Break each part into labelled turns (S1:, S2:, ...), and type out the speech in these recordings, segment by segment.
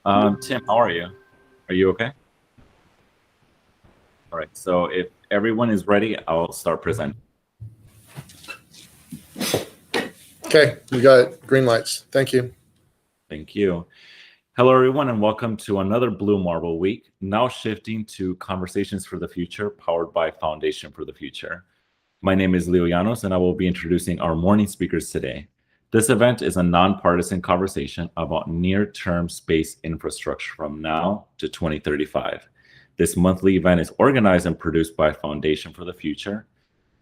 S1: Tim, how are you? Are you okay? All right. So if everyone is ready, I'll start presenting.
S2: Okay, you got green lights. Thank you.
S1: Thank you. Hello, everyone, and welcome to another Blue Marble Week. Now shifting to Conversations for the Future, powered by Foundation for the Future. My name is Leo Llanos, and I will be introducing our morning speakers today. This event is a nonpartisan conversation about near-term space infrastructure from now to 2035. This monthly event is organized and produced by Foundation for the Future.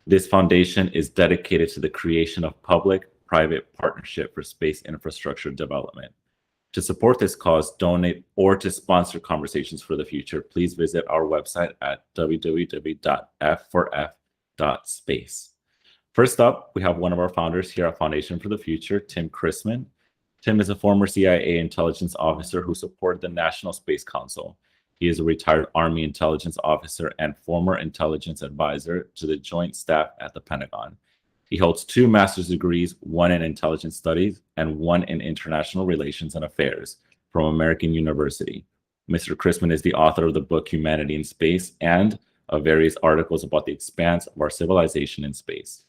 S1: This foundation is dedicated to the creation of public-private partnership for space infrastructure development. To support this cause, donate, or to sponsor Conversations for the Future, please visit our website at www.f4f.space. First up, we have one of our founders here at Foundation for the Future, Tim Chrisman. Tim is a former CIA intelligence officer who supported the National Space Council. He is a retired Army intelligence officer and former intelligence advisor to the Joint Staff at the Pentagon. He holds 2 master's degrees, one in intelligence studies and one in international relations and affairs from American University. Mr. Chrisman is the author of the book Humanity in Space and of various articles about the expanse of our civilization in space.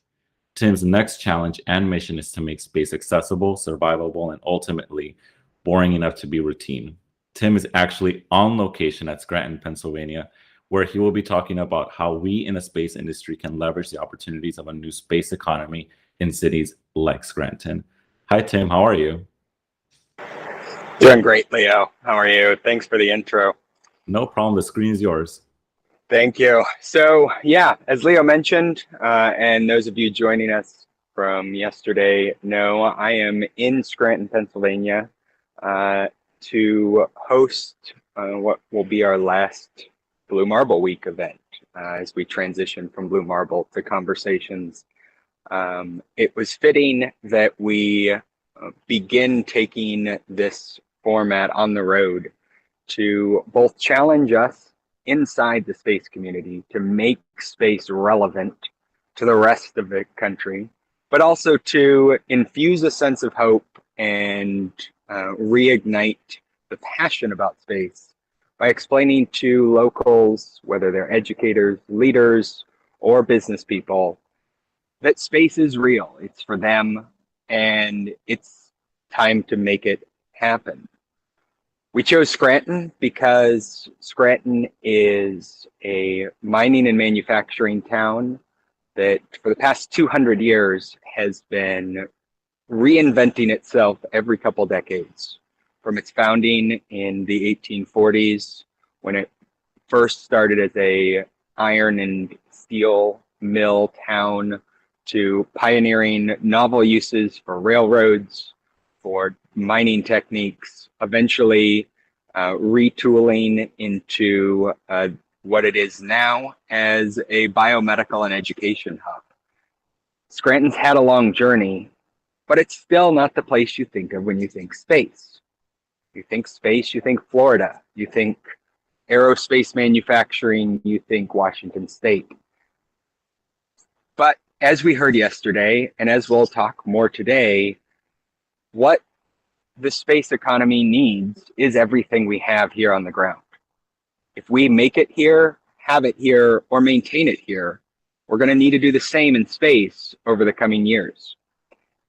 S1: Tim's next challenge and mission is to make space accessible, survivable, and ultimately boring enough to be routine. Tim is actually on location at Scranton, Pennsylvania, where he will be talking about how we in the space industry can leverage the opportunities of a new space economy in cities like Scranton. Hi, Tim. How are you?
S3: Doing great, Leo. How are you? Thanks for the intro.
S1: No problem. The screen is yours.
S3: Thank you. So, yeah, as Leo mentioned, and those of you joining us from yesterday know, I am in Scranton, Pennsylvania, to host what will be our last Blue Marble Week event as we transition from Blue Marble to Conversations. It was fitting that we begin taking this format on the road to both challenge us inside the space community to make space relevant to the rest of the country, but also to infuse a sense of hope and reignite the passion about space by explaining to locals, whether they're educators, leaders, or business people, that space is real. It's for them, and it's time to make it happen. We chose Scranton because Scranton is a mining and manufacturing town that for the past 200 years has been reinventing itself every couple decades. From its founding in the 1840s, when it first started as a iron and steel mill town, to pioneering novel uses for railroads, for mining techniques, eventually retooling into what it is now as a biomedical and education hub. Scranton's had a long journey, but it's still not the place you think of when you think space. You think space, you think Florida, you think aerospace manufacturing, you think Washington State. But as we heard yesterday, and as we'll talk more today, what the space economy needs is everything we have here on the ground. If we make it here, have it here, or maintain it here, we're going to need to do the same in space over the coming years.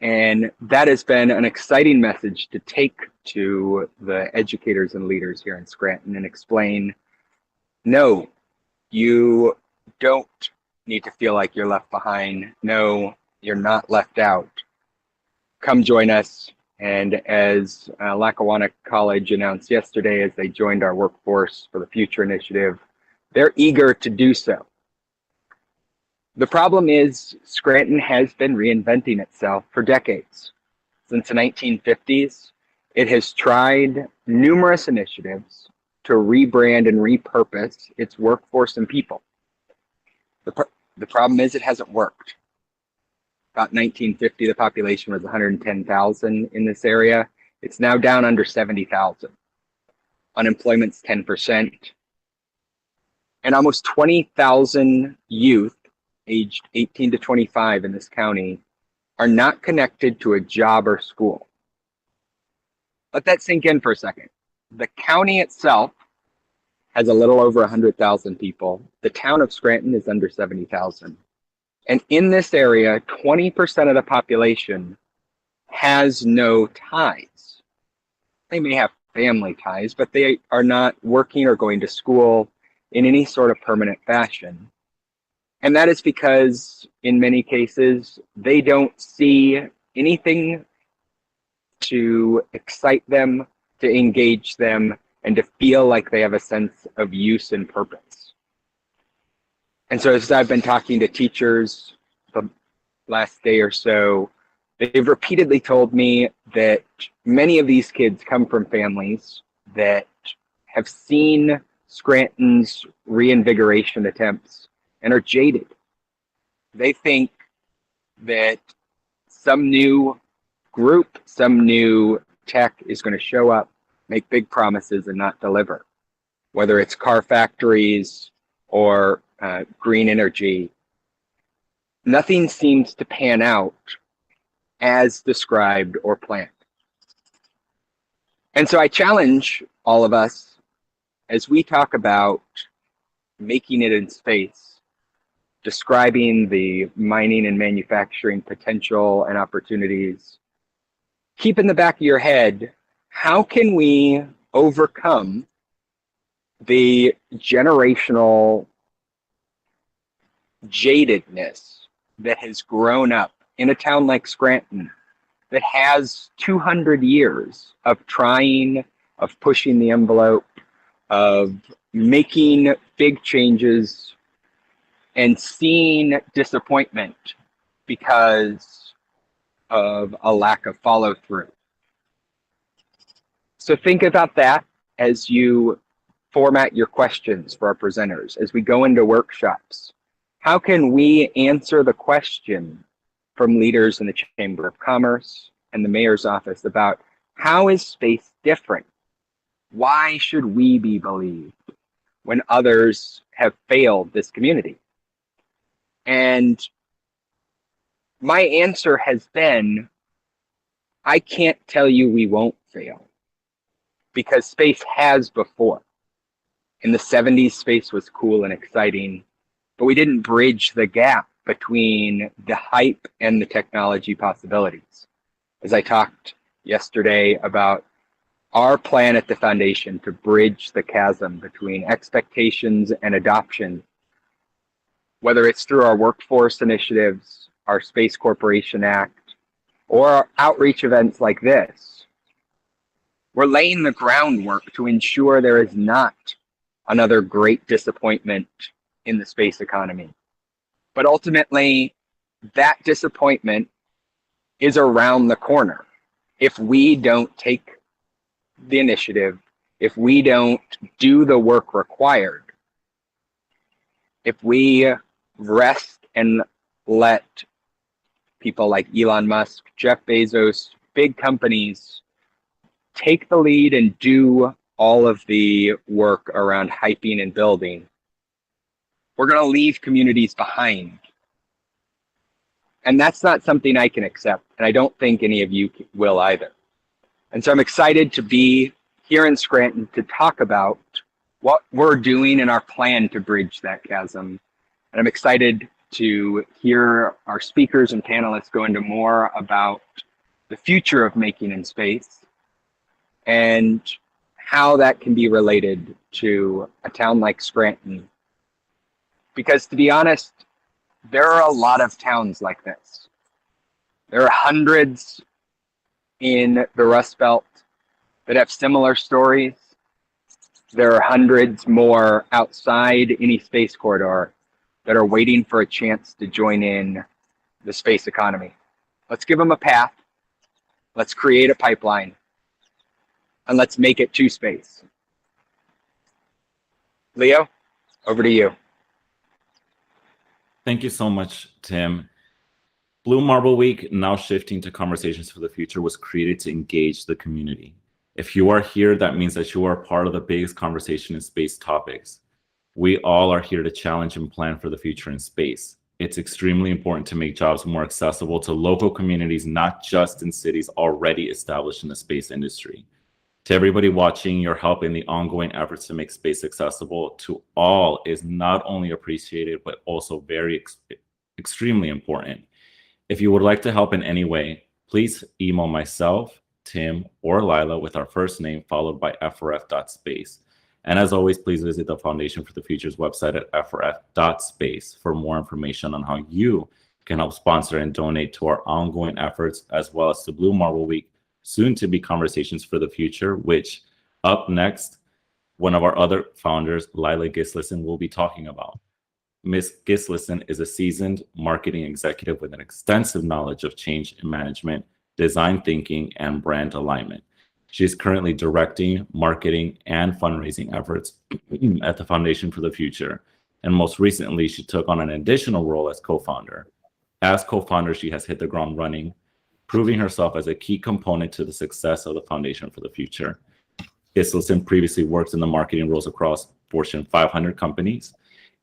S3: And that has been an exciting message to take to the educators and leaders here in Scranton and explain, no, you don't need to feel like you're left behind. No, you're not left out. Come join us. And as Lackawanna College announced yesterday, as they joined our Workforce for the Future initiative, they're eager to do so. The problem is Scranton has been reinventing itself for decades. Since the 1950s, it has tried numerous initiatives to rebrand and repurpose its workforce and people. The problem is it hasn't worked. About 1950, the population was 110,000 in this area. It's now down under 70,000. Unemployment's 10%. And almost 20,000 youth aged 18 to 25 in this county are not connected to a job or school. Let that sink in for a second. the county itself has a little over 100,000 people. The town of Scranton is under 70,000. And in this area, 20% of the population has no ties. They may have family ties, but they are not working or going to school in any sort of permanent fashion. And that is because, in many cases, they don't see anything to excite them, to engage them, and to feel like they have a sense of use and purpose. And so as I've been talking to teachers the last day or so, they've repeatedly told me that many of these kids come from families that have seen Scranton's reinvigoration attempts and are jaded. They think that some new group, some new tech is going to show up, make big promises and not deliver, whether it's car factories or green energy. Nothing seems to pan out as described or planned. And so I challenge all of us, as we talk about making it in space, describing the mining and manufacturing potential and opportunities, keep in the back of your head, how can we overcome the generational jadedness that has grown up in a town like Scranton that has 200 years of trying, of pushing the envelope, of making big changes and seeing disappointment because of a lack of follow through. So think about that as you format your questions for our presenters, as we go into workshops. How can we answer the question from leaders in the Chamber of Commerce and the Mayor's office about how is space different? Why should we be believed when others have failed this community? And my answer has been, I can't tell you we won't fail, because space has before. In the 70s, space was cool and exciting, but we didn't bridge the gap between the hype and the technology possibilities. As I talked yesterday about our plan at the foundation to bridge the chasm between expectations and adoption, whether it's through our workforce initiatives, our Space Corporation Act, or our outreach events like this, we're laying the groundwork to ensure there is not another great disappointment in the space economy. But ultimately, that disappointment is around the corner if we don't take the initiative, if we don't do the work required, if we rest and let people like Elon Musk, Jeff Bezos, big companies take the lead and do all of the work around hyping and building, we're going to leave communities behind. And that's not something I can accept, and I don't think any of you will either. And so I'm excited to be here in Scranton to talk about what we're doing in our plan to bridge that chasm. And I'm excited to hear our speakers and panelists go into more about the future of making in space and how that can be related to a town like Scranton. Because to be honest, there are a lot of towns like this. There are hundreds in the Rust Belt that have similar stories. There are hundreds more outside any space corridor that are waiting for a chance to join in the space economy. Let's give them a path. Let's create a pipeline. And let's make it to space. Leo, over to you.
S1: Thank you so much, Tim. Blue Marble Week, now shifting to Conversations for the Future, was created to engage the community. If you are here, that means that you are part of the biggest conversation in space topics. We all are here to challenge and plan for the future in space. It's extremely important to make jobs more accessible to local communities, not just in cities already established in the space industry. To everybody watching, your help in the ongoing efforts to make space accessible to all is not only appreciated, but also very extremely important. If you would like to help in any way, please email myself, Tim, or Lila with our first name followed by frf.space. And as always, please visit the Foundation for the Future's website at frf.space for more information on how you can help sponsor and donate to our ongoing efforts, as well as to Blue Marble Week, soon to be Conversations for the Future, which up next, one of our other founders, Lila Gislason, will be talking about. Ms. Gislason is a seasoned marketing executive with an extensive knowledge of change in management, design thinking, and brand alignment. She is currently directing marketing and fundraising efforts at the Foundation for the Future. And most recently, she took on an additional role as co-founder. As co-founder, she has hit the ground running, proving herself as a key component to the success of the Foundation for the Future. Gislason previously worked in the marketing roles across Fortune 500 companies,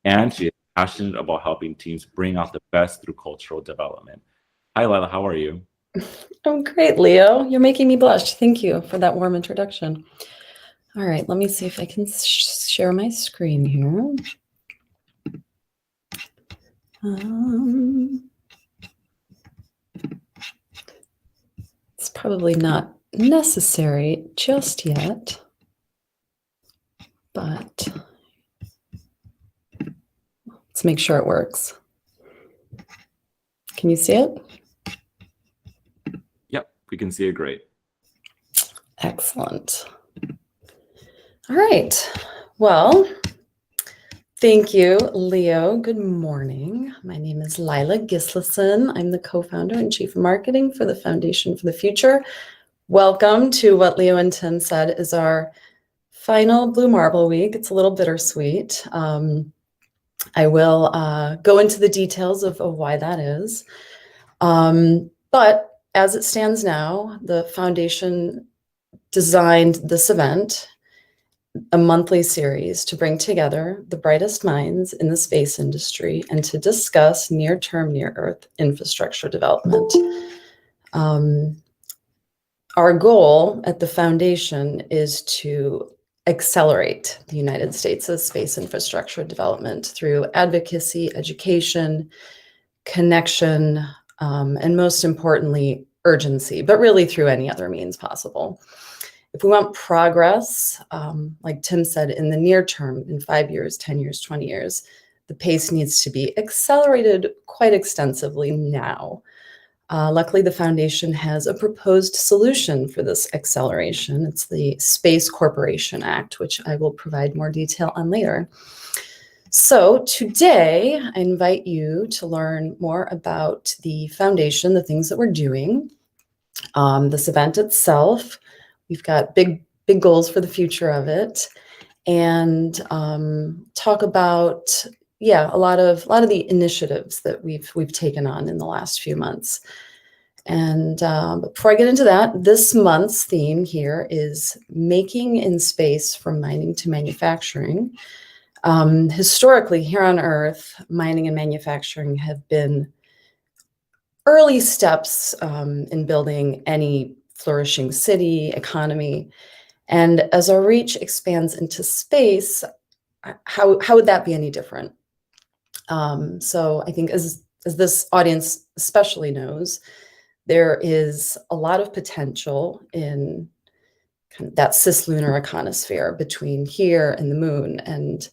S1: and she is passionate about helping teams bring out the best through cultural development. Hi, Lila, how are you?
S4: I'm great, Leo. You're making me blush. Thank you for that warm introduction. All right, let me see if I can share my screen here. It's probably not necessary just yet, but let's make sure it works. Can you see it?
S1: Yep, we can see it great.
S4: Excellent. All right. Well, thank you, Leo. Good morning. My name is Lila Gislason. I'm the co-founder and chief of marketing for the Foundation for the Future. Welcome to what Leo and Tim said is our final Blue Marble Week. It's a little bittersweet. I will go into the details of why that is. But as it stands now, the Foundation designed this event, a monthly series to bring together the brightest minds in the space industry and to discuss near-term, near-Earth infrastructure development. Our goal at the Foundation is to accelerate the United States' space infrastructure development through advocacy, education, connection, and most importantly, urgency, but really through any other means possible. If we want progress, like Tim said, in the near term, in 5 years, 10 years, 20 years, the pace needs to be accelerated quite extensively now. Luckily, the Foundation has a proposed solution for this acceleration. It's the Space Corporation Act, which I will provide more detail on later. So today, I invite you to learn more about the Foundation, the things that we're doing, this event itself. We've got big goals for the future of it, and talk about a lot of the initiatives that we've taken on in the last few months. And but before I get into that, this month's theme here is making in space from mining to manufacturing. Historically, here on Earth, mining and manufacturing have been early steps in building any flourishing city, economy. And as our reach expands into space, how would that be any different? So I think as this audience especially knows, there is a lot of potential in kind of that CisLunar Econosphere between here and the moon. And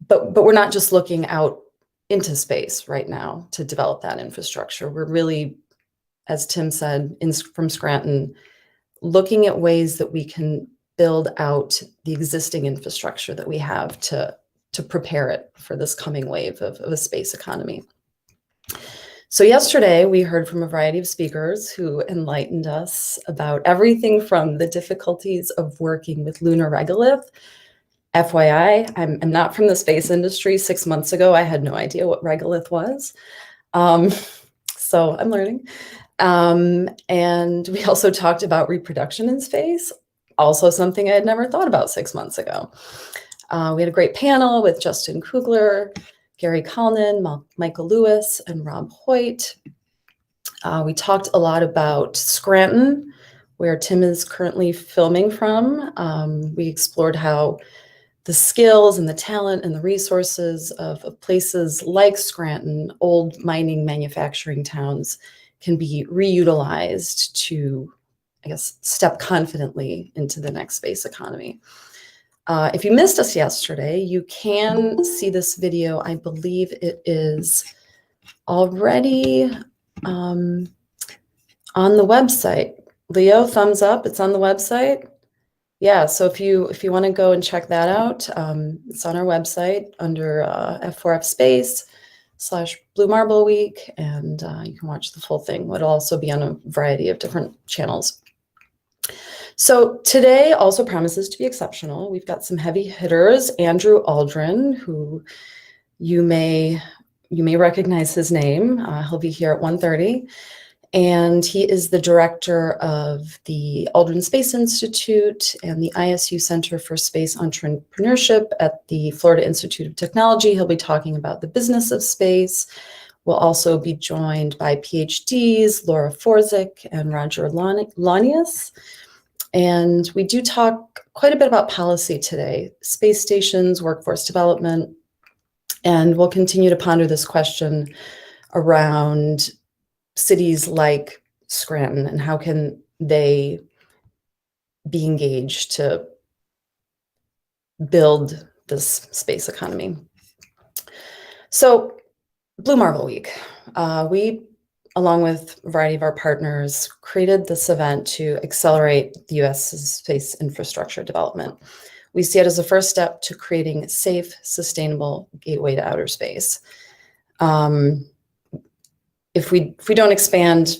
S4: but we're not just looking out into space right now to develop that infrastructure. We're really, as Tim said, from Scranton, looking at ways that we can build out the existing infrastructure that we have to prepare it for this coming wave of a space economy. So yesterday, we heard from a variety of speakers who enlightened us about everything from the difficulties of working with lunar regolith. FYI, I'm not from the space industry. 6 months ago, I had no idea what regolith was. So I'm learning. And we also talked about reproduction in space, also something I had never thought about 6 months ago. We had a great panel with Justin Kugler, Gary Kalnin, Michael Lewis, and Rob Hoyt. We talked a lot about Scranton, where Tim is currently filming from. We explored how the skills and the talent and the resources of places like Scranton, old mining manufacturing towns, can be reutilized to, I guess, step confidently into the next space economy. If you missed us yesterday, you can see this video. I believe it is already on the website. Leo, thumbs up. It's on the website. Yeah, so if you want to go and check that out, it's on our website under F4F Space / Blue Marble Week, and you can watch the full thing. It'll also be on a variety of different channels. So today also promises to be exceptional. We've got some heavy hitters. Andrew Aldrin, who you may recognize his name. He'll be here at 1:30. And he is the director of the Aldrin Space Institute and the ISU Center for Space Entrepreneurship at the Florida Institute of Technology. He'll be talking about the business of space. We'll also be joined by PhDs, Laura Forzik and Roger Lanius. And we do talk quite a bit about policy today, space stations, workforce development, and we'll continue to ponder this question around cities like Scranton and how can they be engaged to build this space economy. So Blue Marble Week, we, along with a variety of our partners, created this event to accelerate the U.S.'s space infrastructure development. We see it as a first step to creating a safe, sustainable gateway to outer space. If we don't expand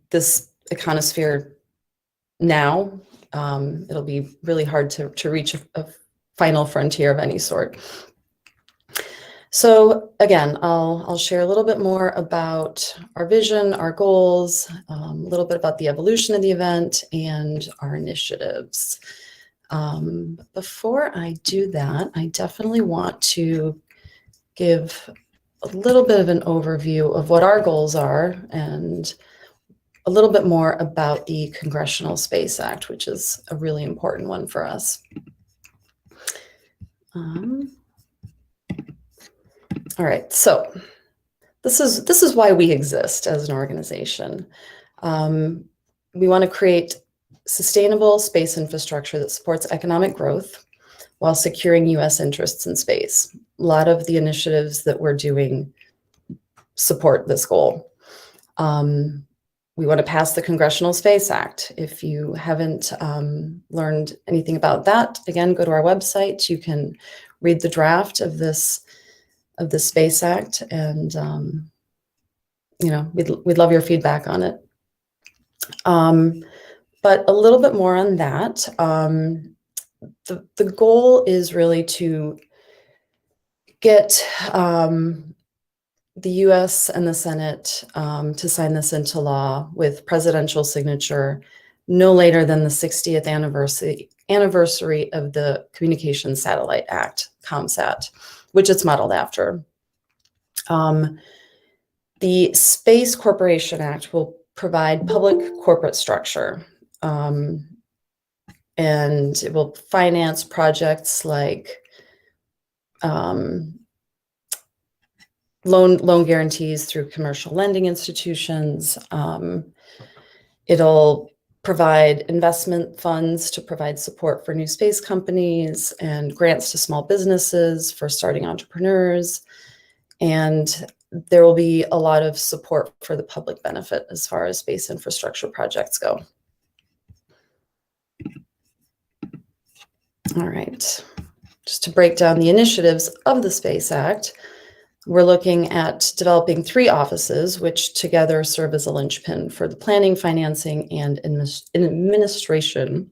S4: this econosphere now, it'll be really hard to reach a final frontier of any sort. So again, I'll share a little bit more about our vision, our goals, a little bit about the evolution of the event and our initiatives. Before I do that, I definitely want to give a little bit of an overview of what our goals are and a little bit more about the Congressional Space Act, which is a really important one for us. All right, so this is why we exist as an organization. We want to create sustainable space infrastructure that supports economic growth while securing U.S. interests in space. A lot of the initiatives that we're doing support this goal. We want to pass the Congressional Space Act. If you haven't learned anything about that, again, go to our website. You can read the draft of this Space Act, and we'd love your feedback on it. But a little bit more on that. The goal is really to get the U.S. and the Senate to sign this into law with presidential signature no later than the 60th anniversary of the Communications Satellite Act, ComSat, which it's modeled after. The Space Corporation Act will provide public corporate structure, and it will finance projects like loan guarantees through commercial lending institutions. It'll provide investment funds to provide support for new space companies and grants to small businesses for starting entrepreneurs. And there will be a lot of support for the public benefit as far as space infrastructure projects go. All right, just to break down the initiatives of the Space Act, we're looking at developing 3 offices, which together serve as a linchpin for the planning, financing, and administration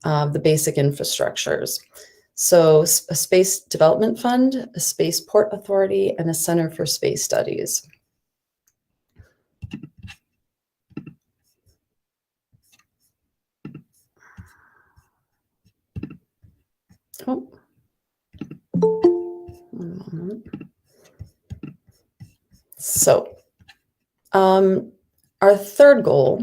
S4: of the basic infrastructures. So a Space Development Fund, a Spaceport Authority, and a Center for Space Studies. Oh. One moment. So Our third goal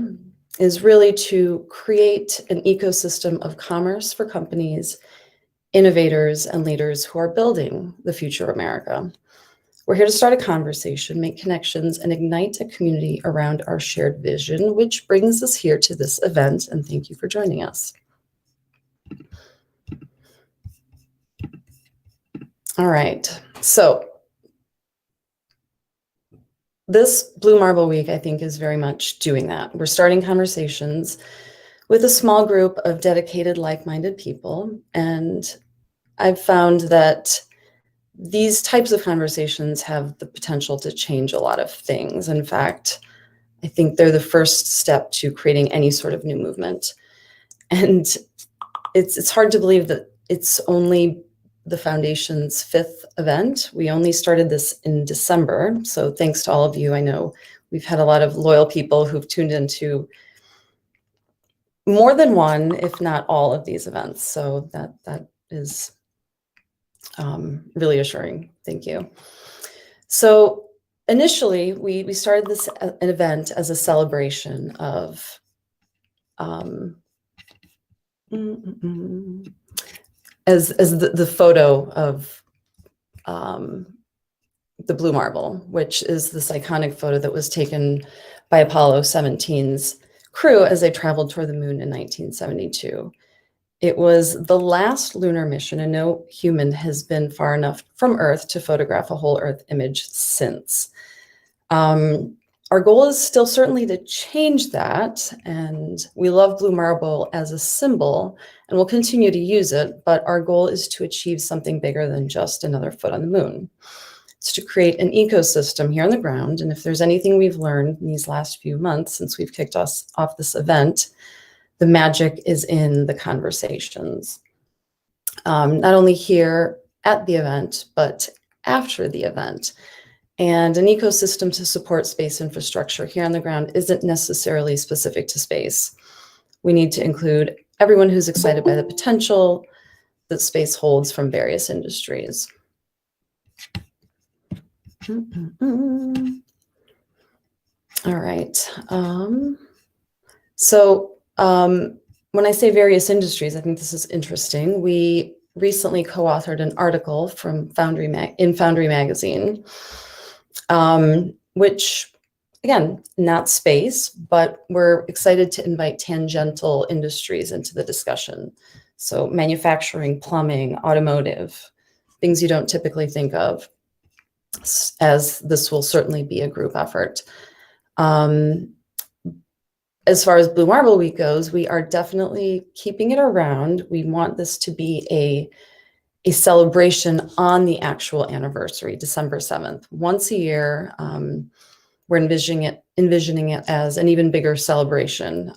S4: is really to create an ecosystem of commerce for companies, innovators, and leaders who are building the future of America. We're here to start a conversation, make connections, and ignite a community around our shared vision, which brings us here to this event, and thank you for joining us. All right, so this Blue Marble Week, I think, is very much doing that. We're starting conversations with a small group of dedicated, like-minded people, and I've found that these types of conversations have the potential to change a lot of things. In fact, I think they're the first step to creating any sort of new movement. And it's hard to believe that it's only the Foundation's 5th event. We only started this in December. So thanks to all of you. I know we've had a lot of loyal people who've tuned into more than one, if not all of these events. So that is really assuring. Thank you. So initially, we started this an event as a celebration of as the photo of the Blue Marble, which is this iconic photo that was taken by Apollo 17's crew as they traveled toward the moon in 1972. It was the last lunar mission, and no human has been far enough from Earth to photograph a whole Earth image since. Our goal is still certainly to change that, and we love Blue Marble as a symbol, and we'll continue to use it, but our goal is to achieve something bigger than just another foot on the moon. It's to create an ecosystem here on the ground, and if there's anything we've learned in these last few months since we've kicked off this event, the magic is in the conversations. Not only here at the event, but after the event. And an ecosystem to support space infrastructure here on the ground isn't necessarily specific to space. We need to include everyone who's excited by the potential that space holds from various industries. All right. When I say various industries, I think this is interesting. We recently co-authored an article from Foundry Magazine, which, again, not space, but we're excited to invite tangential industries into the discussion. So manufacturing, plumbing, automotive, things you don't typically think of, as this will certainly be a group effort. As far as Blue Marble Week goes, we are definitely keeping it around. We want this to be a celebration on the actual anniversary, December 7th. Once a year, we're envisioning it as an even bigger celebration.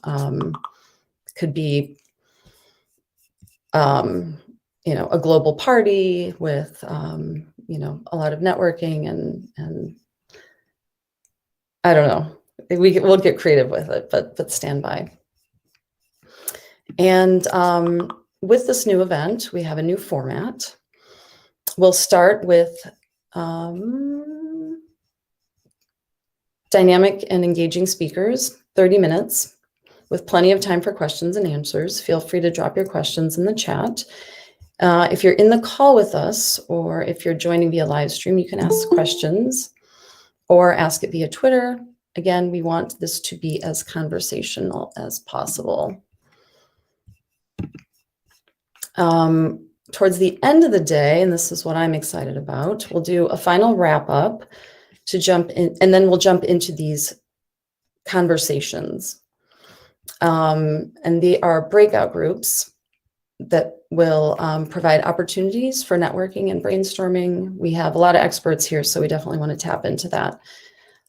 S4: Could be, a global party with, a lot of networking and I don't know. We'll get creative with it, but stand by. And with this new event, we have a new format. We'll start with dynamic and engaging speakers, 30 minutes, with plenty of time for questions and answers. Feel free to drop your questions in the chat. If you're in the call with us, or if you're joining via live stream, you can ask questions or ask it via Twitter. Again, we want this to be as conversational as possible. Towards the end of the day, and this is what I'm excited about, we'll do a final wrap up to jump in, and then we'll jump into these conversations. And they are breakout groups that will provide opportunities for networking and brainstorming. We have a lot of experts here, so we definitely want to tap into that.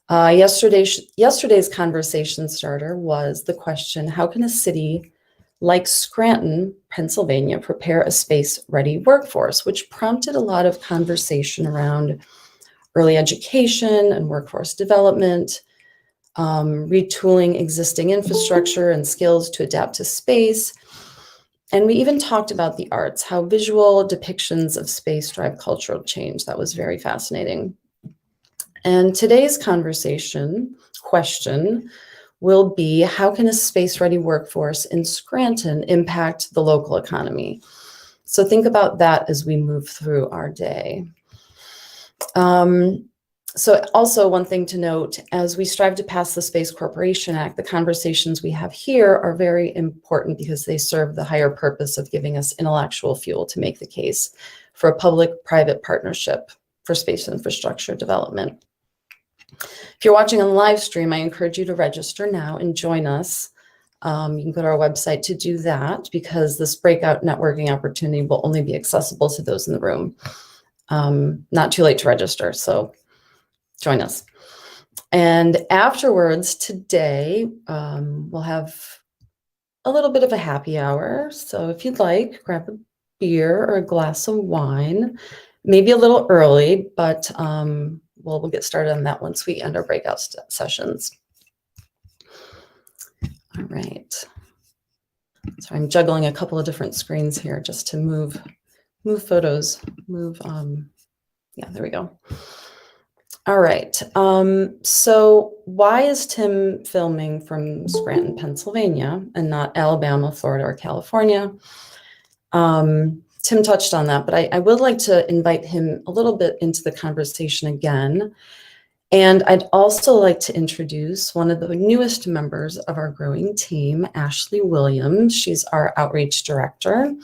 S4: Yesterday's conversation starter was the question, how can a city like Scranton, Pennsylvania, prepare a space-ready workforce, which prompted a lot of conversation around early education and workforce development, retooling existing infrastructure and skills to adapt to space. And we even talked about the arts, how visual depictions of space drive cultural change. That was very fascinating. And today's question will be, how can a space-ready workforce in Scranton impact the local economy? So think about that as we move through our day. So also one thing to note, as we strive to pass the Space Corporation Act, the conversations we have here are very important because they serve the higher purpose of giving us intellectual fuel to make the case for a public-private partnership for space infrastructure development. If you're watching on the live stream, I encourage you to register now and join us. You can go to our website to do that because this breakout networking opportunity will only be accessible to those in the room. Not too late to register, so join us. And afterwards today, we'll have a little bit of a happy hour. So if you'd like, grab a beer or a glass of wine, maybe a little early, but we'll get started on that once we end our breakout sessions. All right. So I'm juggling a couple of different screens here just to move photos, yeah, there we go. All right. So why is Tim filming from Scranton, Pennsylvania, and not Alabama, Florida, or California? Tim touched on that, but I would like to invite him a little bit into the conversation again. And I'd also like to introduce one of the newest members of our growing team, Ashley Williams. She's our outreach director.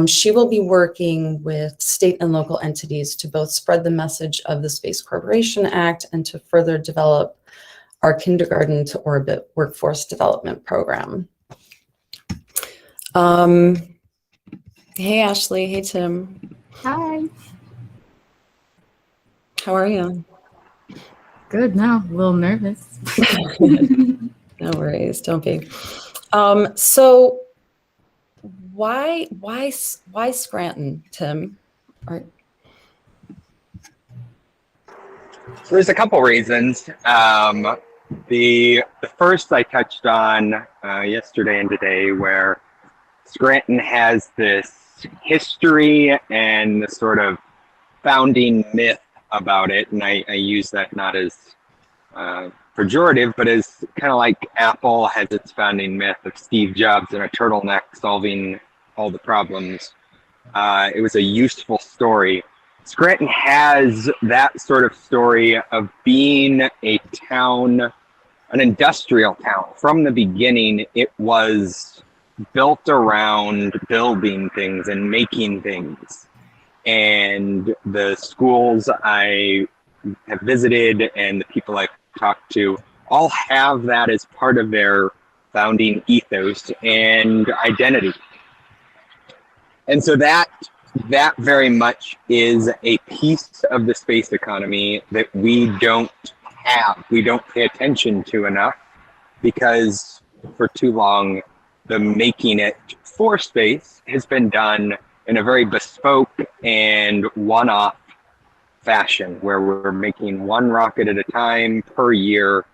S4: She will be working with state and local entities to both spread the message of the Space Corporation Act and to further develop our kindergarten to orbit workforce development program. Hey, Ashley. Hey, Tim.
S5: Hi.
S4: How are you?
S5: Good now. A little nervous.
S4: No worries. Don't be. So why Scranton, Tim?
S3: So there's a couple reasons. The first I touched on yesterday and today, where Scranton has this history and the sort of founding myth about it, and I use that not as pejorative, but as kind of like Apple has its founding myth of Steve Jobs in a turtleneck solving all the problems. It was a useful story. Scranton has that sort of story of being a town, an industrial town. From the beginning, it was built around building things and making things. And the schools I have visited and the people I've talked to all have that as part of their founding ethos and identity. And so that very much is a piece of the space economy that we don't have, we don't pay attention to enough, because for too long, the making it for space has been done in a very bespoke and one-off fashion, where we're making one rocket at a time per year.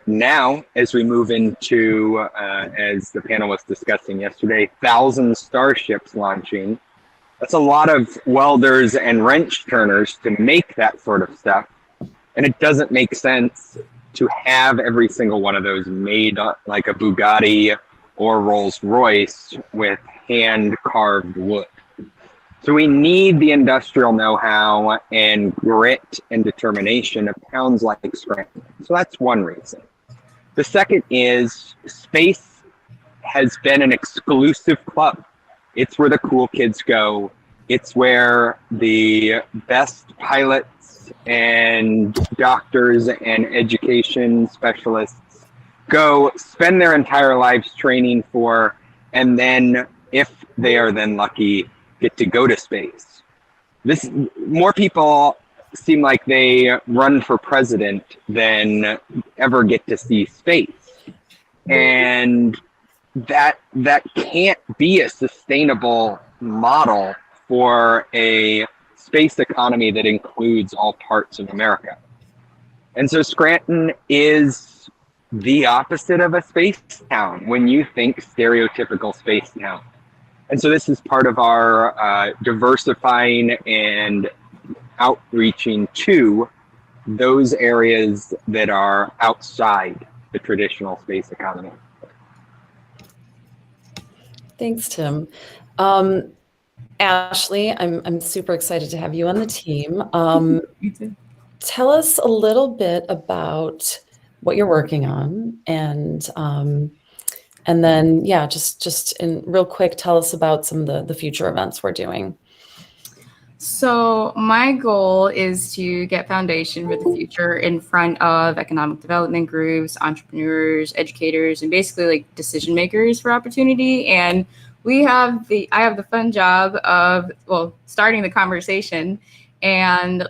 S3: Now, as we move into, as the panel was discussing yesterday, 1,000 starships launching, that's a lot of welders and wrench turners to make that sort of stuff. And it doesn't make sense to have every single one of those made like a Bugatti or Rolls-Royce with hand-carved wood. So we need the industrial know-how and grit and determination of towns like Scranton. So that's one reason. The second is space has been an exclusive club. It's where the cool kids go. It's where the best pilots and doctors and education specialists go spend their entire lives training for, and then if they are then lucky, get to go to space. More people seem like they run for president than ever get to see space. And that can't be a sustainable model for a space economy that includes all parts of America. And so Scranton is the opposite of a space town when you think stereotypical space town. And so this is part of our diversifying and outreaching to those areas that are outside the traditional space economy.
S4: Thanks, Tim. Ashley, I'm super excited to have you on the team.
S5: Me too.
S4: Tell us a little bit about what you're working on, and then yeah, just in real quick, tell us about some of the future events we're doing.
S5: So my goal is to get Foundation for the Future in front of economic development groups, entrepreneurs, educators, and basically like decision makers for opportunity. And I have the fun job of, well, starting the conversation and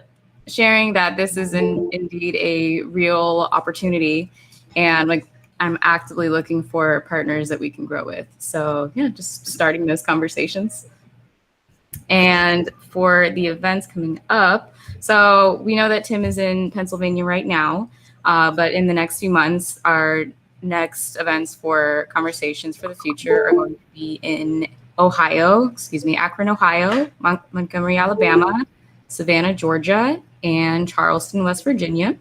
S5: sharing that this is indeed a real opportunity. And like, I'm actively looking for partners that we can grow with. So yeah, just starting those conversations. And for the events coming up, so we know that Tim is in Pennsylvania right now, but in the next few months, our next events for Conversations for the Future are going to be in Akron, Ohio, Montgomery, Alabama, Savannah, Georgia, and Charleston, West Virginia.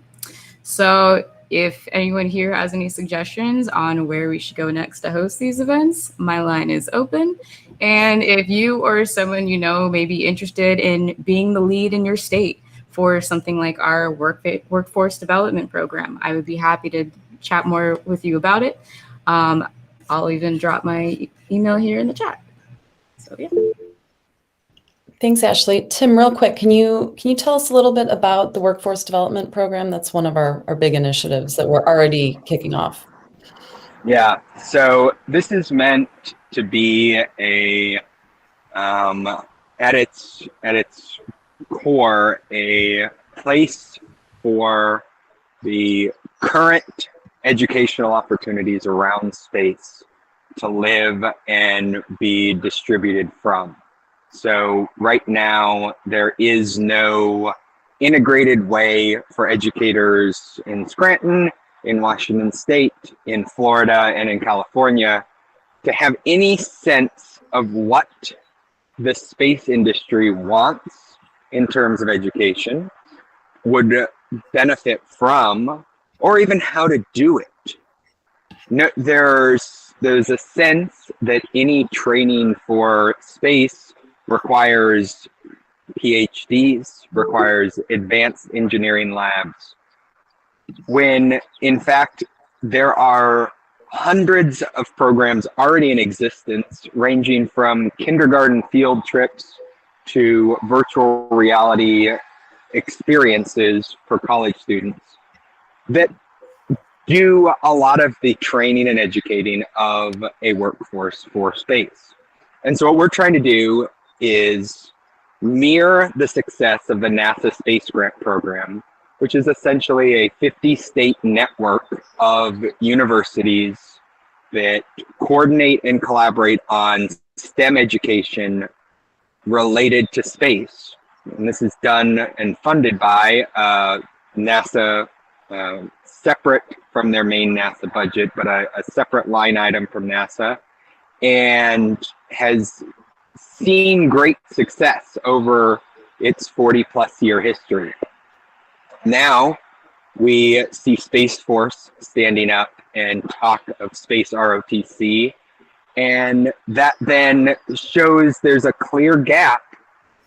S5: So if anyone here has any suggestions on where we should go next to host these events, my line is open. And if you or someone you know may be interested in being the lead in your state for something like our workforce development program, I would be happy to chat more with you about it. I'll even drop my email here in the chat. So yeah.
S4: Thanks, Ashley. Tim, real quick, can you tell us a little bit about the workforce development program? That's one of our big initiatives that we're already kicking off.
S3: Yeah, so this is meant to be a at its core a place for the current educational opportunities around space to live and be distributed from. So right now there is no integrated way for educators in Scranton, in Washington State, in Florida, and in California to have any sense of what the space industry wants in terms of education, would benefit from, or even how to do it. No, there's a sense that any training for space requires PhDs, requires advanced engineering labs, when in fact there are hundreds of programs already in existence, ranging from kindergarten field trips to virtual reality experiences for college students that do a lot of the training and educating of a workforce for space. And so what we're trying to do is mirror the success of the NASA Space Grant Program, which is essentially a 50-state network of universities that coordinate and collaborate on STEM education related to space. And this is done and funded by NASA, separate from their main NASA budget, but a separate line item from NASA, and has seen great success over its 40-plus year history. Now we see Space Force standing up and talk of space ROTC, and that then shows there's a clear gap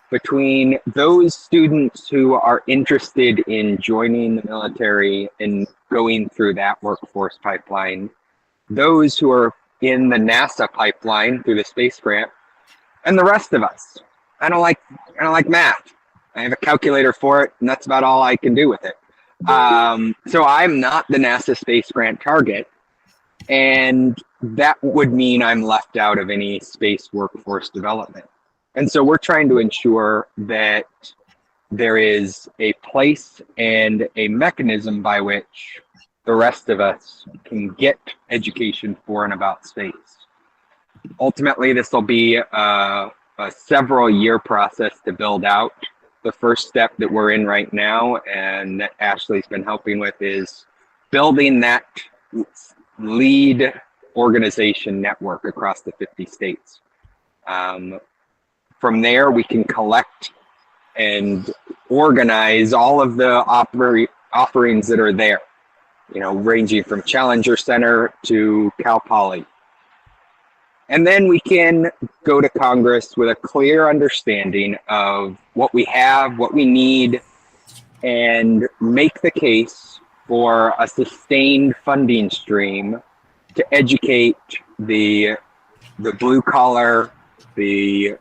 S3: between those students who are interested in joining the military and going through that workforce pipeline, those who are in the NASA pipeline through the space grant, and the rest of us. I don't like math. I have a calculator for it, and that's about all I can do with it. So I'm not the NASA space grant target, and that would mean I'm left out of any space workforce development. And so we're trying to ensure that there is a place and a mechanism by which the rest of us can get education for and about space. Ultimately, this will be a several-year process to build out. The first step that we're in right now, and that Ashley's been helping with, is building that lead organization network across the 50 states. From there, we can collect and organize all of the offerings that are there. ranging from Challenger Center to Cal Poly. And then we can go to Congress with a clear understanding of what we have, what we need, and make the case for a sustained funding stream to educate the blue collar, the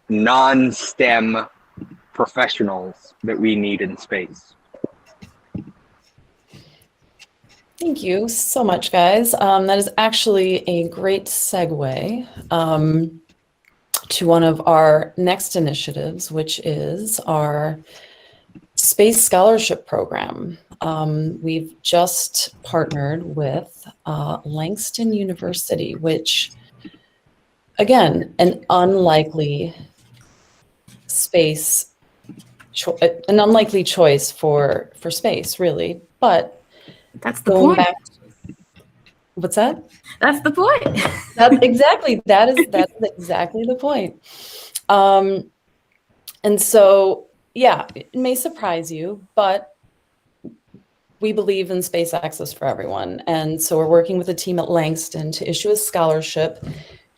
S3: non-STEM professionals that we need in space.
S4: Thank you so much, guys. That is actually a great segue to one of our next initiatives, which is our Space Scholarship Program. We've just partnered with Langston University, which, again, an unlikely choice for space, really, but
S5: That's the
S4: going
S5: point.
S4: back, what's that?
S5: That's the point.
S4: That is exactly the point. And so, yeah, it may surprise you, but we believe in space access for everyone. And so we're working with a team at Langston to issue a scholarship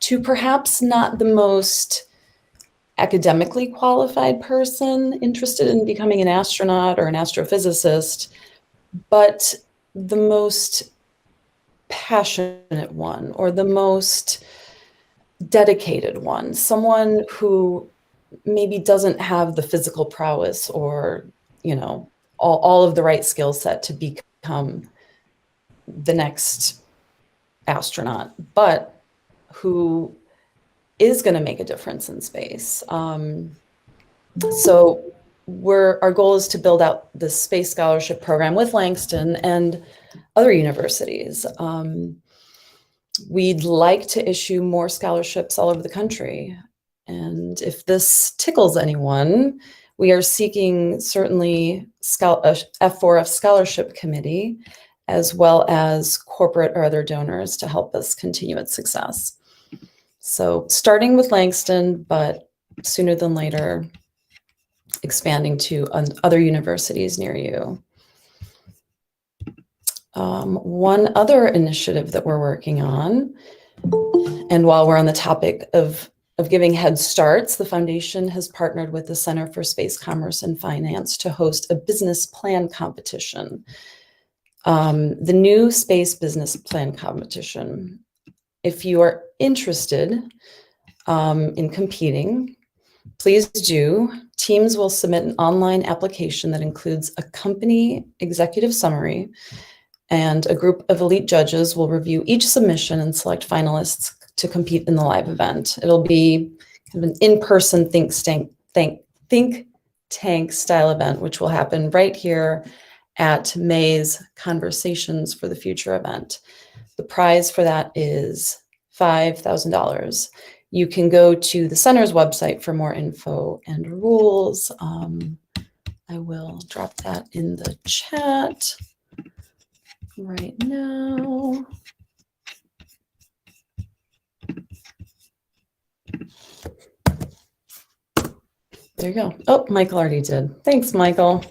S4: to perhaps not the most academically qualified person interested in becoming an astronaut or an astrophysicist, but the most passionate one or the most dedicated one, someone who maybe doesn't have the physical prowess or, all of the right skill set to become the next astronaut, but who is going to make a difference in space. So our goal is to build out this space scholarship program with Langston and other universities. We'd like to issue more scholarships all over the country. And if this tickles anyone, we are seeking certainly a F4F scholarship committee, as well as corporate or other donors to help us continue its success. So starting with Langston, but sooner than later, expanding to other universities near you. One other initiative that we're working on, and while we're on the topic of giving head starts, the foundation has partnered with the Center for Space Commerce and Finance to host a business plan competition. The new Space Business Plan Competition. If you are interested in competing, please do. Teams will submit an online application that includes a company executive summary, and a group of elite judges will review each submission and select finalists to compete in the live event. It'll be kind of an in-person think tank style event, which will happen right here at May's Conversations for the Future event. The prize for that is $5,000. You can go to the center's website for more info and rules. I will drop that in the chat right now. There you go. Oh, Michael already did. Thanks, Michael.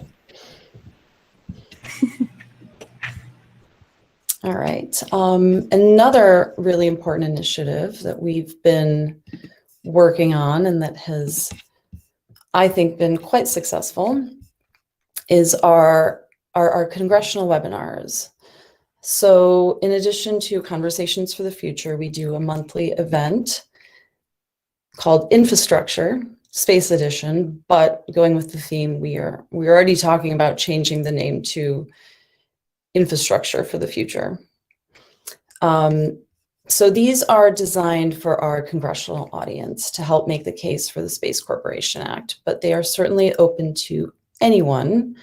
S4: All right. Another really important initiative that we've been working on and that has, I think, been quite successful is our congressional webinars. So in addition to Conversations for the Future, we do a monthly event called Infrastructure, Space Edition, but going with the theme, we're already talking about changing the name to Infrastructure for the Future. So these are designed for our congressional audience to help make the case for the Space Corporation Act, but they are certainly open to anyone.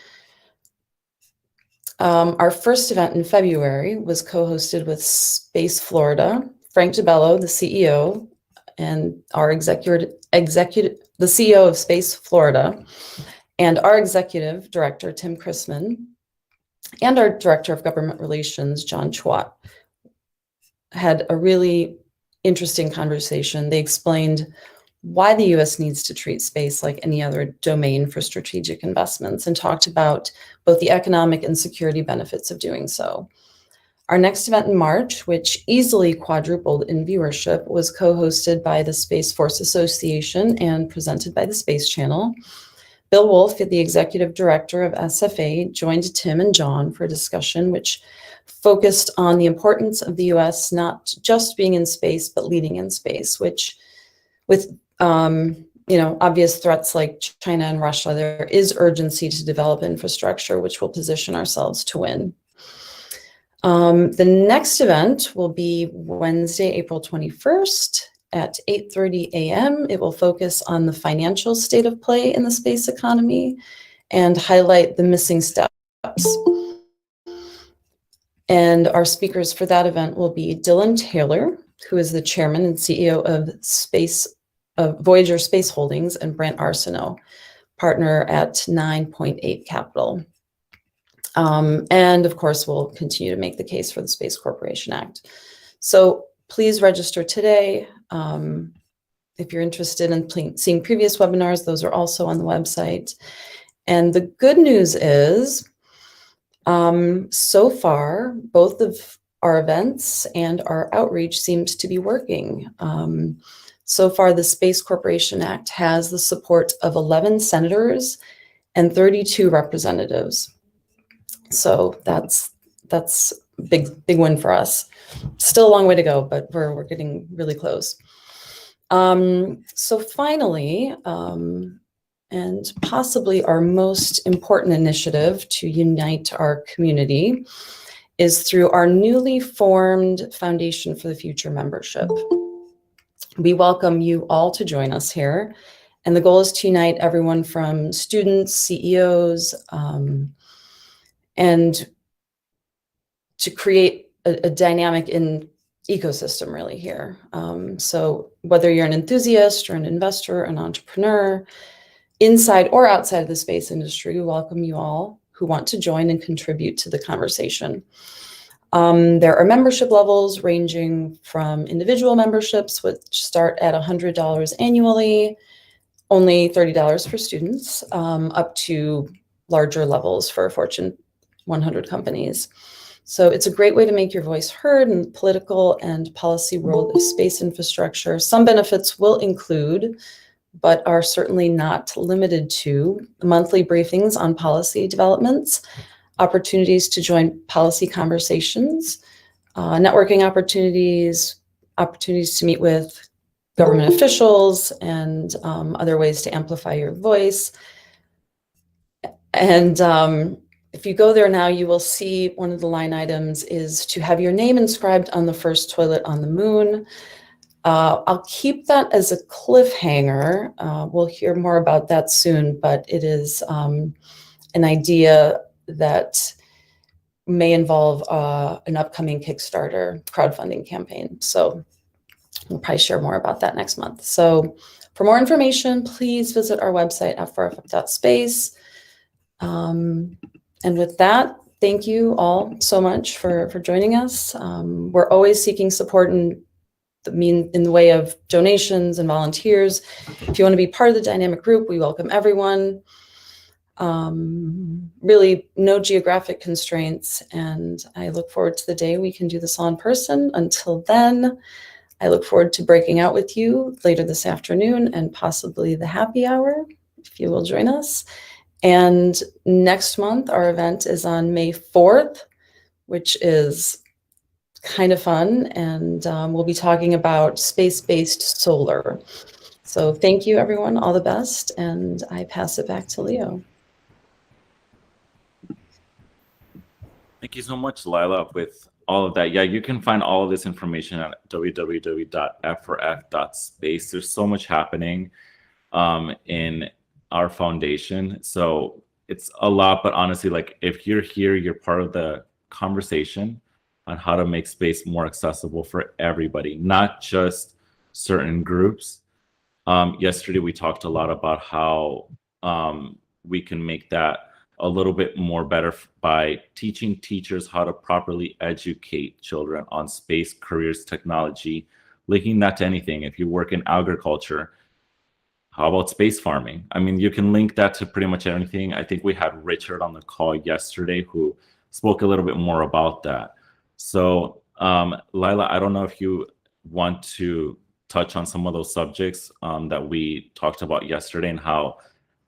S4: Our first event in February was co-hosted with Space Florida, Frank DiBello, the CEO, and our the CEO of Space Florida, and our executive director, Tim Chrisman, and our director of government relations, John Chwat, had a really interesting conversation. They explained why the U.S. needs to treat space like any other domain for strategic investments and talked about both the economic and security benefits of doing so. Our next event in March, which easily quadrupled in viewership, was co-hosted by the Space Force Association and presented by the Space Channel. Bill Wolf, the executive director of SFA, joined Tim and John for a discussion which focused on the importance of the US not just being in space, but leading in space, which with obvious threats like China and Russia, there is urgency to develop infrastructure which will position ourselves to win. The next event will be Wednesday, April 21st at 8:30 a.m. It will focus on the financial state of play in the space economy and highlight the missing steps. And our speakers for that event will be Dylan Taylor, who is the chairman and CEO of Voyager Space Holdings, and Brant Arsenault, partner at 9.8 Capital. And of course, we'll continue to make the case for the Space Corporation Act. So please register today. If you're interested in seeing previous webinars, those are also on the website. And the good news is, so far, both of our events and our outreach seems to be working. So far, the Space Corporation Act has the support of 11 senators and 32 representatives. So that's big win for us. Still a long way to go, but we're getting really close. So finally, and possibly our most important initiative to unite our community is through our newly formed Foundation for the Future membership. We welcome you all to join us here. And the goal is to unite everyone from students, CEOs, and to create a dynamic ecosystem really here. So whether you're an enthusiast or an investor, an entrepreneur, inside or outside of the space industry, we welcome you all who want to join and contribute to the conversation. There are membership levels ranging from individual memberships, which start at $100 annually, only $30 for students, up to larger levels for Fortune 100 companies. So it's a great way to make your voice heard in the political and policy world of space infrastructure. Some benefits will include, but are certainly not limited to, monthly briefings on policy developments, opportunities to join policy conversations, networking opportunities, opportunities to meet with government officials, and other ways to amplify your voice. And if you go there now, you will see one of the line items is to have your name inscribed on the first toilet on the moon. I'll keep that as a cliffhanger. We'll hear more about that soon, but it is an idea that may involve an upcoming Kickstarter crowdfunding campaign. So we'll probably share more about that next month. So for more information, please visit our website, f4f.space. And with that, thank you all so much for joining us. We're always seeking support in the way of donations and volunteers. If you want to be part of the dynamic group, we welcome everyone. Really no geographic constraints, and I look forward to the day we can do this all in person. Until then, I look forward to breaking out with you later this afternoon and possibly the happy hour, if you will join us. And next month, our event is on May 4th, which is kind of fun, and we'll be talking about space-based solar. So thank you, everyone. All the best, and I pass it back to Leo.
S1: Thank you so much, Lila, with all of that. Yeah, you can find all of this information at www.f4f.space. There's so much happening in our foundation. So it's a lot, but honestly, like if you're here, you're part of the conversation on how to make space more accessible for everybody, not just certain groups. Yesterday, we talked a lot about how we can make that a little bit more better by teaching teachers how to properly educate children on space, careers, technology, linking that to anything. If you work in agriculture, how about space farming? I mean, you can link that to pretty much anything. I think we had Richard on the call yesterday who spoke a little bit more about that. So, Lila, I don't know if you want to touch on some of those subjects that we talked about yesterday and how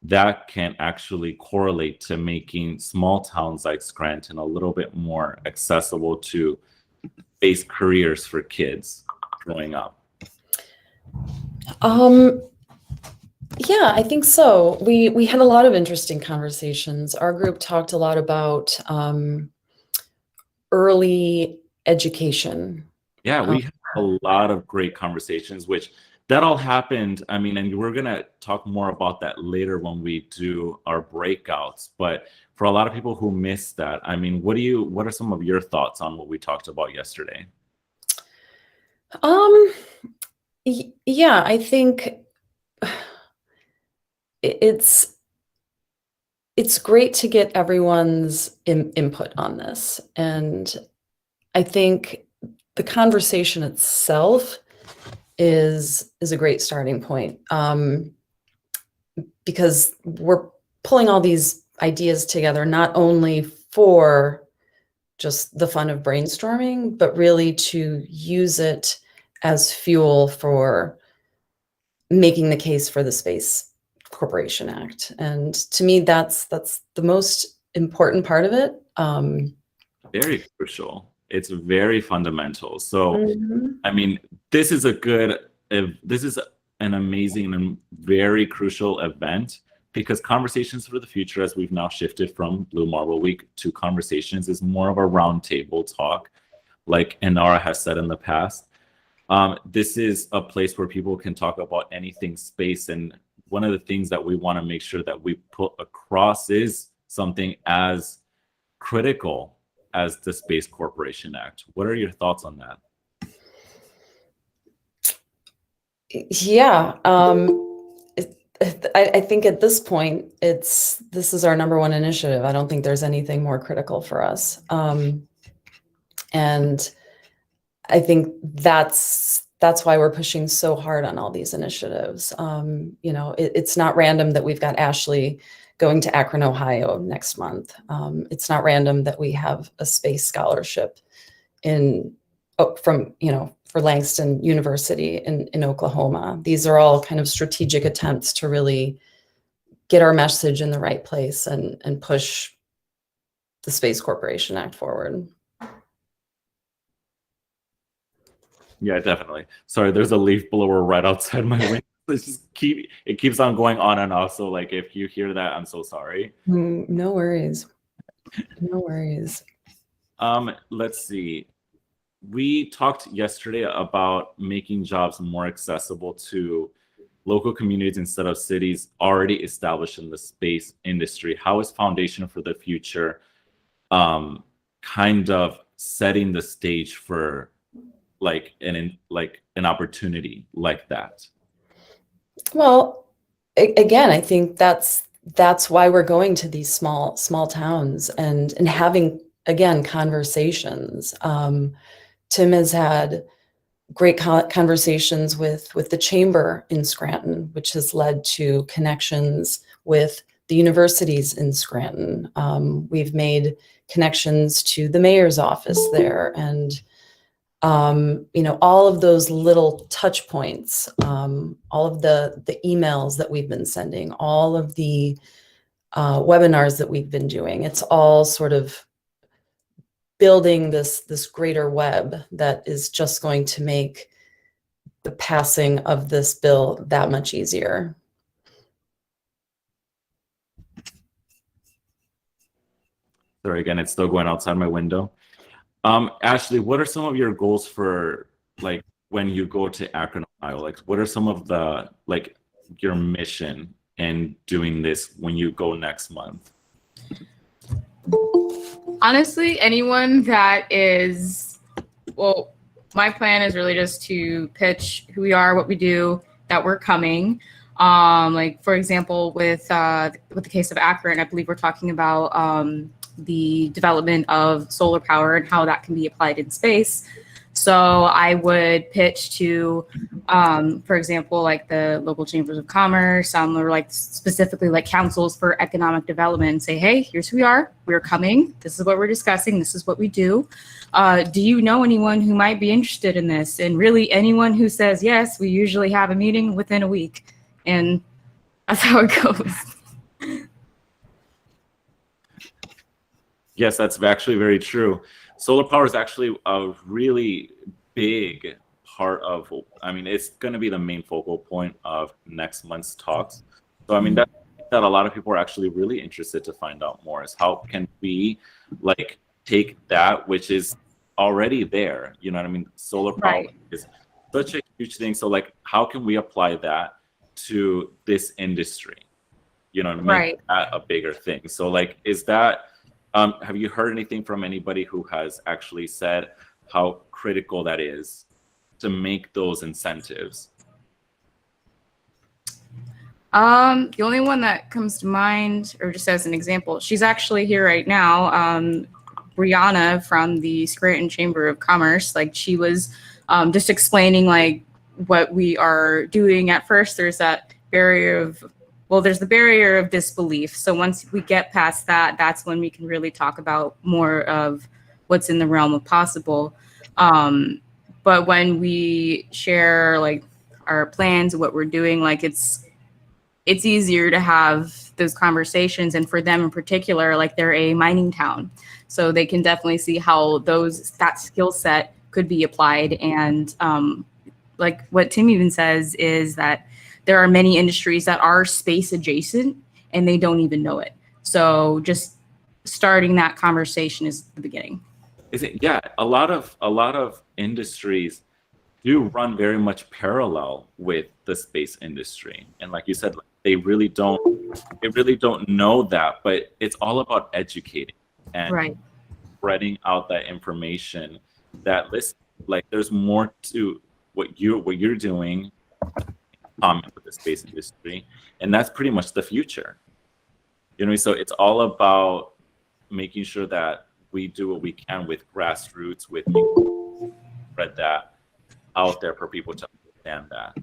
S1: that can actually correlate to making small towns like Scranton a little bit more accessible to base careers for kids growing up.
S4: Yeah, I think so. We had a lot of interesting conversations. Our group talked a lot about early education.
S1: Yeah, we had a lot of great conversations, which that all happened. I mean, and we're gonna talk more about that later when we do our breakouts. But for a lot of people who missed that, I mean, what are some of your thoughts on what we talked about yesterday?
S4: Yeah, I think it's great to get everyone's input on this. And I think the conversation itself is a great starting point, because we're pulling all these ideas together, not only for just the fun of brainstorming, but really to use it as fuel for making the case for the Space Corporation Act. And to me, that's the most important part of it.
S1: Very crucial. It's very fundamental. So,
S4: Mhm.
S1: I mean, this is an amazing and very crucial event because Conversations for the Future, as we've now shifted from Blue Marble Week to Conversations, is more of a roundtable talk, like Inara has said in the past. This is a place where people can talk about anything space. And one of the things that we want to make sure that we put across is something as critical as the Space Corporation Act. What are your thoughts on that?
S4: Yeah, I think at this point, this is our number one initiative. I don't think there's anything more critical for us. And I think that's why we're pushing so hard on all these initiatives. It's not random that we've got Ashley going to Akron, Ohio next month. It's not random that we have a space scholarship for Langston University in Oklahoma. These are all kind of strategic attempts to really get our message in the right place and push the Space Corporation Act forward.
S1: Yeah, definitely. Sorry, there's a leaf blower right outside my window. It keeps on going on and off. So like if you hear that, I'm so sorry.
S4: No worries. No worries.
S1: Let's see. We talked yesterday about making jobs more accessible to local communities instead of cities already established in the space industry. How is Foundation for the Future kind of setting the stage for an opportunity like that?
S4: Well, again, I think that's why we're going to these small towns and having, again, conversations. Tim has had great conversations with the chamber in Scranton, which has led to connections with the universities in Scranton. We've made connections to the mayor's office there, and all of those little touch points, all of the emails that we've been sending, all of the webinars that we've been doing. It's all sort of building this greater web that is just going to make the passing of this bill that much easier.
S1: Sorry, again, it's still going outside my window. Ashley, what are some of your goals for when you go to Akron, Ohio? Like, what are some of the your mission in doing this when you go next month?
S5: Honestly, anyone that is, well, my plan is really just to pitch who we are, what we do, that we're coming. For example, with the case of Akron, I believe we're talking about the development of solar power and how that can be applied in space. So I would pitch to For example, like the local chambers of commerce, or like specifically like councils for economic development, and say, hey, here's who we are. We're coming. This is what we're discussing. This is what we do. Do you know anyone who might be interested in this? And really, anyone who says yes, we usually have a meeting within a week, and that's how it goes.
S1: Yes, that's actually very true. Solar power is actually a really big part of, I mean, it's going to be the main focal point of next month's talks. So, I mean, that a lot of people are actually really interested to find out more is how can we like take that, which is already there, you know what I mean? Solar power is such a huge thing. So like, how can we apply that to this industry? You know what I mean? Make that a bigger thing. So like, is that, have you heard anything from anybody who has actually said how critical that is to make those incentives?
S5: The only one that comes to mind, or just as an example, she's actually here right now, Brianna from the Scranton Chamber of Commerce. Like, she was just explaining like what we are doing. At first, there's that barrier of, well, there's the barrier of disbelief. So once we get past that, that's when we can really talk about more of what's in the realm of possible. But when we share like our plans, what we're doing, like it's easier to have those conversations. And for them in particular, like they're a mining town, so they can definitely see how that skill set could be applied. And like what Tim even says is that there are many industries that are space adjacent and they don't even know it. So just starting that conversation is the beginning.
S1: Is it? Yeah, a lot of industries do run very much parallel with the space industry, and like you said, they really don't know that. But it's all about educating and spreading out that information. That listen, like there's more to what you're doing with the space industry, and that's pretty much the future. You know, so it's all about making sure that we do what we can with grassroots, with people, spread that out there for people to understand that.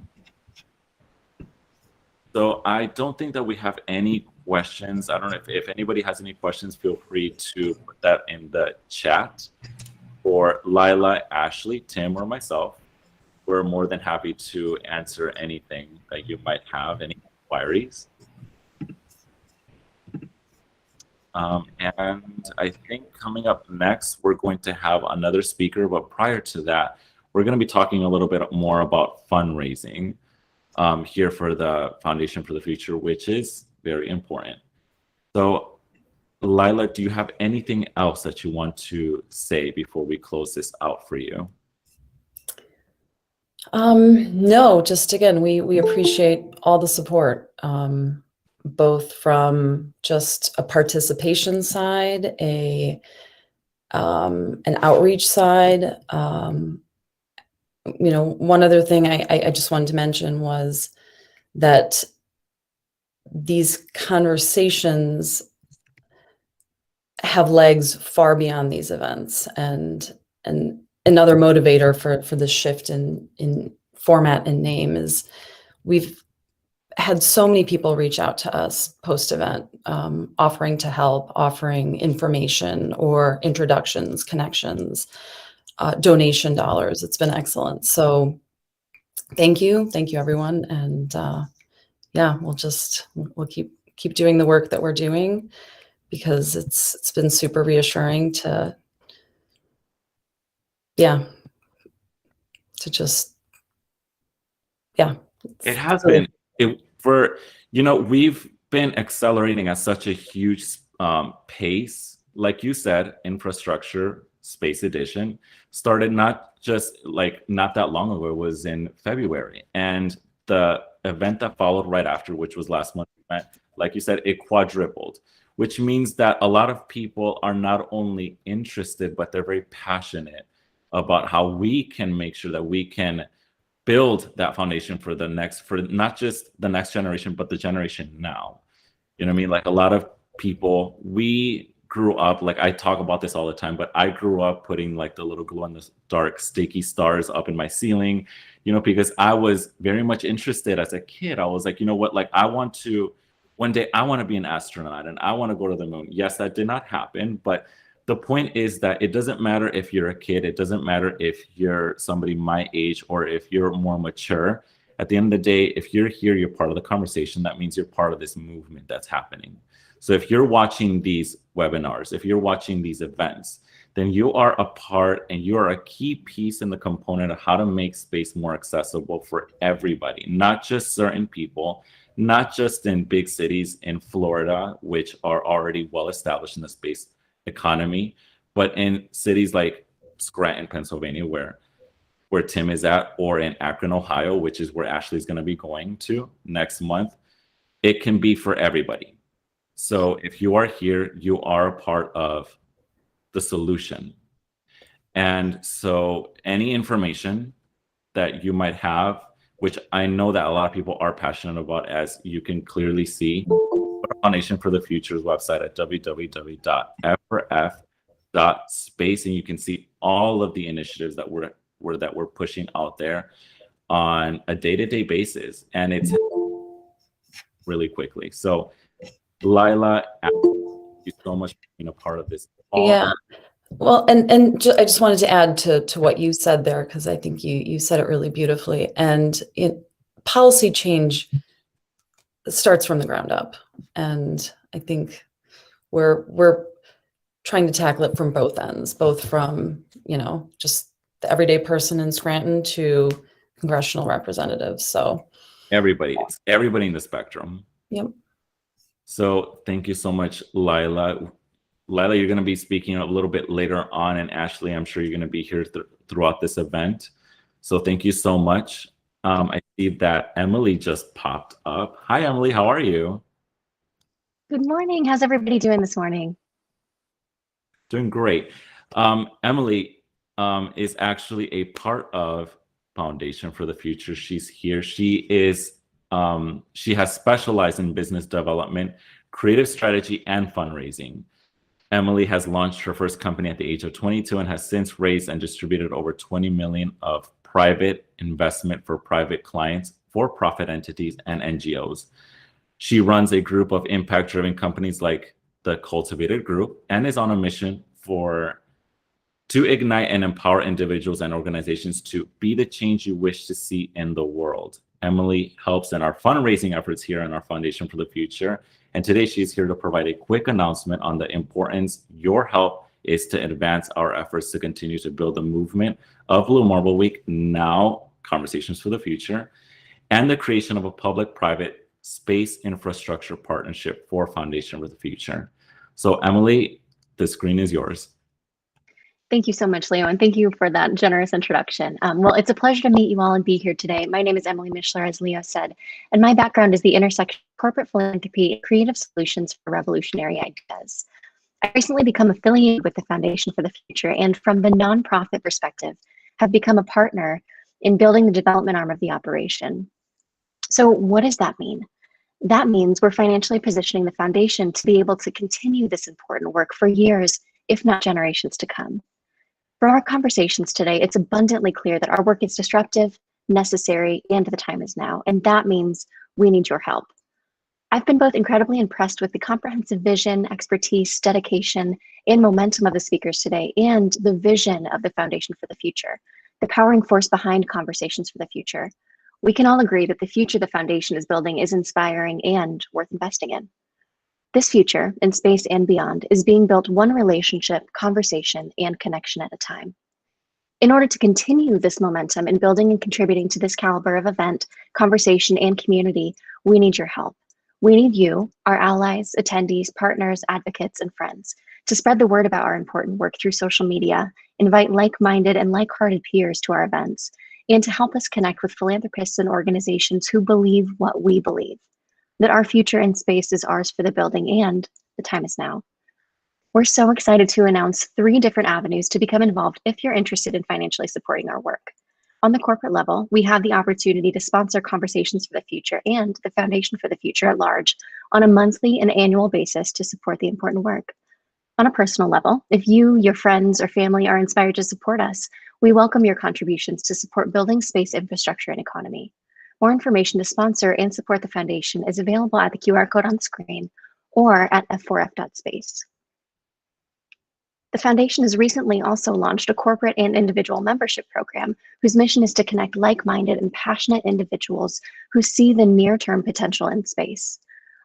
S1: So I don't think that we have any questions. I don't know if anybody has any questions, feel free to put that in the chat. For Lila, Ashley, Tim, or myself, we're more than happy to answer anything that you might have, any inquiries. And I think coming up next, we're going to have another speaker, but prior to that, we're going to be talking a little bit more about fundraising here for the Foundation for the Future, which is very important. So Lila, do you have anything else that you want to say before we close this out for you?
S4: No, just again, we appreciate all the support, both from just a participation side, an outreach side. You know, one other thing I just wanted to mention was that these conversations have legs far beyond these events, and another motivator for the shift in format and name is we've had so many people reach out to us post-event, offering to help, offering information or introductions, connections, donation dollars. It's been excellent. So thank you everyone. And yeah, we'll keep doing the work that we're doing, because it's been super reassuring to just,
S1: it has been. We've been accelerating at such a huge pace. Like you said, infrastructure space edition started not that long ago. It was in February, and the event that followed right after, which was last month, like you said, it quadrupled, which means that a lot of people are not only interested, but they're very passionate about how we can make sure that we can build that foundation for not just the next generation, but the generation now. You know what I mean? Like a lot of people, we grew up, like I talk about this all the time, but I grew up putting like the little glow in the dark sticky stars up in my ceiling, because I was very much interested as a kid. I was like, you know what, like one day I want to be an astronaut and I want to go to the moon. Yes, that did not happen, but the point is that it doesn't matter if you're a kid, it doesn't matter if you're somebody my age or if you're more mature. At the end of the day, if you're here, you're part of the conversation. That means you're part of this movement that's happening. So if you're watching these webinars, if you're watching these events, then you are a part and you are a key piece in the component of how to make space more accessible for everybody, not just certain people, not just in big cities in Florida, which are already well established in the space economy, but in cities like Scranton, Pennsylvania, where Tim is at, or in Akron, Ohio, which is where Ashley's going to be going to next month. It can be for everybody. So if you are here, you are a part of the solution. And so any information that you might have, which I know that a lot of people are passionate about, as you can clearly see, Foundation for the Future's website at www.f4f.space, and you can see all of the initiatives that we're pushing out there on a day-to-day basis, and it's really quickly. So Lila, thank you so much for being a part of this call.
S4: Yeah. Well, I just wanted to add to what you said there, because I think you said it really beautifully. And policy change starts from the ground up, and I think we're trying to tackle it from both ends, both from just the everyday person in Scranton to congressional representatives. So
S1: It's everybody in the spectrum.
S4: Yep.
S1: So thank you so much, Lila. Lila, you're going to be speaking a little bit later on, and Ashley, I'm sure you're going to be here throughout this event. So thank you so much. I see that Emily just popped up. Hi, Emily. How are you?
S6: Good morning. How's everybody doing this morning?
S1: Doing great. Emily is actually a part of Foundation for the Future. She's here. She has specialized in business development, creative strategy, and fundraising. Emily has launched her first company at the age of 22 and has since raised and distributed over 20 million of private investment for private clients, for-profit entities, and NGOs. She runs a group of impact-driven companies like the Cultivated Group and is on a mission to ignite and empower individuals and organizations to be the change you wish to see in the world. Emily helps in our fundraising efforts here in our Foundation for the Future. And today she's here to provide a quick announcement on the importance your help is to advance our efforts to continue to build the movement of Blue Marble Week, now Conversations for the Future, and the creation of a public-private space infrastructure partnership for Foundation for the Future. So Emily, the screen is yours.
S6: Thank you so much, Leo, and thank you for that generous introduction. Well, it's a pleasure to meet you all and be here today. My name is Emily Mishler, as Leo said, and my background is the intersection of corporate philanthropy and creative solutions for revolutionary ideas. I recently become affiliated with the Foundation for the Future, and from the nonprofit perspective, have become a partner in building the development arm of the operation. So what does that mean? That means we're financially positioning the foundation to be able to continue this important work for years, if not generations to come. For our conversations today, it's abundantly clear that our work is disruptive, necessary, and the time is now, and that means we need your help. I've been both incredibly impressed with the comprehensive vision, expertise, dedication, and momentum of the speakers today, and the vision of the Foundation for the Future, the powering force behind Conversations for the Future. We can all agree that the future the Foundation is building is inspiring and worth investing in. This future, in space and beyond, is being built one relationship, conversation, and connection at a time. In order to continue this momentum in building and contributing to this caliber of event, conversation, and community, we need your help. We need you, our allies, attendees, partners, advocates, and friends, to spread the word about our important work through social media, invite like-minded and like-hearted peers to our events, and to help us connect with philanthropists and organizations who believe what we believe, that our future in space is ours for the building, and the time is now. We're so excited to announce 3 different avenues to become involved if you're interested in financially supporting our work. On the corporate level, we have the opportunity to sponsor Conversations for the Future and the Foundation for the Future at large on a monthly and annual basis to support the important work. On a personal level, if you, your friends, or family are inspired to support us, we welcome your contributions to support building space infrastructure and economy. More information to sponsor and support the foundation is available at the QR code on the screen or at f4f.space. The foundation has recently also launched a corporate and individual membership program whose mission is to connect like-minded and passionate individuals who see the near-term potential in space.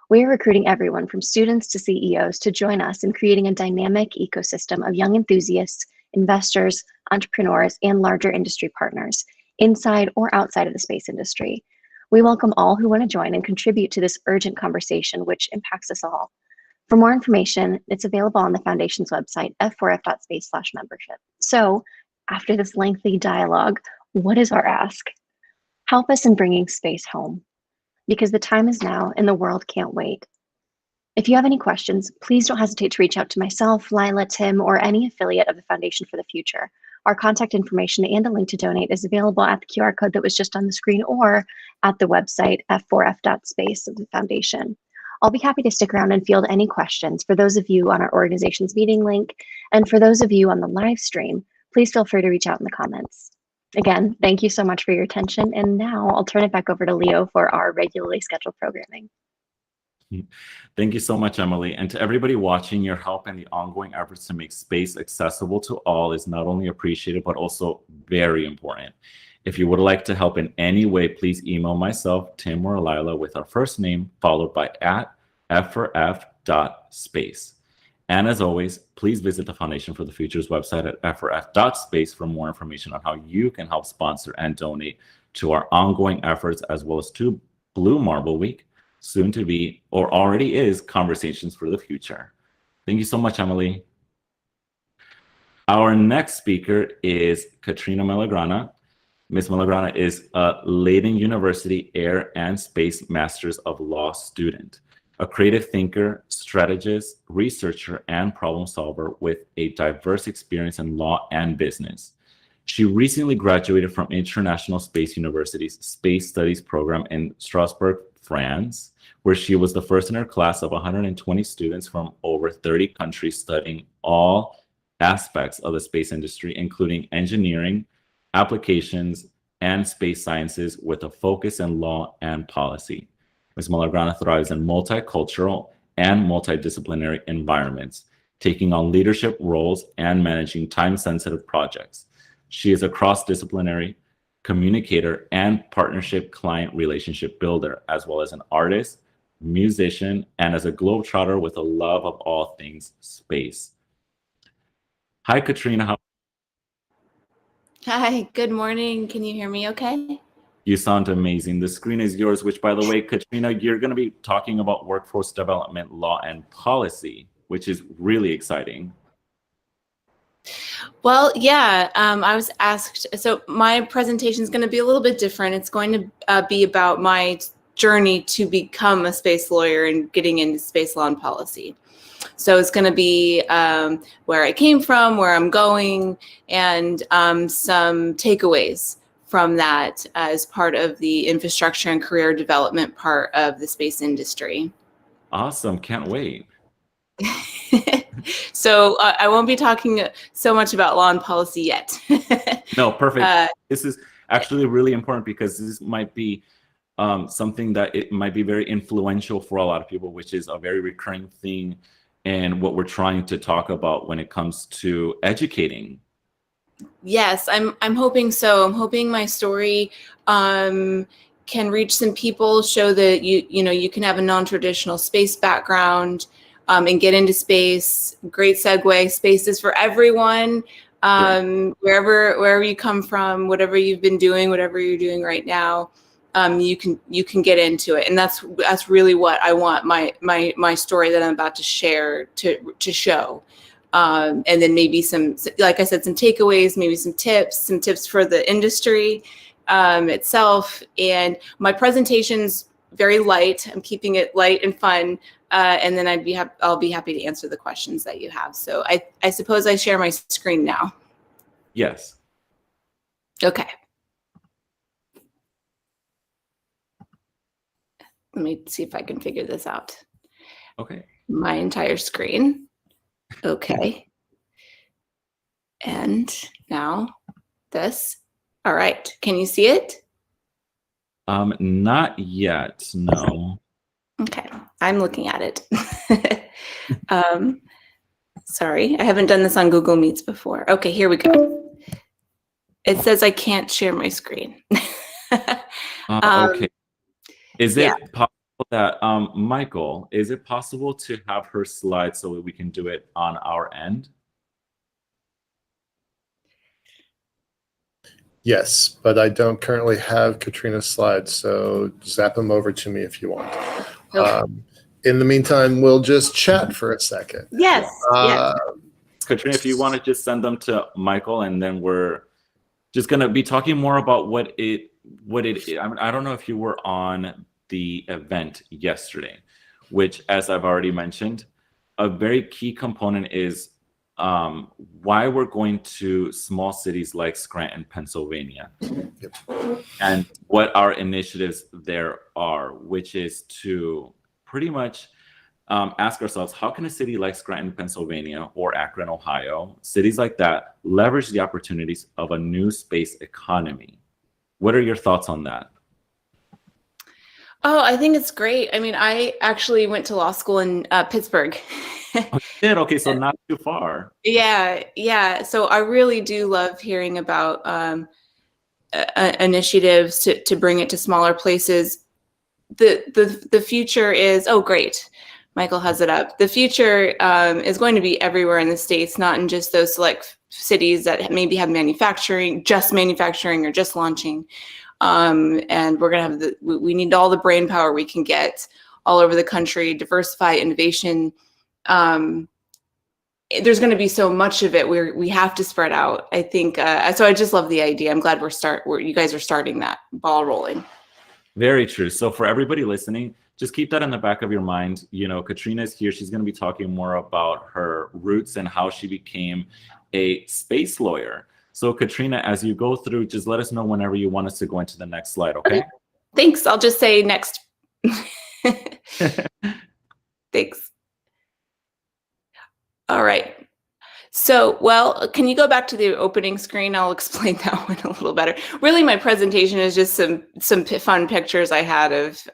S6: We are recruiting everyone from students to CEOs to join us in creating a dynamic ecosystem of young enthusiasts, investors, entrepreneurs, and larger industry partners, inside or outside of the space industry. We welcome all who want to join and contribute to this urgent conversation which impacts us all. For more information, it's available on the Foundation's website, f4f.space/membership. So, after this lengthy dialogue, what is our ask? Help us in bringing space home, because the time is now and the world can't wait. If you have any questions, please don't hesitate to reach out to myself, Lila, Tim, or any affiliate of the Foundation for the Future. Our contact information and a link to donate is available at the QR code that was just on the screen or at the website, f4f.space of the Foundation. I'll be happy to stick around and field any questions for those of you on our organization's meeting link. And for those of you on the live stream, please feel free to reach out in the comments. Again, thank you so much for your attention. And now I'll turn it back over to Leo for our regularly scheduled programming.
S1: Thank you so much, Emily. And to everybody watching, your help and the ongoing efforts to make space accessible to all is not only appreciated, but also very important. If you would like to help in any way, please email myself, Tim, or Lila with our first name, followed by @f4f.space. And as always, please visit the Foundation for the Future's website at f4f.space for more information on how you can help sponsor and donate to our ongoing efforts, as well as to Blue Marble Week, soon to be, or already is, Conversations for the Future. Thank you so much, Emily. Our next speaker is Katrina Malagrana. Ms. Malagrana is a Leiden University Air and Space Masters of Law student, a creative thinker, strategist, researcher, and problem solver with a diverse experience in law and business. She recently graduated from International Space University's Space Studies program in Strasbourg, France, where she was the first in her class of 120 students from over 30 countries studying all aspects of the space industry, including engineering, applications, and space sciences with a focus in law and policy. Ms. Malagrana thrives in multicultural and multidisciplinary environments, taking on leadership roles and managing time-sensitive projects. She is a cross-disciplinary communicator and partnership client relationship builder, as well as an artist, musician, and as a globetrotter with a love of all things space. Hi, Katrina.
S7: Hi, good morning. Can you hear me okay?
S1: You sound amazing. The screen is yours, which, by the way, Katrina, you're going to be talking about workforce development, law, and policy, which is really exciting.
S7: Well, yeah, I was asked, so my presentation is going to be a little bit different. It's going to be about my journey to become a space lawyer and getting into space law and policy. So it's going to be where I came from, where I'm going, and some takeaways from that as part of the infrastructure and career development part of the space industry.
S1: Awesome. Can't wait.
S7: So I won't be talking so much about law and policy yet.
S1: No, perfect. This is actually really important because this might be something that it might be very influential for a lot of people, which is a very recurring thing in what we're trying to talk about when it comes to educating.
S7: Yes, I'm hoping so. I'm hoping my story can reach some people, show that you can have a non-traditional space background and get into space. Great segue. Space is for everyone. Wherever you come from, whatever you've been doing, whatever you're doing right now, you can get into it, and that's really what I want my story that I'm about to share to show. And then maybe some, like I said, some takeaways, maybe some tips for the industry itself. And my presentation's very light. I'm keeping it light and fun. And then I'll be happy to answer the questions that you have. So I suppose I share my screen now.
S1: Yes.
S7: Okay. Let me see if I can figure this out.
S1: Okay.
S7: My entire screen. Okay. And now this. All right. Can you see it?
S1: Not yet, no.
S7: Okay. I'm looking at it. Sorry, I haven't done this on Google Meets before. Okay, here we go. It says I can't share my screen.
S1: Okay. Is
S7: yeah.
S1: it possible that, Michael, is it possible to have her slide so that we can do it on our end?
S2: Yes, but I don't currently have Katrina's slides, so zap them over to me if you want.
S7: Okay.
S2: In the meantime, we'll just chat for a second.
S7: Yes. Yes.
S1: Katrina, if you want to just send them to Michael, and then we're just going to be talking more about what it is. I mean, I don't know if you were on the event yesterday, which, as I've already mentioned, a very key component is why we're going to small cities like Scranton, Pennsylvania, and what our initiatives there are, which is to pretty much ask ourselves, how can a city like Scranton, Pennsylvania, or Akron, Ohio, cities like that, leverage the opportunities of a new space economy? What are your thoughts on that?
S7: Oh, I think it's great. I mean, I actually went to law school in Pittsburgh.
S1: Oh, you did? Okay, so not too far.
S7: Yeah. So I really do love hearing about initiatives to bring it to smaller places. The future is, oh, great. Michael has it up. The future is going to be everywhere in the States, not in just those select cities that maybe have manufacturing or just launching. And we're going to have we need all the brain power we can get all over the country, diversify innovation. There's going to be so much of it. We have to spread out. I think, so I just love the idea. I'm glad you guys are starting that ball rolling.
S1: Very true. So for everybody listening, just keep that in the back of your mind. You know, Katrina's here. She's going to be talking more about her roots and how she became a space lawyer. So Katrina, as you go through, just let us know whenever you want us to go into the next slide, okay?
S7: Thanks. I'll just say next. Thanks. All right. So, well, can you go back to the opening screen? I'll explain that one a little better. Really, my presentation is just some fun pictures I had of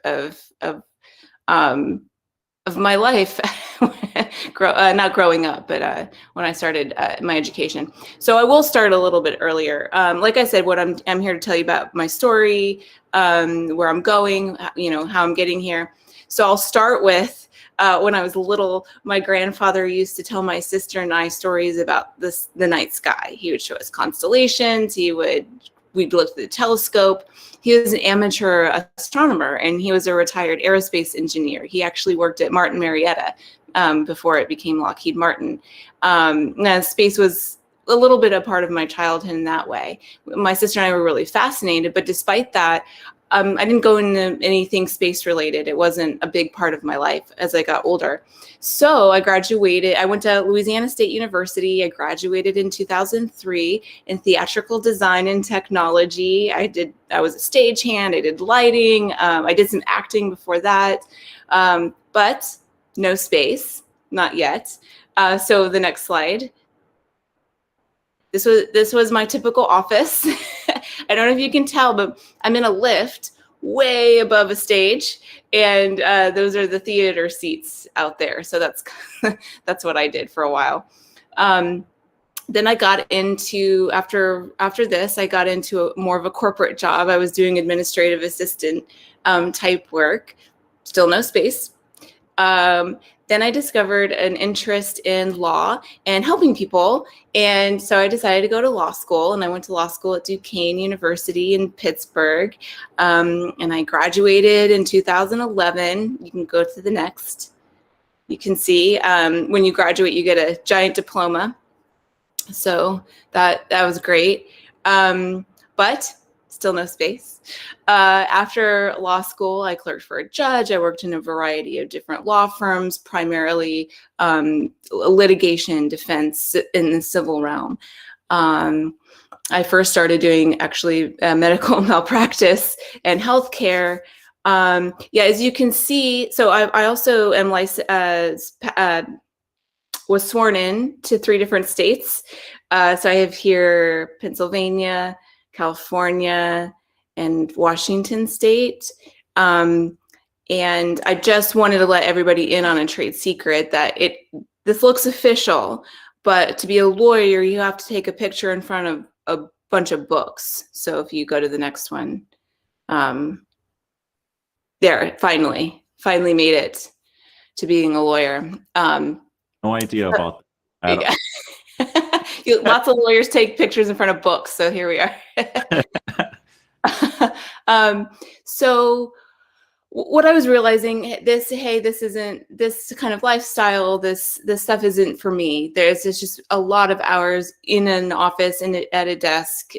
S7: my life, not growing up, but when I started my education. So I will start a little bit earlier. Like I said, what I'm here to tell you about my story, where I'm going, you know, how I'm getting here. So I'll start with when I was little, my grandfather used to tell my sister and I stories about the night sky. He would show us constellations. We'd look at the telescope. He was an amateur astronomer, and he was a retired aerospace engineer. He actually worked at Martin Marietta before it became Lockheed Martin. Now, space was a little bit a part of my childhood in that way. My sister and I were really fascinated, but despite that, I didn't go into anything space related. It wasn't a big part of my life as I got older. So I graduated. I went to Louisiana State University. I graduated in 2003 in theatrical design and technology. I was a stagehand. I did lighting. I did some acting before that, but no space, not yet. So the next slide. This was my typical office. I don't know if you can tell, but I'm in a lift way above a stage, and those are the theater seats out there. So that's what I did for a while. Then I got into, after this, I got into more of a corporate job. I was doing administrative assistant type work, still no space. Then I discovered an interest in law and helping people. And so I decided to go to law school, and I went to law school at Duquesne University in Pittsburgh. And I graduated in 2011. You can go to the next. You can see when you graduate, you get a giant diploma. So that was great. But still no space. After law school, I clerked for a judge. I worked in a variety of different law firms, primarily litigation, defense in the civil realm. I first started doing actually medical malpractice and healthcare. As you can see, so I also am licensed, was sworn in to 3 different states. So I have here Pennsylvania, California, and Washington State. And I just wanted to let everybody in on a trade secret that this looks official, but to be a lawyer, you have to take a picture in front of a bunch of books. So if you go to the next one, there, finally made it to being a lawyer.
S1: No idea about that.
S7: Yeah. Lots of lawyers take pictures in front of books, so here we are. So what I was realizing, this kind of lifestyle, this stuff isn't for me. There's just a lot of hours in an office and at a desk.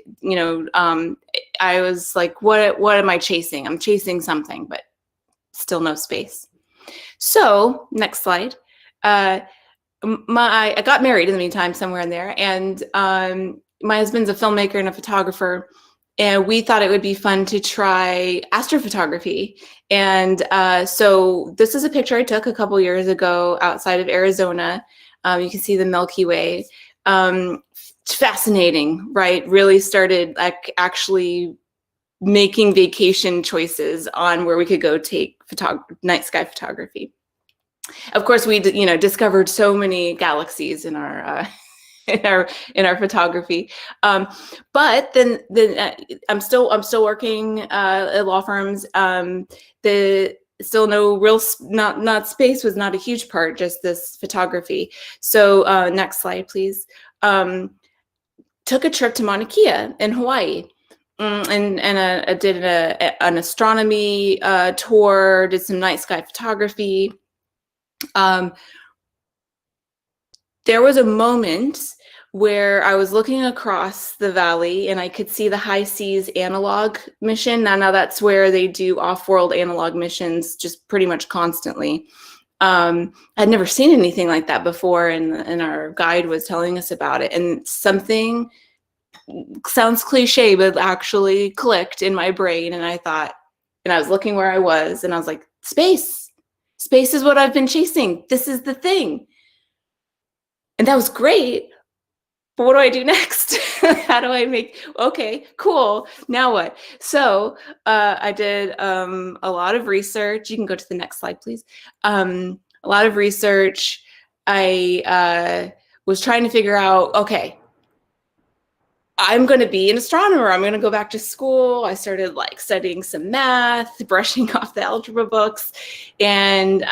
S7: I was like, what am I chasing? I'm chasing something, but still no space. So next slide. I got married in the meantime, somewhere in there, and my husband's a filmmaker and a photographer. And we thought it would be fun to try astrophotography. And so this is a picture I took a couple years ago outside of Arizona. You can see the Milky Way. Fascinating, right? Really started like actually making vacation choices on where we could go take night sky photography. Of course, we discovered so many galaxies in our in our photography, but then I'm still working at law firms. Still no real not space was not a huge part, just this photography. So next slide, please. Took a trip to Mauna Kea in Hawaii, and I did an astronomy tour. Did some night sky photography. There was a moment where I was looking across the valley and I could see the High Seas analog mission. Now that's where they do off-world analog missions just pretty much constantly. I'd never seen anything like that before, and our guide was telling us about it. And something sounds cliche, but actually clicked in my brain. And I thought, and I was looking where I was, and I was like, space is what I've been chasing. This is the thing. And that was great. But what do I do next? How do I okay, cool. Now what? So I did a lot of research. You can go to the next slide, please. A lot of research. I was trying to figure out, okay, I'm going to be an astronomer. I'm going to go back to school. I started studying some math, brushing off the algebra books, and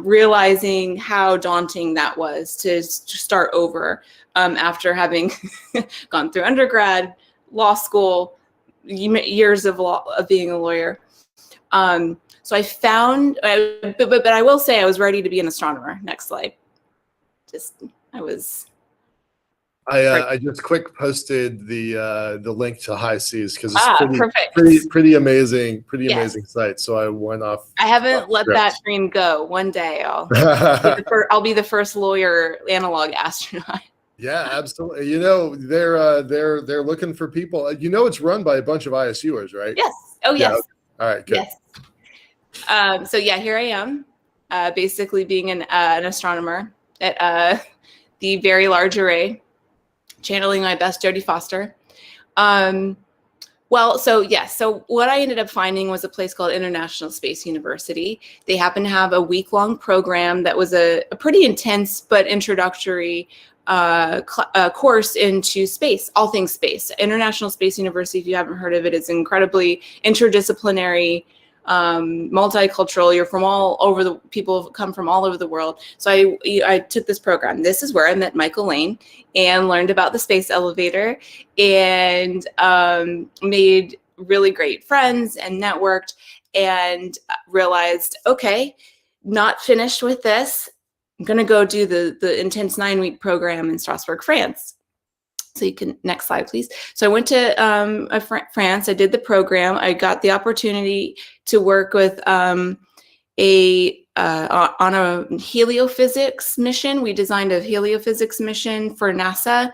S7: realizing how daunting that was to start over after having gone through undergrad, law school, years of being a lawyer. So I found, but I will say I was ready to be an astronomer. Next slide.
S2: I just quick posted the link to High Seas because it's pretty amazing site. So I went off.
S7: I haven't let that dream go. One day I'll be the first lawyer analog astronaut.
S2: Yeah, absolutely. They're looking for people. It's run by a bunch of ISUers, right?
S7: Yes. Oh, yes.
S2: Yeah. All right. Good.
S7: Yes. So yeah, here I am, basically being an astronomer at the Very Large Array, channeling my best Jodie Foster. So what I ended up finding was a place called International Space University. They happen to have a week-long program that was a pretty intense but introductory course into space, all things space. International Space University, if you haven't heard of it, is incredibly interdisciplinary, multicultural. You're from all over people come from all over the world. So I took this program. This is where I met Michael Lane and learned about the space elevator, and made really great friends and networked, and realized, okay, not finished with this. I'm going to go do the intense 9-week program in Strasbourg, France. So you can, next slide, please. So I went to France. I did the program. I got the opportunity to work with on a heliophysics mission. We designed a heliophysics mission for NASA.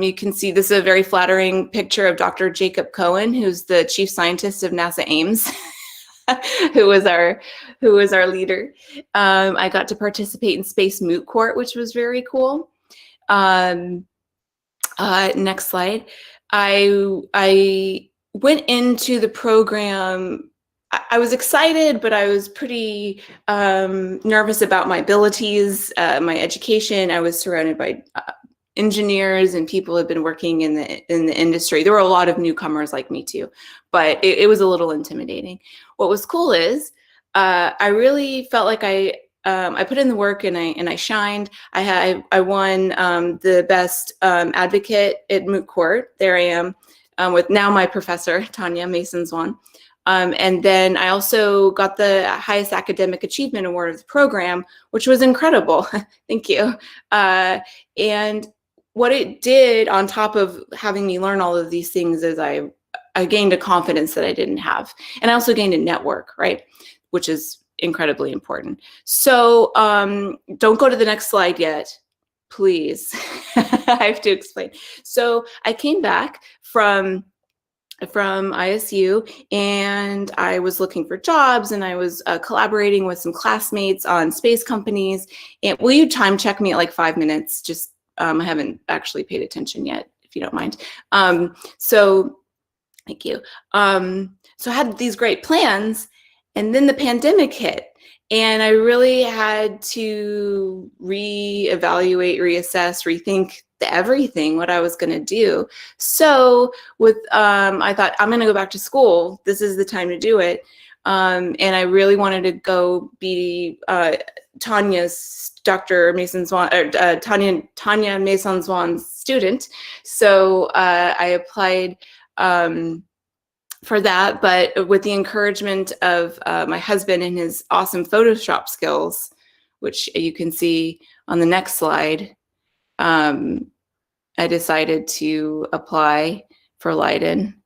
S7: You can see this is a very flattering picture of Dr. Jacob Cohen, who's the chief scientist of NASA Ames. who was our leader. I got to participate in Space Moot Court, which was very cool. Next slide. I went into the program. I was excited, but I was pretty nervous about my abilities, my education. I was surrounded by engineers and people who had been working in the industry. There were a lot of newcomers like me too, but it was a little intimidating. What was cool is I really felt like I put in the work and I shined. I won the best advocate at Moot Court. There I am with now my professor, Tanya Mason-Zwan. And then I also got the highest academic achievement award of the program, which was incredible. Thank you. And what it did on top of having me learn all of these things is I gained a confidence that I didn't have. And I also gained a network, right? Which is incredibly important. So don't go to the next slide yet, please. I have to explain. So I came back from ISU and I was looking for jobs and I was collaborating with some classmates on space companies. And will you time check me at like 5 minutes? Just I haven't actually paid attention yet, if you don't mind. So thank you. So I had these great plans and then the pandemic hit and I really had to reevaluate, reassess, rethink everything, what I was going to do. So with, I thought I'm going to go back to school. This is the time to do it. And I really wanted to go be Tanya's Dr. Mason-Zwan, or Tanya Mason-Zwan's student. So I applied for that, but with the encouragement of my husband and his awesome Photoshop skills, which you can see on the next slide, I decided to apply for Leiden.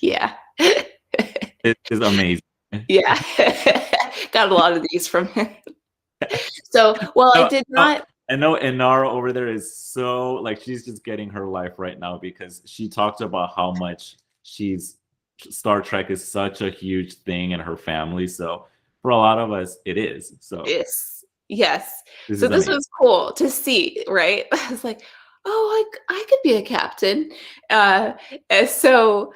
S7: Yeah.
S1: It is amazing.
S7: Yeah. Got a lot of these from him. So, well, I did not.
S1: I know Inara over there is so, like, she's just getting her life right now because she talked about how much Star Trek is such a huge thing in her family. So for a lot of us, it is. So
S7: yes. So this was cool to see, right? I was like, oh, I could be a captain. So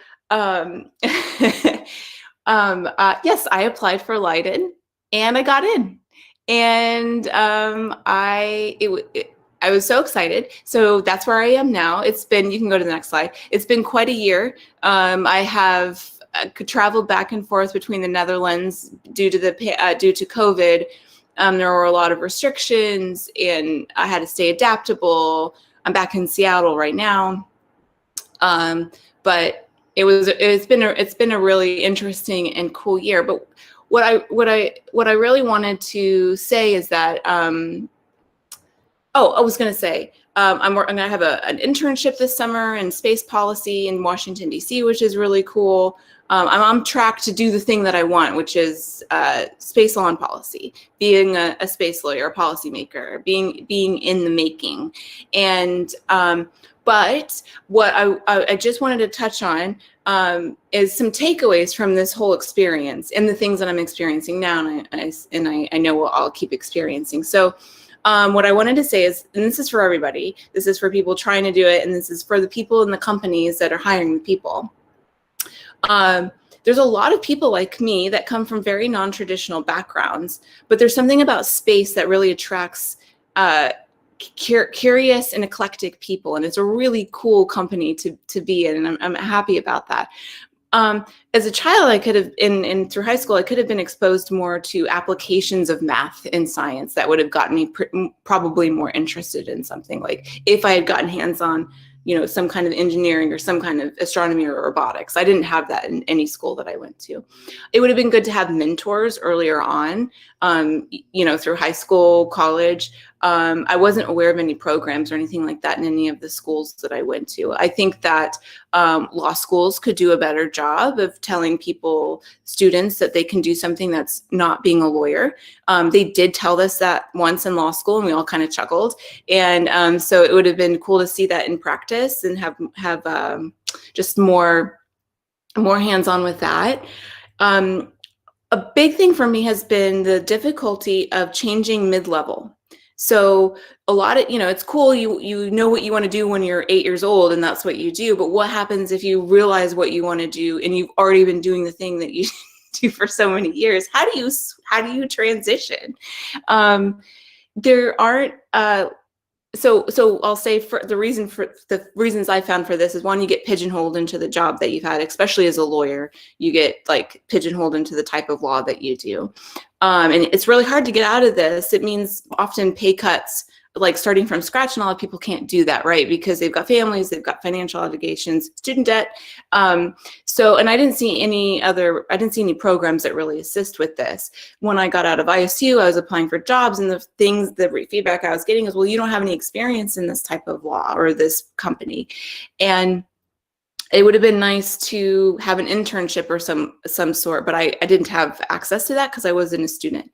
S7: yes, I applied for Leiden and I got in. And I was so excited. So that's where I am now. It's been, you can go to the next slide. It's been quite a year. I have traveled back and forth between the Netherlands due to COVID. There were a lot of restrictions and I had to stay adaptable. I'm back in Seattle right now. But it's been a really interesting and cool year. But what I really wanted to say is that I was going to say I'm going to have an internship this summer in space policy in Washington D.C., which is really cool. I'm on track to do the thing that I want, which is space law and policy, being a space lawyer, a policymaker, being in the making. And but what I just wanted to touch on is some takeaways from this whole experience and the things that I'm experiencing now, and I know I'll keep experiencing. So what I wanted to say is, and this is for everybody, this is for people trying to do it, and this is for the people in the companies that are hiring the people. There's a lot of people like me that come from very non-traditional backgrounds, but there's something about space that really attracts curious and eclectic people, and it's a really cool company to be in, and I'm happy about that. As a child, I could have, through high school, I could have been exposed more to applications of math and science that would have gotten me probably more interested in something, like if I had gotten hands-on, some kind of engineering or some kind of astronomy or robotics. I didn't have that in any school that I went to. It would have been good to have mentors earlier on, through high school, college. I wasn't aware of any programs or anything like that in any of the schools that I went to. I think that law schools could do a better job of telling students that they can do something that's not being a lawyer. They did tell us that once in law school, and we all kind of chuckled. And so it would have been cool to see that in practice and have just more more hands-on with that. A big thing for me has been the difficulty of changing mid-level. So a lot of, it's cool, you know what you want to do when you're 8 years old and that's what you do, but what happens if you realize what you want to do and you've already been doing the thing that you do for so many years? How do you transition? There aren't so I'll say for the reasons I found for this is, one, you get pigeonholed into the job that you've had, especially as a lawyer. You get like pigeonholed into the type of law that you do. And it's really hard to get out of this. It means often pay cuts, like starting from scratch, and a lot of people can't do that, right? Because they've got families, they've got financial obligations, student debt. And I didn't see any programs that really assist with this. When I got out of ISU, I was applying for jobs, and the feedback I was getting is, well, you don't have any experience in this type of law or this company. And it would have been nice to have an internship or some sort, but I didn't have access to that because I wasn't a student.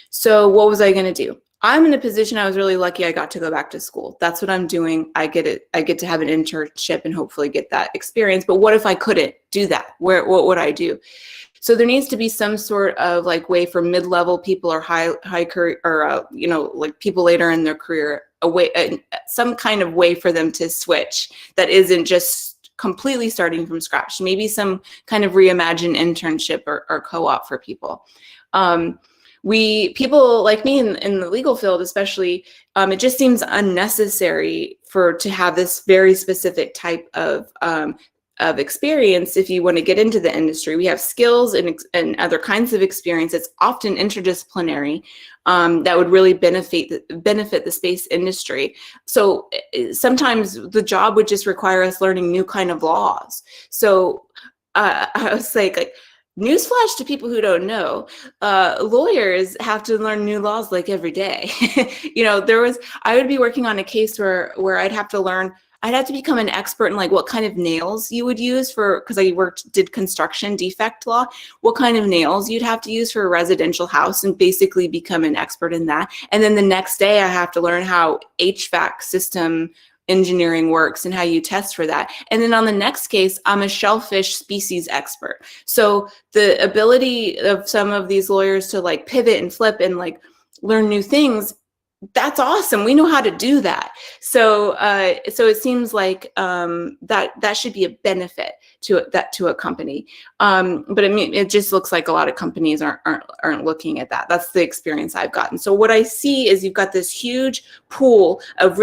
S7: So what was I going to do? I'm in a position, I was really lucky I got to go back to school. That's what I'm doing. I get to have an internship and hopefully get that experience. But what if I couldn't do that? What would I do? So there needs to be some sort of like way for mid-level people or high career, or like people later in their career, some kind of way for them to switch that isn't just completely starting from scratch. Maybe some kind of reimagined internship or co-op for people. People like me in the legal field, especially, it just seems unnecessary to have this very specific type of experience. If you want to get into the industry, we have skills and other kinds of experience. It's often interdisciplinary that would really benefit the space industry. So sometimes the job would just require us learning new kind of laws. So I was like, newsflash to people who don't know, lawyers have to learn new laws like every day. I would be working on a case where I'd have to become an expert in like what kind of nails you would use because I did construction defect law, what kind of nails you'd have to use for a residential house, and basically become an expert in that. And then the next day I have to learn how HVAC system engineering works and how you test for that. And then on the next case, I'm a shellfish species expert. So the ability of some of these lawyers to like pivot and flip and like learn new things, that's awesome. We know how to do that. So it seems like that should be a benefit to a company. But I mean, it just looks like a lot of companies aren't looking at that. That's the experience I've gotten. So what I see is you've got this huge pool of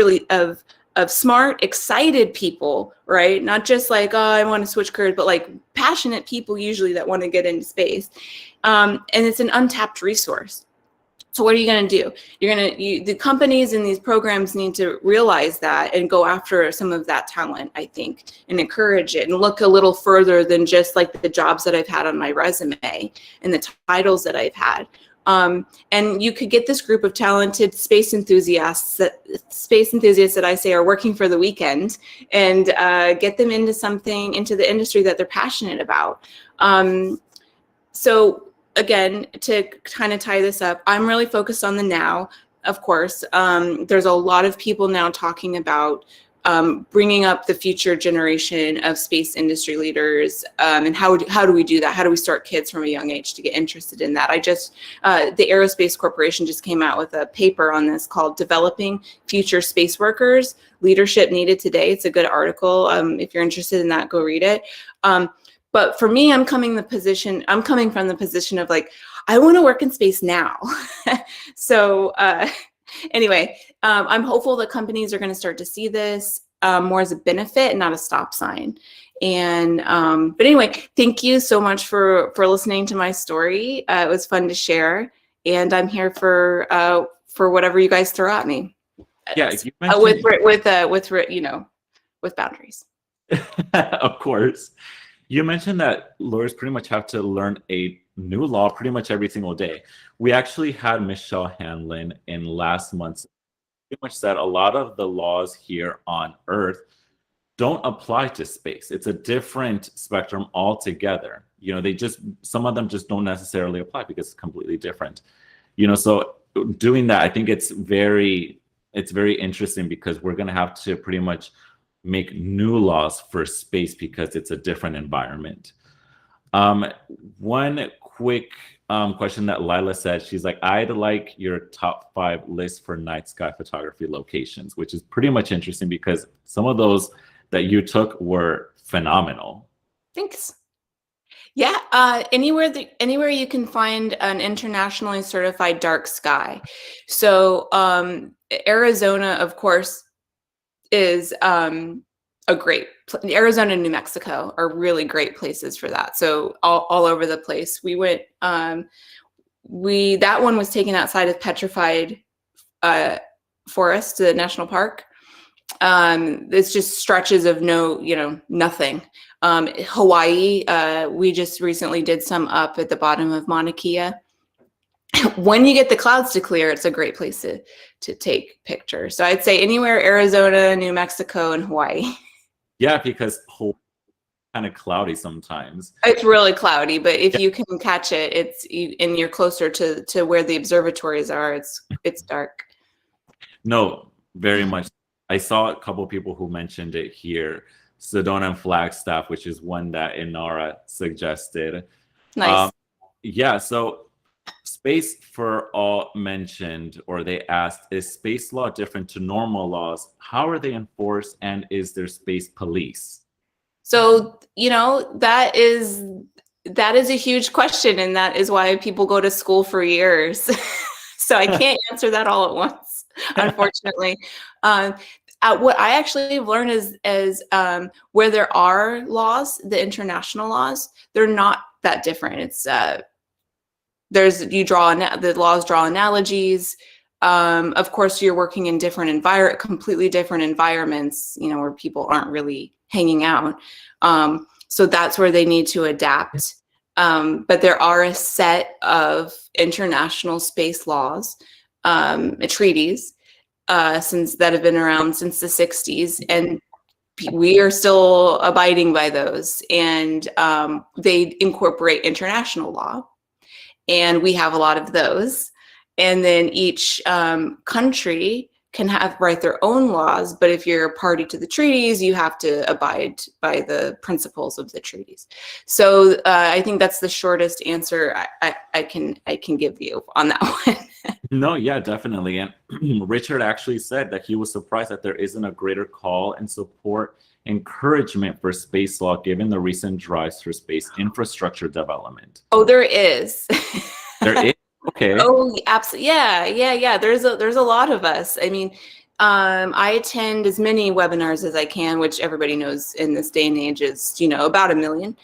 S7: smart, excited people, right? Not just like, oh, I want to switch careers, but like passionate people usually that want to get into space. And it's an untapped resource. So what are you going to do? The companies in these programs need to realize that and go after some of that talent, I think, and encourage it and look a little further than just like the jobs that I've had on my resume and the titles that I've had. And you could get this group of talented space enthusiasts that I say are working for the weekend, and get them into the industry that they're passionate about. So again, to kind of tie this up, I'm really focused on the now, of course. There's a lot of people now talking about bringing up the future generation of space industry leaders, and how do we do that? How do we start kids from a young age to get interested in that? The Aerospace Corporation just came out with a paper on this called "Developing Future Space Workers: Leadership Needed Today." It's a good article. If you're interested in that, go read it. But for me, I'm coming from the position of like, I want to work in space now. So anyway, I'm hopeful that companies are going to start to see this more as a benefit and not a stop sign. And but anyway, thank you so much for listening to my story. It was fun to share, and I'm here for whatever you guys throw at me.
S1: Yeah, you mentioned
S7: with boundaries.
S1: Of course. You mentioned that lawyers pretty much have to learn a new law pretty much every single day. We actually had Michelle Hanlon in last month's, pretty much said a lot of the laws here on Earth don't apply to space. It's a different spectrum altogether. Some of them just don't necessarily apply because it's completely different. So doing that, I think it's very interesting, because we're going to have to pretty much make new laws for space because it's a different environment. One quick question that Lila said, she's like, I'd like your top 5 list for night sky photography locations, which is pretty much interesting because some of those that you took were phenomenal.
S7: Thanks. Yeah, anywhere you can find an internationally certified dark sky. So Arizona, of course, is a great. Arizona and New Mexico are really great places for that. So all over the place. We went. That one was taken outside of Petrified Forest, the national park. It's just stretches of nothing. Hawaii, we just recently did some up at the bottom of Mauna Kea. When you get the clouds to clear, it's a great place to take pictures. So I'd say anywhere, Arizona, New Mexico, and Hawaii.
S1: Yeah, because Hawaii is kind of cloudy sometimes.
S7: It's really cloudy, but if you can catch it, and you're closer to where the observatories are, it's dark.
S1: No, very much. I saw a couple of people who mentioned it here. Sedona and Flagstaff, which is one that Inara suggested.
S7: Nice.
S1: Yeah, so Space for All mentioned, or they asked, is space law different to normal laws? How are they enforced, and is there space police?
S7: So, that is a huge question, and that is why people go to school for years. So I can't answer that all at once, unfortunately. What I actually have learned is where there are laws, the international laws, they're not that different. It's the laws draw analogies. Of course, you're working in completely different environments, where people aren't really hanging out. So that's where they need to adapt. But there are a set of international space laws, treaties, that have been around since the 60s, and we are still abiding by those. And they incorporate international law, and we have a lot of those. And then each country can write their own laws, but if you're a party to the treaties, you have to abide by the principles of the treaties. So I think that's the shortest answer I can give you on that one.
S1: No, yeah, definitely. And Richard actually said that he was surprised that there isn't a greater call and support encouragement for space law given the recent drives for space infrastructure development.
S7: Oh, there is.
S1: There is. Okay.
S7: Oh, absolutely. Yeah. There's a lot of us. I mean, I attend as many webinars as I can, which everybody knows in this day and age is, about 1 million.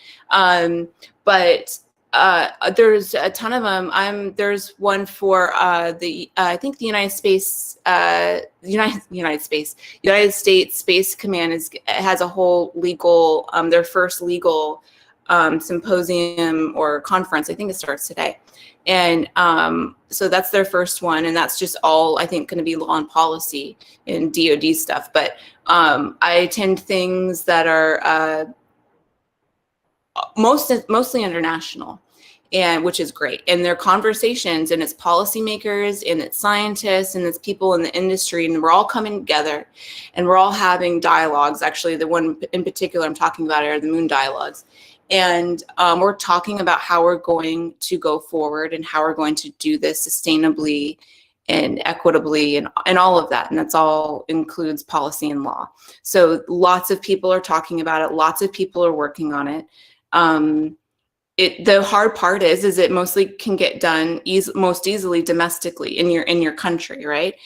S7: But there's a ton of them. There's one for I think the United States Space Command has a whole legal, their first legal symposium or conference. I think it starts today. And so that's their first one, and that's just all, I think, going to be law and policy and DoD stuff. But I attend things that are mostly international, and which is great. And they're conversations, and it's policymakers, and it's scientists, and it's people in the industry, and we're all coming together, and we're all having dialogues. Actually, the one in particular I'm talking about are the Moon Dialogues. And we're talking about how we're going to go forward and how we're going to do this sustainably and equitably and all of that. And that's all includes policy and law. So lots of people are talking about it. Lots of people are working on it. The hard part is it mostly can get done most easily domestically in your country, right?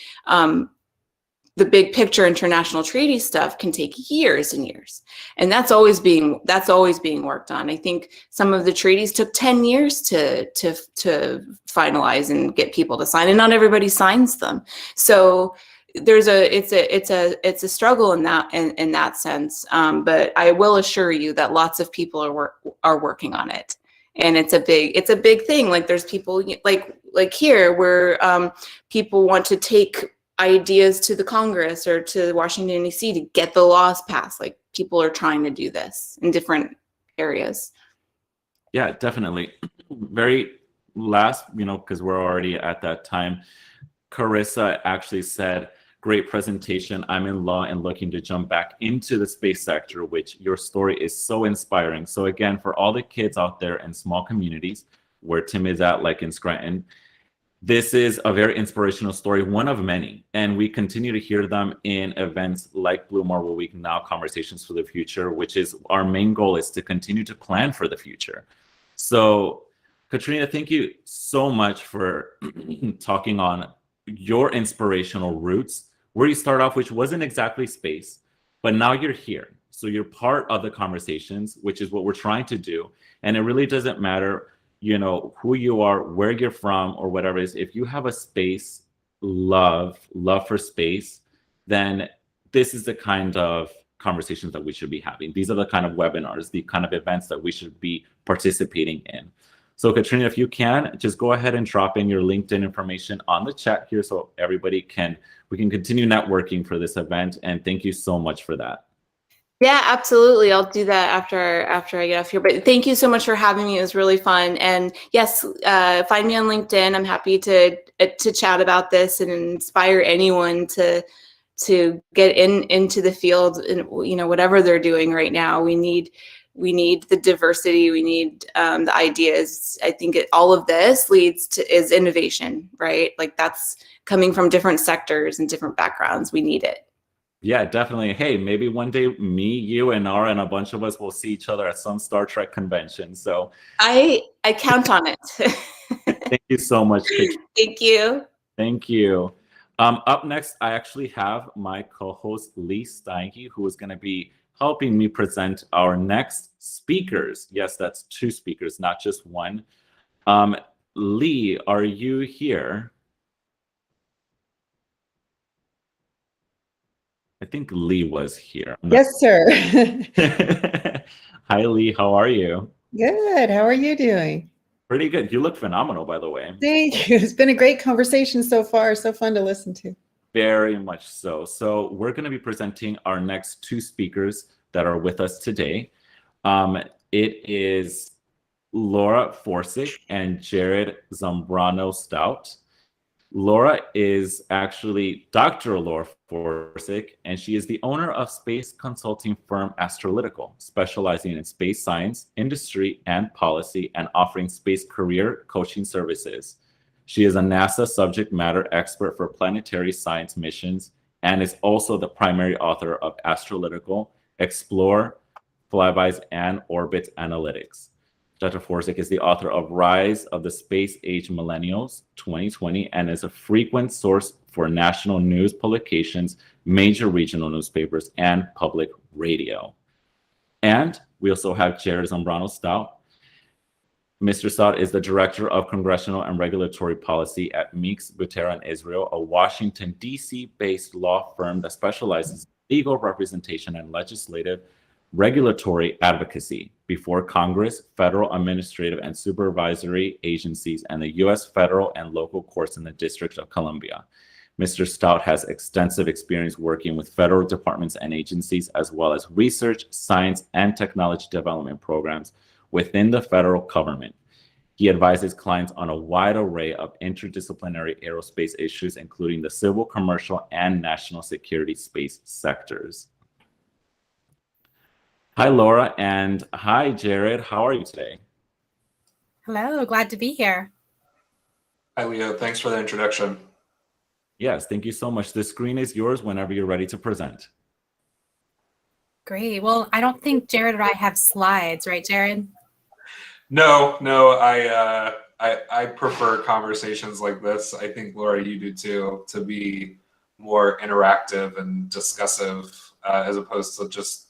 S7: The big picture international treaty stuff can take years and years, and that's always being worked on. I think some of the treaties took 10 years to finalize and get people to sign, and not everybody signs them. So it's a struggle in that sense. But I will assure you that lots of people are working on it, and it's a big thing. Like there's people like here where people want to take ideas to the Congress or to Washington, D.C. to get the laws passed. Like people are trying to do this in different areas.
S1: Yeah, definitely. Very last, because we're already at that time, Carissa actually said, great presentation. I'm in law and looking to jump back into the space sector, which your story is so inspiring. So again, for all the kids out there in small communities where Tim is at, like in Scranton, this is a very inspirational story, one of many. And we continue to hear them in events like Blue Marble Week, now Conversations for the Future, which is our main goal, is to continue to plan for the future. So Katrina, thank you so much for talking on your inspirational roots, where you start off, which wasn't exactly space, but now you're here. So you're part of the conversations, which is what we're trying to do. And it really doesn't matter, you know, who you are, where you're from, or whatever it is. If you have a space love for space, then this is the kind of conversations that we should be having. These are the kind of webinars, the kind of events that we should be participating in. So Katrina, if you can, just go ahead and drop in your LinkedIn information on the chat here so we can continue networking for this event. And thank you so much for that.
S7: Yeah, absolutely. I'll do that after I get off here. But thank you so much for having me. It was really fun. And yes, find me on LinkedIn. I'm happy to chat about this and inspire anyone to get into the field and, you know, whatever they're doing right now. We need the diversity. We need the ideas. I think all of this is innovation, right? Like that's coming from different sectors and different backgrounds. We need it.
S1: Yeah, definitely. Hey, maybe one day me, you, and Nara, and a bunch of us will see each other at some Star Trek convention. So
S7: I count on it.
S1: Thank you so much, Katrina.
S7: Thank you.
S1: Thank you. Up next, I actually have my co-host Lee Steinke, who is going to be helping me present our next speakers. Yes, that's 2 speakers, not just one. Lee, are you here? I think Lee was here.
S8: Yes, sir.
S1: Hi, Lee. How are you?
S8: Good. How are you doing?
S1: Pretty good. You look phenomenal, by the way.
S8: Thank you. It's been a great conversation so far. So fun to listen to.
S1: Very much so. So we're going to be presenting our next 2 speakers that are with us today. It is Laura Forsick and Jared Zambrano Stout. Laura is actually Dr. Laura Forsick, and she is the owner of space consulting firm Astrolytical, specializing in space science, industry, and policy, and offering space career coaching services. She is a NASA subject matter expert for planetary science missions and is also the primary author of Astrolytical, Explore, Flybys, and Orbit Analytics. Dr. Forsick is the author of Rise of the Space Age Millennials 2020 and is a frequent source for national news publications, major regional newspapers, and public radio. And we also have Jared Zambrano Stout. Mr. Stout is the Director of Congressional and Regulatory Policy at Meeks, Butera & Israel, a Washington, D.C.-based law firm that specializes in legal representation and legislative regulatory advocacy before Congress, federal administrative and supervisory agencies, and the U.S. federal and local courts in the District of Columbia. Mr. Stout has extensive experience working with federal departments and agencies, as well as research, science, and technology development programs within the federal government. He advises clients on a wide array of interdisciplinary aerospace issues, including the civil, commercial, and national security space sectors. Hi, Laura, and hi, Jared. How are you today?
S9: Hello, glad to be here.
S10: Hi, Leo. Thanks for the introduction.
S1: Yes, thank you so much. The screen is yours whenever you're ready to present.
S9: Great. Well, I don't think Jared or I have slides, right, Jared?
S10: No, I prefer conversations like this. I think, Laura, you do too, to be more interactive and discussive as opposed to just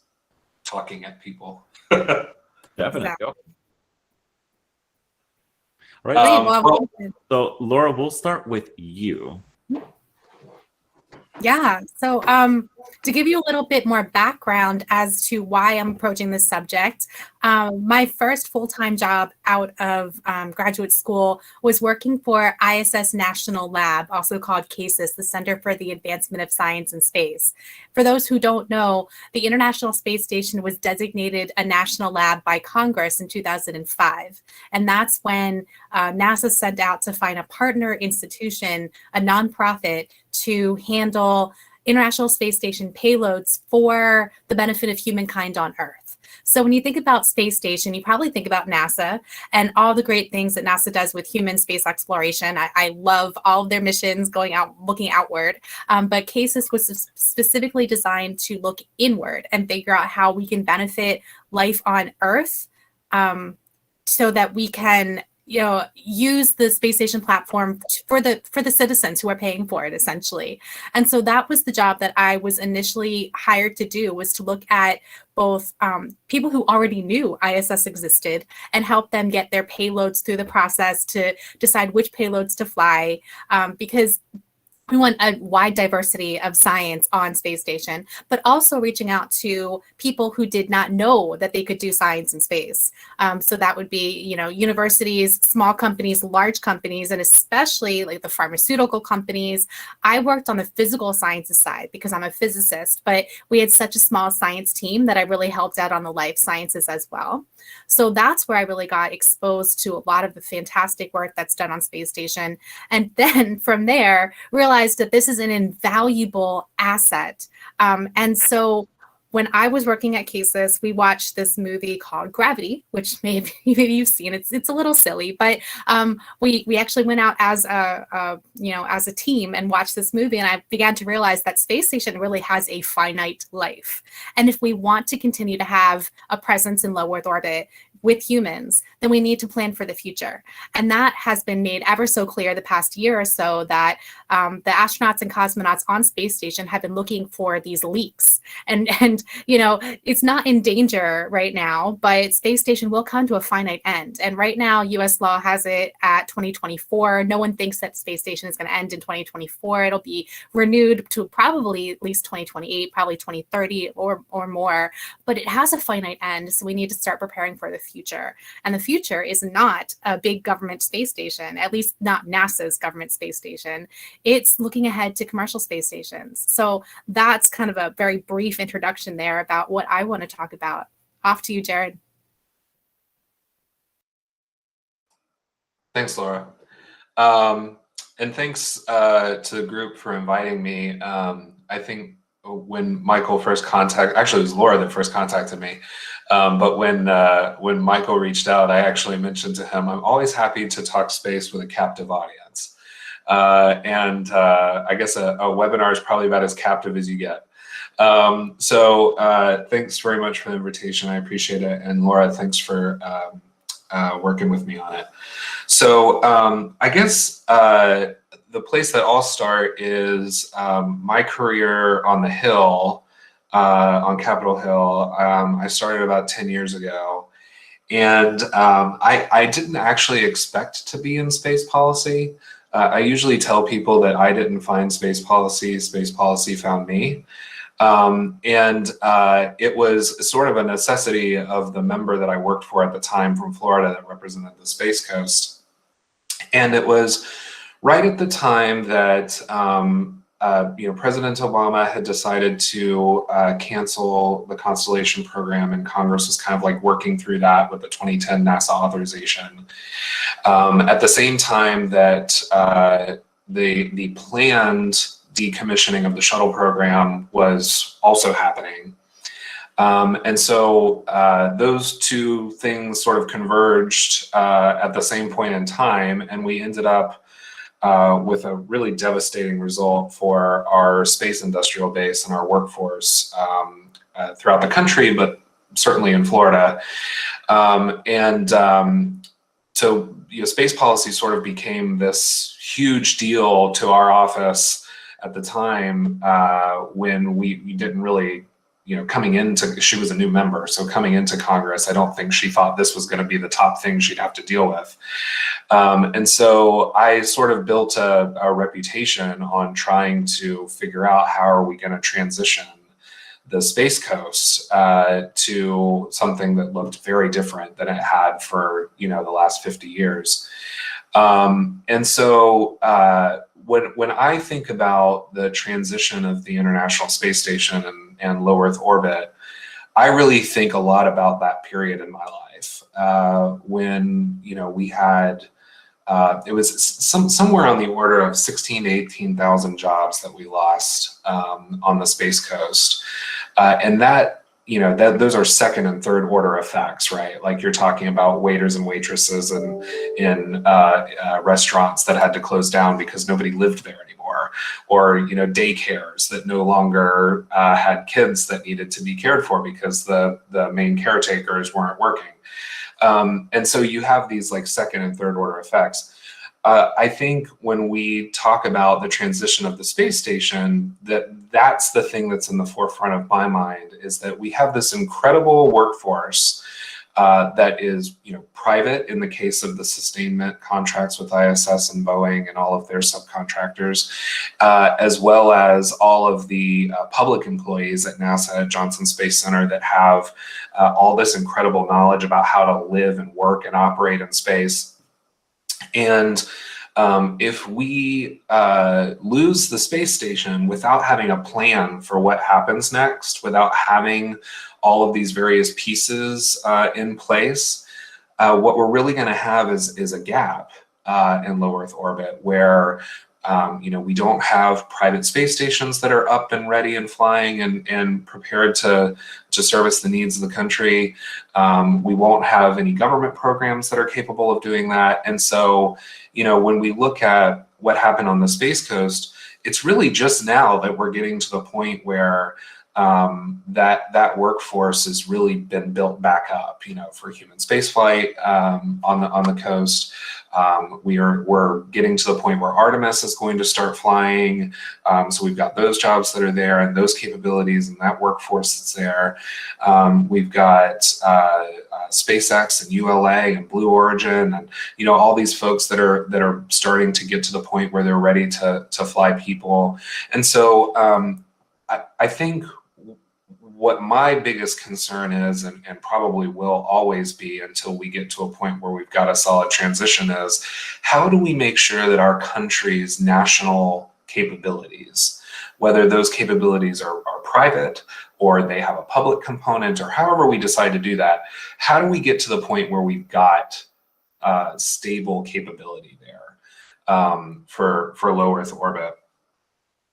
S10: talking at people.
S1: Definitely.
S9: Exactly.
S1: All right.
S9: Great,
S1: so Laura, we'll start with you.
S9: Yeah. So To give you a little bit more background as to why I'm approaching this subject, my first full-time job out of graduate school was working for ISS National Lab, also called CASIS, the Center for the Advancement of Science and Space. For those who don't know, the International Space Station was designated a national lab by Congress in 2005. And that's when NASA set out to find a partner institution, a nonprofit, to handle International Space Station payloads for the benefit of humankind on Earth. So when you think about space station, you probably think about NASA and all the great things that NASA does with human space exploration. I love all of their missions going out, looking outward. But CASIS was specifically designed to look inward and figure out how we can benefit life on Earth so that we can use the space station platform for the citizens who are paying for it, essentially. And so that was the job that I was initially hired to do, was to look at both people who already knew ISS existed and help them get their payloads through the process to decide which payloads to fly, because we want a wide diversity of science on space station, but also reaching out to people who did not know that they could do science in space. So that would be, universities, small companies, large companies, and especially like the pharmaceutical companies. I worked on the physical sciences side because I'm a physicist, but we had such a small science team that I really helped out on the life sciences as well. So that's where I really got exposed to a lot of the fantastic work that's done on space station. And then from there, realized that this is an invaluable asset. And so when I was working at CASIS, we watched this movie called Gravity, which maybe you've seen. It's a little silly, but we actually went out as a team and watched this movie, and I began to realize that space station really has a finite life. And if we want to continue to have a presence in low Earth orbit with humans, then we need to plan for the future. And that has been made ever so clear the past year or so, that the astronauts and cosmonauts on space station have been looking for these leaks. And it's not in danger right now, but space station will come to a finite end. And right now, US law has it at 2024. No one thinks that space station is going to end in 2024. It'll be renewed to probably at least 2028, probably 2030 or more. But it has a finite end, so we need to start preparing for the future. And the future is not a big government space station, at least not NASA's government space station. It's looking ahead to commercial space stations. So that's kind of a very brief introduction there about what I want to talk about. Off to you, Jared.
S10: Thanks, Laura. And thanks to the group for inviting me. I think when Michael first actually it was Laura that first contacted me. But when Michael reached out, I actually mentioned to him, I'm always happy to talk space with a captive audience. And I guess a webinar is probably about as captive as you get. So thanks very much for the invitation. I appreciate it. And Laura, thanks for working with me on it. So I guess the place that I'll start is my career on the Hill, on Capitol Hill. I started about 10 years ago. And I didn't actually expect to be in space policy. I usually tell people that I didn't find space policy found me. And it was sort of a necessity of the member that I worked for at the time from Florida that represented the Space Coast. And it was right at the time that President Obama had decided to cancel the Constellation program, and Congress was kind of like working through that with the 2010 NASA authorization. At the same time that the planned decommissioning of the shuttle program was also happening. And so those two things sort of converged at the same point in time, and we ended up with a really devastating result for our space industrial base and our workforce throughout the country, but certainly in Florida. So space policy sort of became this huge deal to our office at the time when we didn't really coming into, she was a new member, so coming into Congress, I don't think she thought this was going to be the top thing she'd have to deal with. And so I sort of built a reputation on trying to figure out how are we going to transition the Space Coast to something that looked very different than it had for the last 50 years. And so when I think about the transition of the International Space Station and low Earth orbit, I really think a lot about that period in my life when we had it was somewhere on the order of 16,000 to 18,000 jobs that we lost on the Space Coast. And that, those are second and third order effects, right? Like you're talking about waiters and waitresses in restaurants that had to close down because nobody lived there anymore, or daycares that no longer had kids that needed to be cared for because the main caretakers weren't working. And so you have these like second and third order effects. I think when we talk about the transition of the space station, that's the thing that's in the forefront of my mind, is that we have this incredible workforce that is private in the case of the sustainment contracts with ISS and Boeing and all of their subcontractors, as well as all of the public employees at NASA at Johnson Space Center that have all this incredible knowledge about how to live and work and operate in space. And if we lose the space station without having a plan for what happens next, without having all of these various pieces in place, what we're really going to have is a gap in low Earth orbit where we don't have private space stations that are up and ready and flying and prepared to service the needs of the country. We won't have any government programs that are capable of doing that. And so, when we look at what happened on the Space Coast, it's really just now that we're getting to the point where that workforce has really been built back up, for human spaceflight on the coast. We're getting to the point where Artemis is going to start flying. So we've got those jobs that are there and those capabilities and that workforce that's there. We've got SpaceX and ULA and Blue Origin and all these folks that are starting to get to the point where they're ready to fly people. And so I think what my biggest concern is, and probably will always be until we get to a point where we've got a solid transition, is how do we make sure that our country's national capabilities, whether those capabilities are private or they have a public component or however we decide to do that, how do we get to the point where we've got stable capability there for low Earth orbit?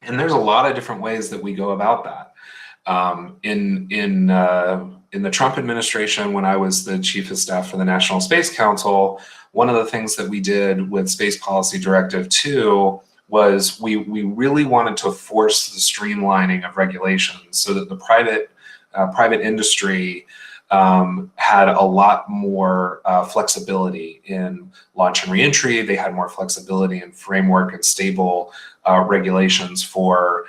S10: And there's a lot of different ways that we go about that. In the Trump administration, when I was the chief of staff for the National Space Council, one of the things that we did with Space Policy Directive 2 was we really wanted to force the streamlining of regulations so that the private industry had a lot more flexibility in launch and reentry. They had more flexibility in framework and stable regulations for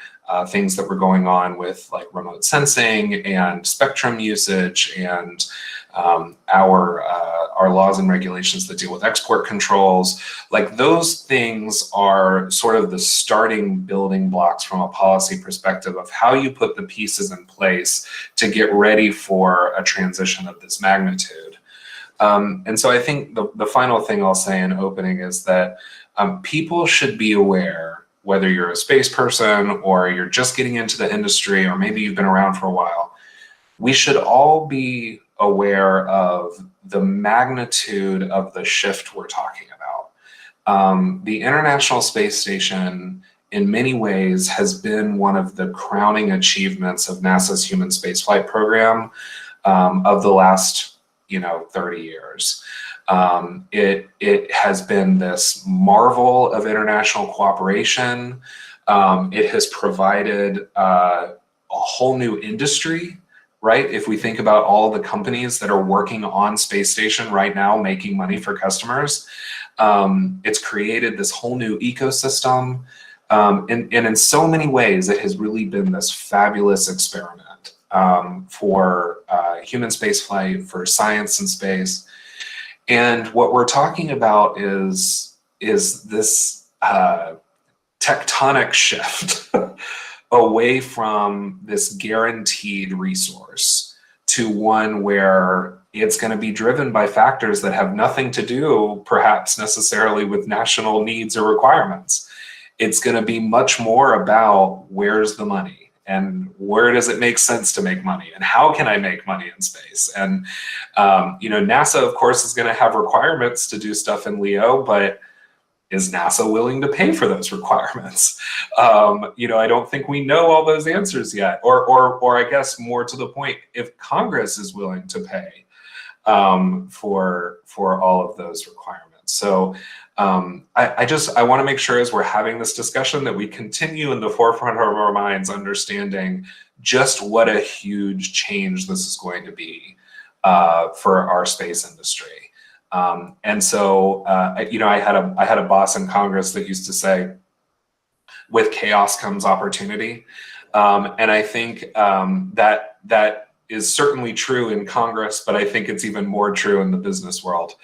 S10: things that were going on with like remote sensing and spectrum usage and our laws and regulations that deal with export controls. Like those things are sort of the starting building blocks from a policy perspective of how you put the pieces in place to get ready for a transition of this magnitude. And so I think the final thing I'll say in opening is that people should be aware, whether you're a space person or you're just getting into the industry or maybe you've been around for a while, we should all be aware of the magnitude of the shift we're talking about. The International Space Station, in many ways, has been one of the crowning achievements of NASA's human spaceflight program of the last 30 years. It has been this marvel of international cooperation. It has provided a whole new industry, right? If we think about all the companies that are working on space station right now, making money for customers, it's created this whole new ecosystem. And in so many ways, it has really been this fabulous experiment. for human spaceflight, for science in space. And what we're talking about is this tectonic shift away from this guaranteed resource to one where it's going to be driven by factors that have nothing to do, perhaps necessarily, with national needs or requirements. It's going to be much more about where's the money and where does it make sense to make money and how can I make money in space. And NASA, of course, is going to have requirements to do stuff in LEO, but is NASA willing to pay for those requirements? I don't think we know all those answers yet. Or I guess more to the point, if Congress is willing to pay for all of those requirements. So I want to make sure as we're having this discussion that we continue in the forefront of our minds understanding just what a huge change this is going to be for our space industry. And so, I had a boss in Congress that used to say, with chaos comes opportunity. And I think that is certainly true in Congress, but I think it's even more true in the business world.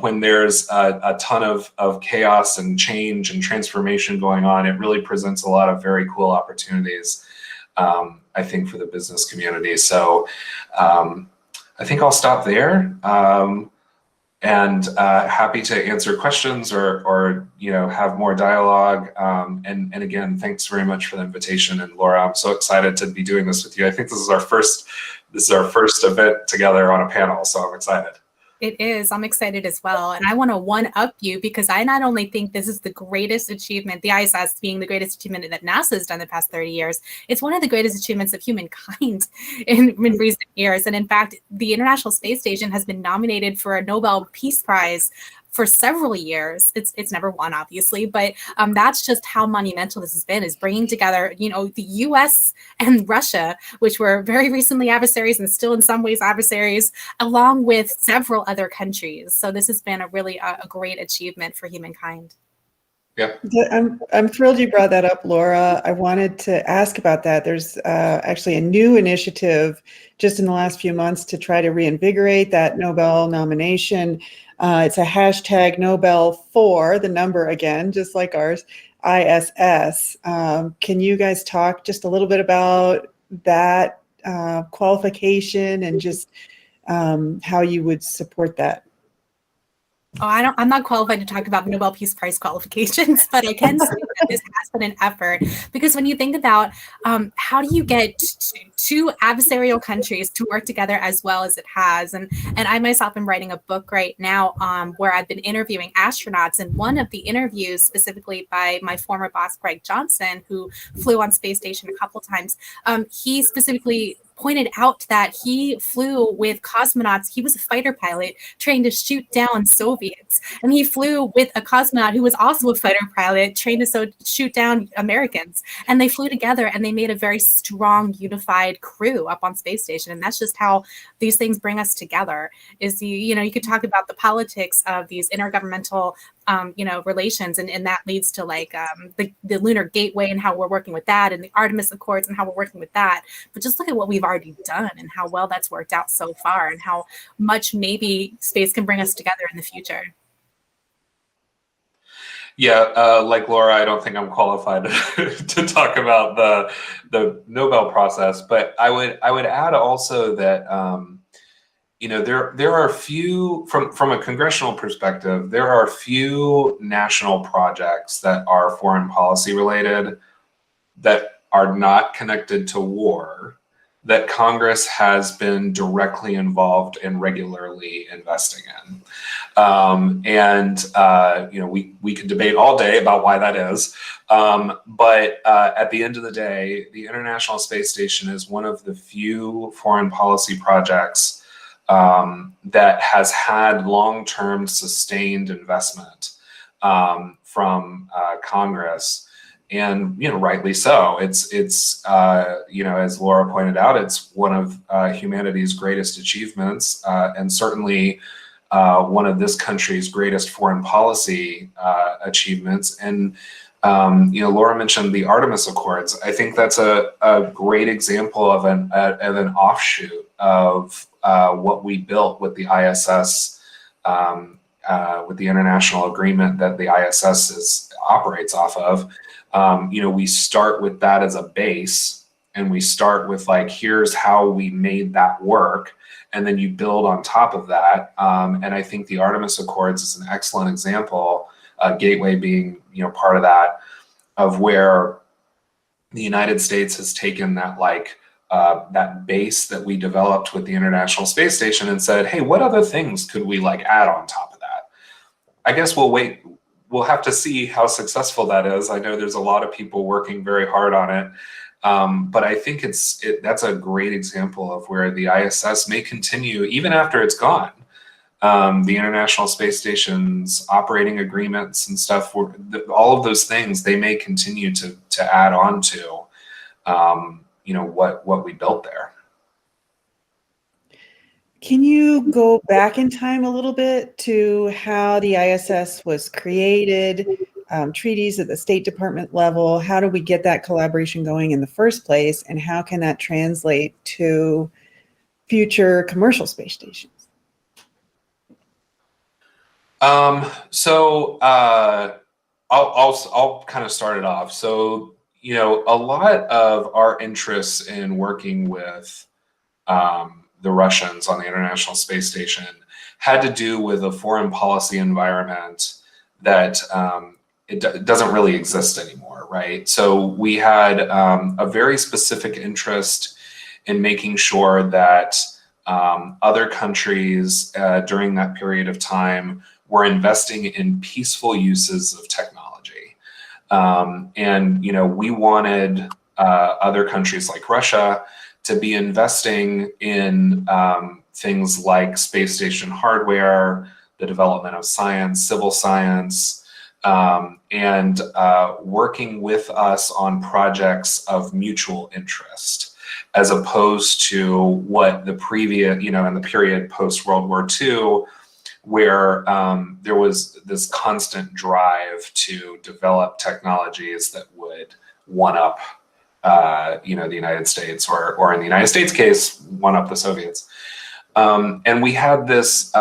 S10: When there's a ton of chaos and change and transformation going on, it really presents a lot of very cool opportunities, I think, for the business community. So I think I'll stop there. And happy to answer questions or have more dialogue. And again, thanks very much for the invitation. And Laura, I'm so excited to be doing this with you. I think this is our first event together on a panel, so I'm excited.
S9: It is. I'm excited as well. And I want to one-up you because I not only think this is the greatest achievement, the ISS being the greatest achievement that NASA has done the past 30 years, it's one of the greatest achievements of humankind in recent years. And in fact, the International Space Station has been nominated for a Nobel Peace Prize for several years. It's never won, obviously, but that's just how monumental this has been, is bringing together, the US and Russia, which were very recently adversaries and still in some ways adversaries, along with several other countries. So this has been a really a great achievement for humankind.
S10: Yeah.
S8: I'm thrilled you brought that up, Laura. I wanted to ask about that. There's actually a new initiative just in the last few months to try to reinvigorate that Nobel nomination. It's a hashtag Nobel for the number again, just like ours, ISS. Can you guys talk just a little bit about that qualification and just how you would support that?
S9: Oh, I'm not qualified to talk about the Nobel Peace Prize qualifications, but I can say that this has been an effort, because when you think about how do you get two adversarial countries to work together as well as it has, and I myself am writing a book right now where I've been interviewing astronauts, and one of the interviews specifically by my former boss, Greg Johnson, who flew on space station a couple times, he specifically pointed out that he flew with cosmonauts. He was a fighter pilot trained to shoot down Soviets. And he flew with a cosmonaut who was also a fighter pilot trained to shoot down Americans. And they flew together and they made a very strong, unified crew up on space station. And that's just how these things bring us together. Is you could talk about the politics of these intergovernmental relations, and that leads to like the Lunar Gateway and how we're working with that, and the Artemis Accords and how we're working with that. But just look at what we've already done and how well that's worked out so far, and how much maybe space can bring us together in the future.
S10: Yeah, like Laura, I don't think I'm qualified to talk about the Nobel process, but I would add also that there are few, from a congressional perspective, there are few national projects that are foreign policy related that are not connected to war that Congress has been directly involved in regularly investing in. We could debate all day about why that is. But at the end of the day, the International Space Station is one of the few foreign policy projects that has had long-term sustained investment from Congress. And rightly so. It's as Laura pointed out, it's one of humanity's greatest achievements, and certainly one of this country's greatest foreign policy achievements. And Laura mentioned the Artemis Accords. I think that's a great example of an offshoot of what we built with the ISS, with the international agreement that the ISS operates off of. We start with that as a base, and we start with like, here's how we made that work, and then you build on top of that. And I think the Artemis Accords is an excellent example, Gateway being part of that, of where the United States has taken that that base that we developed with the International Space Station and said, hey, what other things could we add on top of that? I guess we'll have to see how successful that is. I know there's a lot of people working very hard on it. But I think that's a great example of where the ISS may continue even after it's gone. The International Space Station's operating agreements and stuff, all of those things, they may continue to add on to, what we built there.
S8: Can you go back in time a little bit to how the ISS was created, treaties at the State Department level? How do we get that collaboration going in the first place? And how can that translate to future commercial space stations?
S10: I'll kind of start it off. So, a lot of our interests in working with the Russians on the International Space Station had to do with a foreign policy environment that it doesn't really exist anymore, right? So we had a very specific interest in making sure that other countries during that period of time were investing in peaceful uses of technology. And we wanted other countries like Russia to be investing in things like space station hardware, the development of science, civil science, and working with us on projects of mutual interest, as opposed to what the previous, in the period post-World War II, where there was this constant drive to develop technologies that would one-up the United States, or in the United States case, one-up the Soviets. And we had this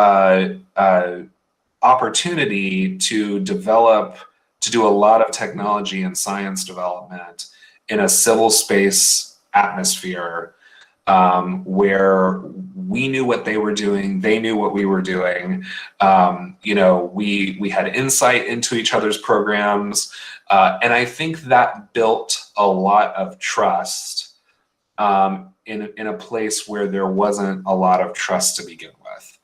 S10: opportunity to do a lot of technology and science development in a civil space atmosphere, where we knew what they were doing, they knew what we were doing. We had insight into each other's programs, and I think that built a lot of trust in a place where there wasn't a lot of trust to begin with.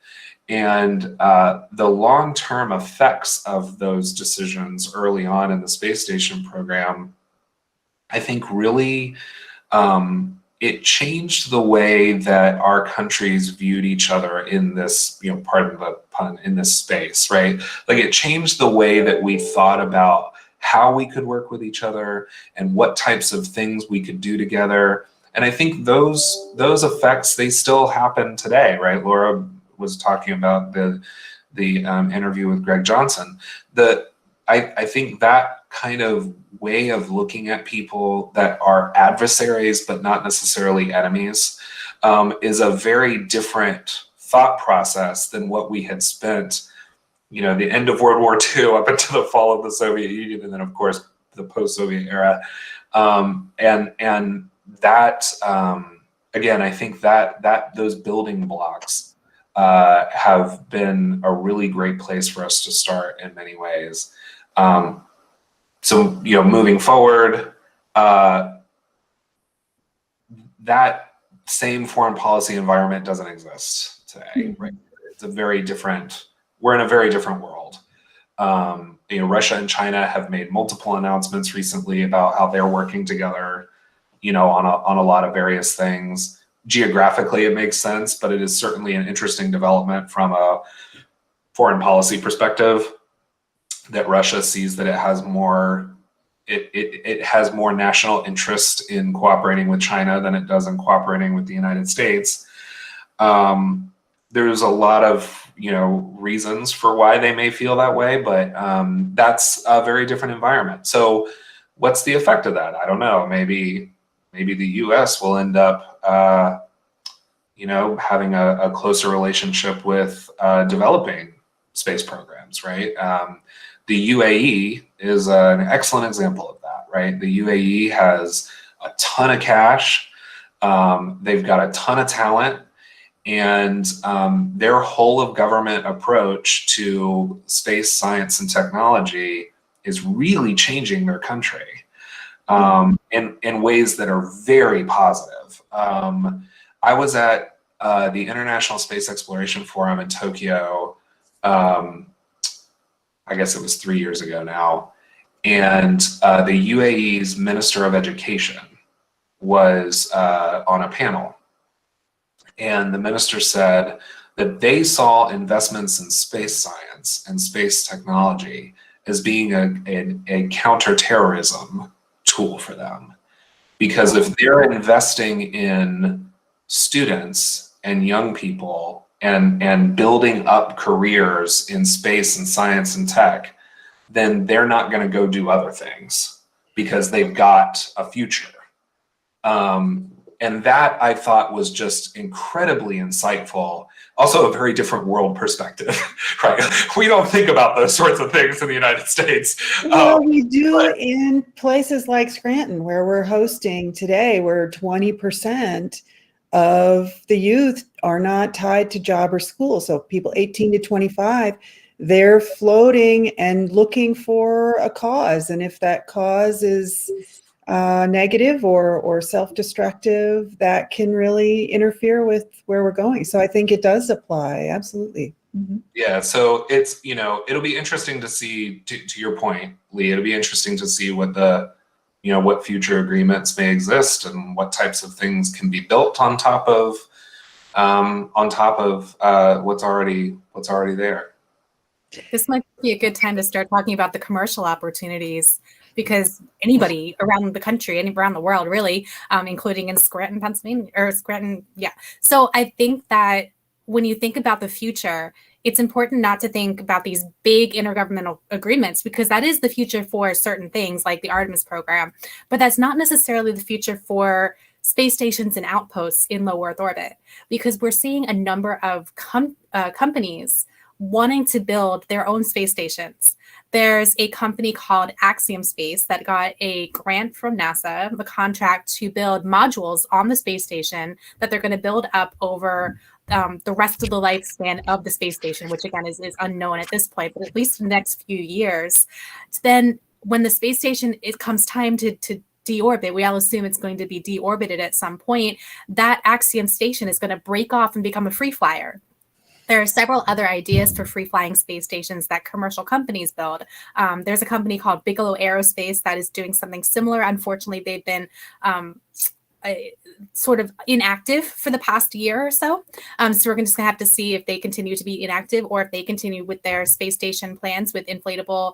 S10: And the long-term effects of those decisions early on in the space station program, I think really it changed the way that our countries viewed each other in this, pardon the pun, in this space, right? Like, it changed the way that we thought about how we could work with each other and what types of things we could do together. And I think those effects, they still happen today, right? Laura was talking about the interview with Greg Johnson. I think that kind of way of looking at people that are adversaries but not necessarily enemies is a very different thought process than what we had spent, the end of World War II up until the fall of the Soviet Union, and then of course the post-Soviet era. And that again, I think that those building blocks have been a really great place for us to start in many ways. So, moving forward, that same foreign policy environment doesn't exist today, right? It's we're in a very different world. Russia and China have made multiple announcements recently about how they're working together, on a lot of various things. Geographically, it makes sense, but it is certainly an interesting development from a foreign policy perspective, that Russia sees that it has more national interest in cooperating with China than it does in cooperating with the United States. There's a lot of reasons for why they may feel that way, but that's a very different environment. So what's the effect of that? I don't know. Maybe the US will end up having a closer relationship with developing space programs, right? The UAE is an excellent example of that, right? The UAE has a ton of cash. They've got a ton of talent, and their whole of government approach to space science and technology is really changing their country in ways that are very positive. I was at the International Space Exploration Forum in Tokyo, I guess it was 3 years ago now, and the UAE's Minister of Education was on a panel. And the minister said that they saw investments in space science and space technology as being a counterterrorism tool for them. Because if they're investing in students and young people and building up careers in space and science and tech, then they're not going to go do other things because they've got a future. And that I thought was just incredibly insightful. Also a very different world perspective, right? We don't think about those sorts of things in the United States.
S8: Well, we do in places like Scranton, where we're hosting today, where 20% of the youth are not tied to job or school. So people 18 to 25, they're floating and looking for a cause. And if that cause is negative or self-destructive, that can really interfere with where we're going. So I think it does apply. Absolutely. Mm-hmm.
S10: Yeah. So it's, it'll be interesting to see, to your point, Lee, it'll be interesting to see what what future agreements may exist and what types of things can be built on top of what's already there.
S9: This might be a good time to start talking about the commercial opportunities, because anybody around the country and around the world, really, including in Scranton, Pennsylvania, or Scranton, yeah. So I think that when you think about the future, it's important not to think about these big intergovernmental agreements, because that is the future for certain things like the Artemis program, but that's not necessarily the future for space stations and outposts in low Earth orbit, because we're seeing a number of companies wanting to build their own space stations. There's a company called Axiom Space that got a grant from NASA, the contract to build modules on the space station that they're going to build up over the rest of the lifespan of the space station, which again is unknown at this point, but at least in the next few years. Then when the space station, it comes time to deorbit, we all assume it's going to be deorbited at some point, that Axiom station is going to break off and become a free flyer. There are several other ideas for free-flying space stations that commercial companies build. There's a company called Bigelow Aerospace that is doing something similar. Unfortunately, they've been sort of inactive for the past year or so. So we're just gonna have to see if they continue to be inactive or if they continue with their space station plans with inflatable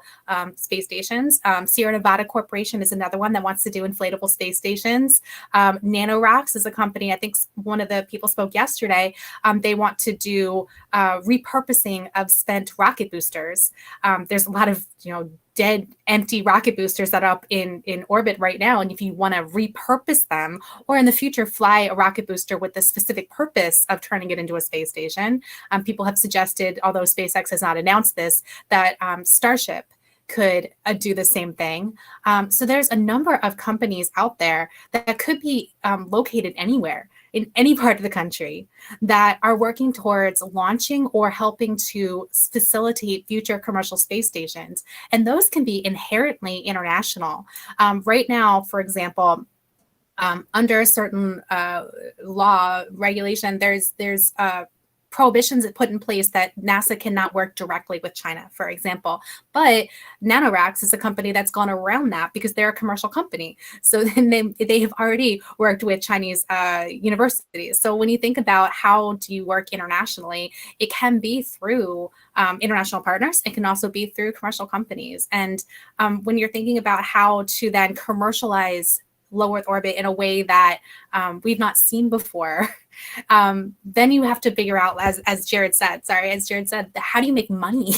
S9: space stations. Sierra Nevada Corporation is another one that wants to do inflatable space stations. NanoRacks is a company, I think one of the people spoke yesterday, they want to do repurposing of spent rocket boosters. There's a lot of, dead, empty rocket boosters that are up in orbit right now. And if you want to repurpose them, or in the future fly a rocket booster with the specific purpose of turning it into a space station, people have suggested, although SpaceX has not announced this, that Starship could do the same thing. So there's a number of companies out there that could be located anywhere in any part of the country that are working towards launching or helping to facilitate future commercial space stations. And those can be inherently international. Right now, for example, under a certain law regulation, there's prohibitions put in place that NASA cannot work directly with China, for example. But NanoRacks is a company that's gone around that because they're a commercial company. So then they have already worked with Chinese universities. So when you think about how do you work internationally, it can be through international partners. It can also be through commercial companies. And when you're thinking about how to then commercialize low Earth orbit in a way that we've not seen before, Then you have to figure out, as Jared said, how do you make money?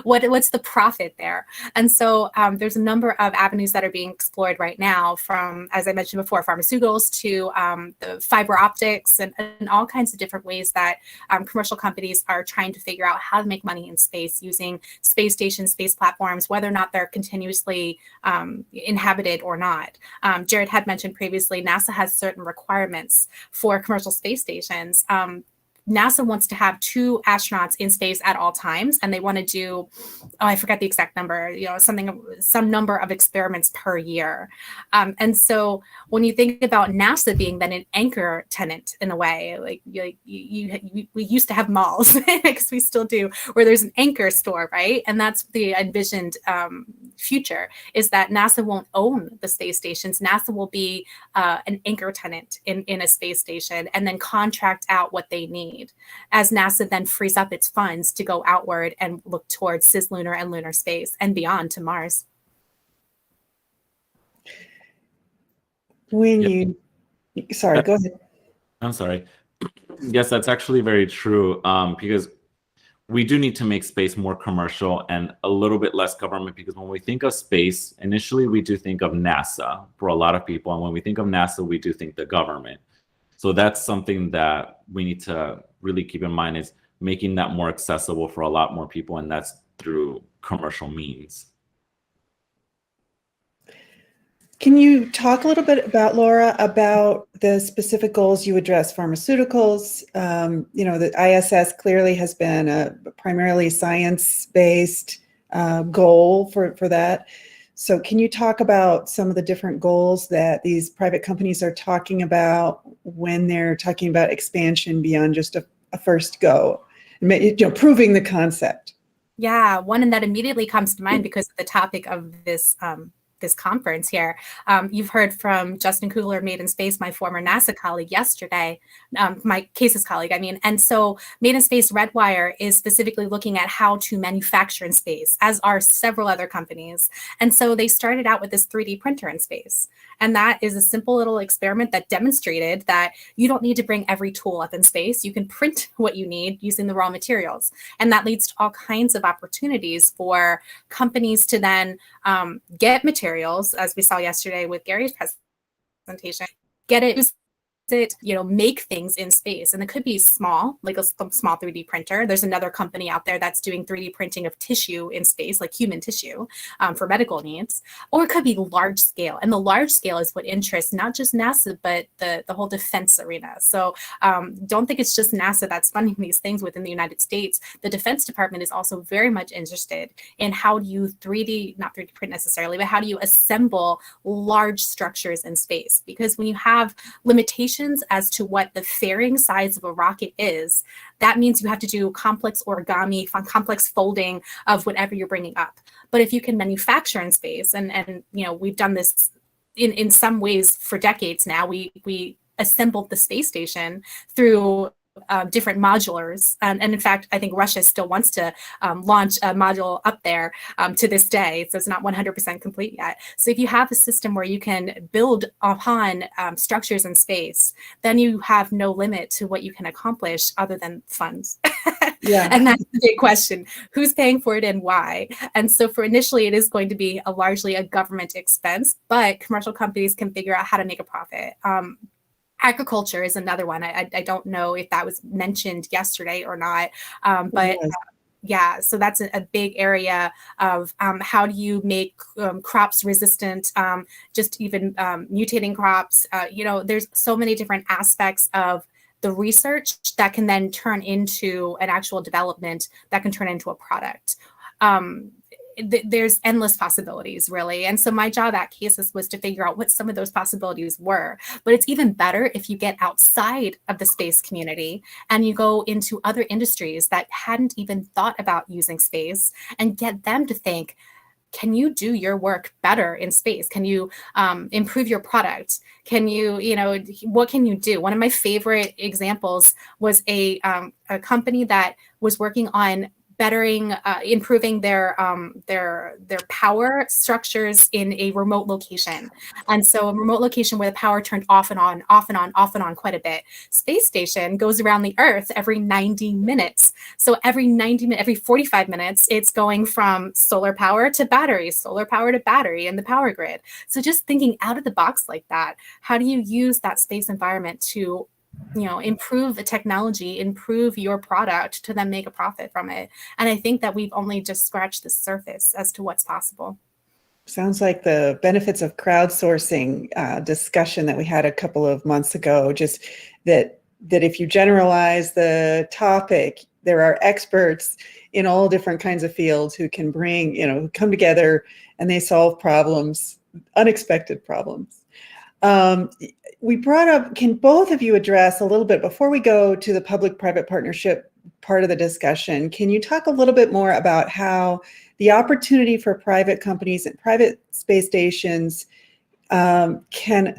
S9: What's the profit there? And so there's a number of avenues that are being explored right now, from, as I mentioned before, pharmaceuticals to the fiber optics and all kinds of different ways that commercial companies are trying to figure out how to make money in space using space stations, space platforms, whether or not they're continuously inhabited or not. Jared had mentioned previously, NASA has certain requirements for commercial space stations. NASA wants to have 2 astronauts in space at all times, and they want to do, I forget the exact number, some number of experiments per year. And so when you think about NASA being then an anchor tenant in a way, we used to have malls, because we still do, where there's an anchor store, right? And that's the envisioned future, is that NASA won't own the space stations. NASA will be an anchor tenant in a space station, and then contract out what they need, as NASA then frees up its funds to go outward and look towards CisLunar and lunar space and beyond to Mars.
S8: Sorry, go ahead.
S1: I'm sorry. Yes, that's actually very true, because we do need to make space more commercial and a little bit less government, because when we think of space, initially we do think of NASA for a lot of people. And when we think of NASA, we do think the government. So that's something that we need to really keep in mind, is making that more accessible for a lot more people, and that's through commercial means.
S8: Can you talk a little bit about, Laura, about the specific goals you address? Pharmaceuticals, the ISS clearly has been a primarily science-based goal for that. So can you talk about some of the different goals that these private companies are talking about when they're talking about expansion beyond just a first go, proving the concept?
S9: Yeah, one that immediately comes to mind because of the topic of this conference here. You've heard from Justin Kugler, Made in Space, my former NASA colleague yesterday, my CASES colleague, And so Made in Space Redwire is specifically looking at how to manufacture in space, as are several other companies. And so they started out with this 3D printer in space. And that is a simple little experiment that demonstrated that you don't need to bring every tool up in space. You can print what you need using the raw materials. And that leads to all kinds of opportunities for companies to then get materials, as we saw yesterday with Gary's presentation, get it, use it, make things in space. And it could be small, like a small 3D printer. There's another company out there that's doing 3D printing of tissue in space, like human tissue, for medical needs. Or it could be large scale. And the large scale is what interests not just NASA, but the whole defense arena. So don't think it's just NASA that's funding these things within the United States. The Defense Department is also very much interested in how do you not 3D print necessarily, but how do you assemble large structures in space? Because when you have limitations as to what the fairing size of a rocket is, that means you have to do complex origami, complex folding of whatever you're bringing up. But if you can manufacture in space, and we've done this in some ways for decades now, we assembled the space station through different modulars. And in fact, I think Russia still wants to launch a module up there to this day. So it's not 100% complete yet. So if you have a system where you can build upon structures in space, then you have no limit to what you can accomplish other than funds. Yeah. And that's the big question. Who's paying for it and why? And so for initially, it is going to be largely a government expense, but commercial companies can figure out how to make a profit. Agriculture is another one. I don't know if that was mentioned yesterday or not, but yeah, so that's a big area of how do you make crops resistant, just even mutating crops. There's so many different aspects of the research that can then turn into an actual development that can turn into a product. There's endless possibilities, really. And so my job at CASES was to figure out what some of those possibilities were. But it's even better if you get outside of the space community and you go into other industries that hadn't even thought about using space and get them to think, can you do your work better in space? Can you improve your product? Can you, what can you do? One of my favorite examples was a company that was working on improving their power structures in a remote location. And so a remote location where the power turned off and on, off and on, off and on quite a bit. Space station goes around the Earth every 90 minutes. So every 45 minutes, it's going from solar power to battery in the power grid. So just thinking out of the box like that, how do you use that space environment to improve the technology, improve your product to then make a profit from it? And I think that we've only just scratched the surface as to what's possible.
S8: Sounds like the benefits of crowdsourcing discussion that we had a couple of months ago, just that if you generalize the topic, there are experts in all different kinds of fields who can bring, who come together and they solve problems, unexpected problems. We brought up, can both of you address a little bit, before we go to the public-private partnership part of the discussion, can you talk a little bit more about how the opportunity for private companies and private space stations can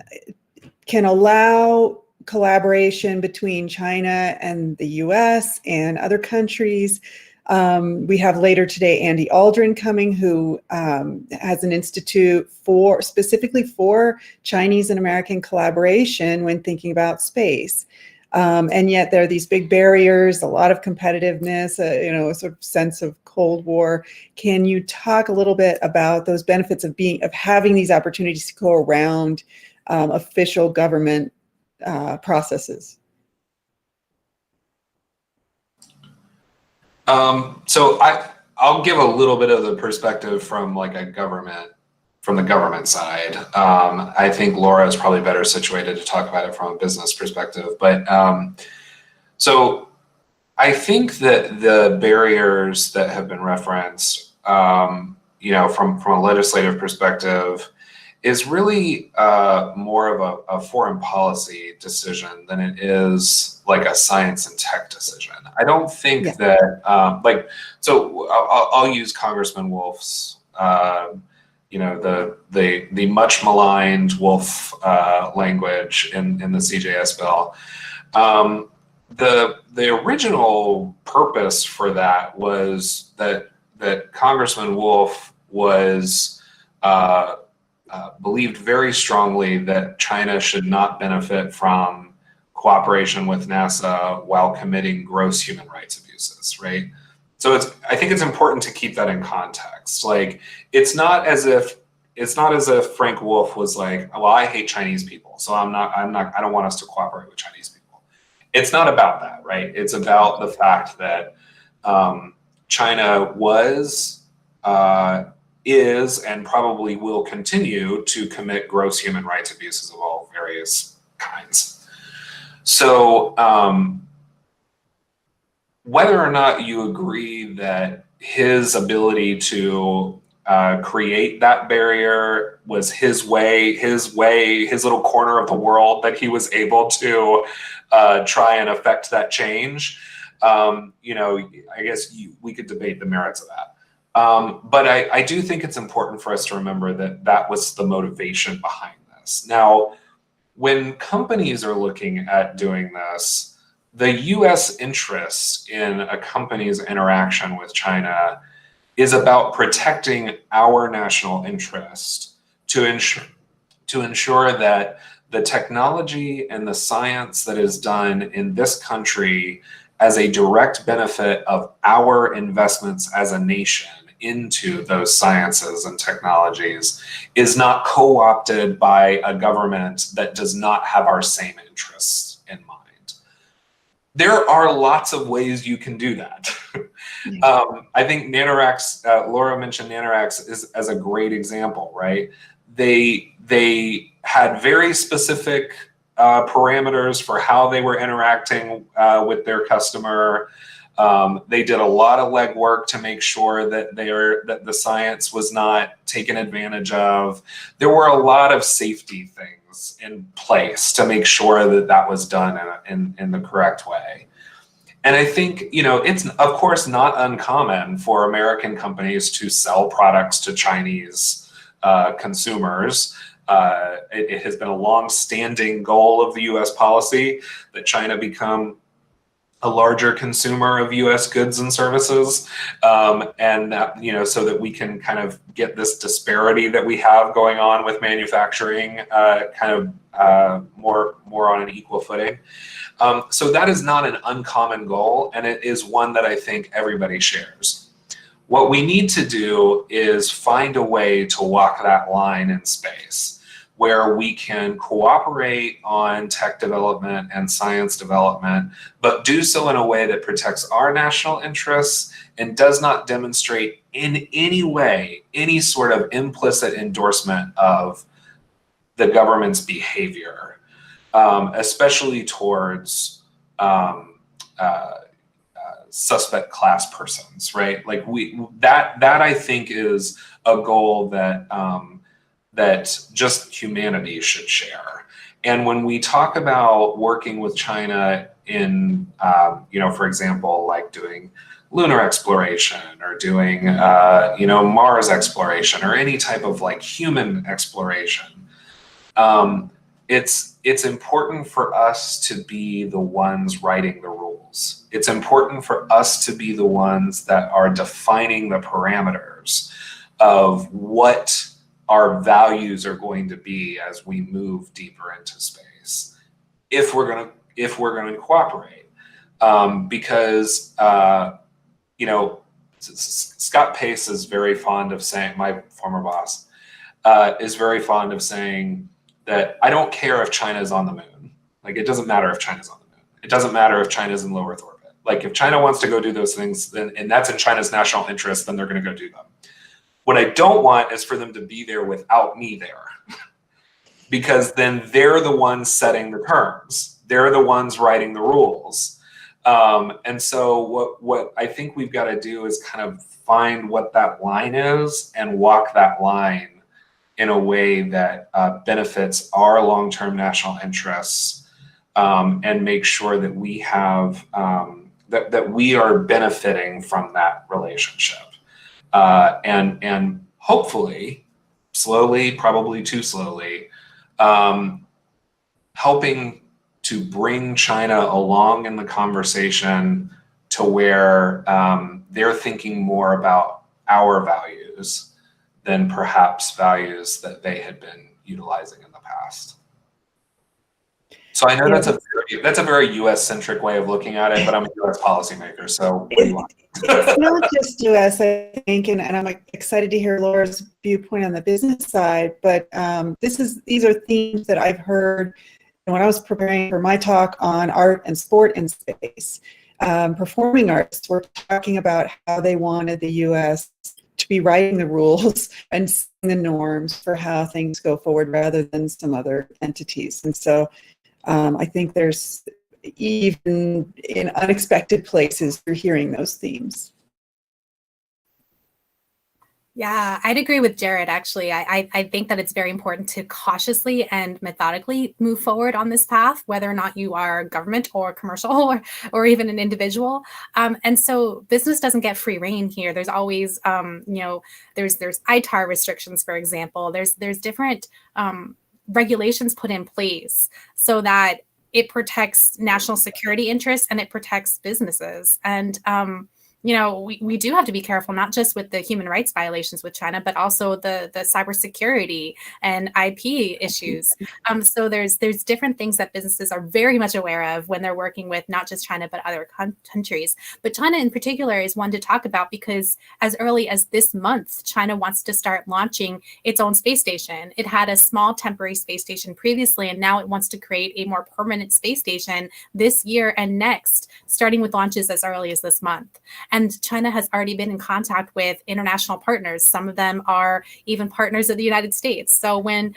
S8: allow collaboration between China and the US and other countries? We have later today Andy Aldrin coming, who has an institute specifically for Chinese and American collaboration when thinking about space. And yet there are these big barriers, a lot of competitiveness, a sort of sense of Cold War. Can you talk a little bit about those benefits of having these opportunities to go around official government processes?
S10: So I'll give a little bit of the perspective from the government side. I think Laura is probably better situated to talk about it from a business perspective. But so I think that the barriers that have been referenced, from a legislative perspective, is really more of a foreign policy decision than it is like a science and tech decision. I don't think that I'll use Congressman Wolf's the much maligned Wolf language in the CJS bill. The original purpose for that was that Congressman Wolf was believed very strongly that China should not benefit from cooperation with NASA while committing gross human rights abuses, right? So I think it's important to keep that in context. Like, it's not as if Frank Wolf was like, well, I hate Chinese people, so I don't want us to cooperate with Chinese people. It's not about that, right? It's about the fact that China was, is, and probably will continue to commit gross human rights abuses of all various kinds. So whether or not you agree that his ability to create that barrier was his little corner of the world that he was able to try and affect that change, I guess we could debate the merits of that. But I do think it's important for us to remember that was the motivation behind this. Now, when companies are looking at doing this, the US interest in a company's interaction with China is about protecting our national interest to ensure that the technology and the science that is done in this country as a direct benefit of our investments as a nation into those sciences and technologies is not co-opted by a government that does not have our same interests in mind. There are lots of ways you can do that. I think NanoRacks, Laura mentioned NanoRacks as a great example, right? They had very specific parameters for how they were interacting with their customer. They did a lot of legwork to make sure that the science was not taken advantage of. There were a lot of safety things in place to make sure that was done in the correct way. And I think, it's of course not uncommon for American companies to sell products to Chinese consumers. It has been a long-standing goal of the US policy that China become a larger consumer of U.S. goods and services, and so that we can kind of get this disparity that we have going on with manufacturing more on an equal footing. So that is not an uncommon goal, and it is one that I think everybody shares. What we need to do is find a way to walk that line in space, where we can cooperate on tech development and science development, but do so in a way that protects our national interests and does not demonstrate in any way any sort of implicit endorsement of the government's behavior, especially towards suspect class persons, right? Like that I think is a goal that that just humanity should share. And when we talk about working with China in, for example, like doing lunar exploration or doing, Mars exploration or any type of like human exploration, it's important for us to be the ones writing the rules. It's important for us to be the ones that are defining the parameters of what our values are going to be as we move deeper into space, if we're going to cooperate, because Scott Pace is very fond of saying, my former boss is very fond of saying that I don't care if China's on the moon. Like, it doesn't matter if China's on the moon. It doesn't matter if China's in low Earth orbit. Like, if China wants to go do those things, then and that's in China's national interest, then they're going to go do them. What I don't want is for them to be there without me there, because then they're the ones setting the terms. They're the ones writing the rules. And so what I think we've got to do is kind of find what that line is and walk that line in a way that benefits our long-term national interests, and make sure that we have that we are benefiting from that relationship. And hopefully, slowly, probably too slowly, helping to bring China along in the conversation to where they're thinking more about our values than perhaps values that they had been utilizing in the past. So I know that's a very U.S.-centric way of looking at it, but I'm a U.S. policymaker, so what do you want?
S8: It's not just U.S., I think, and I'm excited to hear Laura's viewpoint on the business side, but these are themes that I've heard when I was preparing for my talk on art and sport in space. Performing arts were talking about how they wanted the U.S. to be writing the rules and setting the norms for how things go forward rather than some other entities. And so I think there's, even in unexpected places, you're hearing those themes.
S9: Yeah, I'd agree with Jared, actually. I think that it's very important to cautiously and methodically move forward on this path, whether or not you are government or commercial or even an individual. And so business doesn't get free rein here. There's always, there's ITAR restrictions, for example. There's different regulations put in place so that it protects national security interests and it protects businesses. And we do have to be careful, not just with the human rights violations with China, but also the cybersecurity and IP issues. So there's different things that businesses are very much aware of when they're working with not just China, but other countries. But China in particular is one to talk about because as early as this month, China wants to start launching its own space station. It had a small temporary space station previously, and now it wants to create a more permanent space station this year and next, starting with launches as early as this month. And China has already been in contact with international partners. Some of them are even partners of the United States. So when,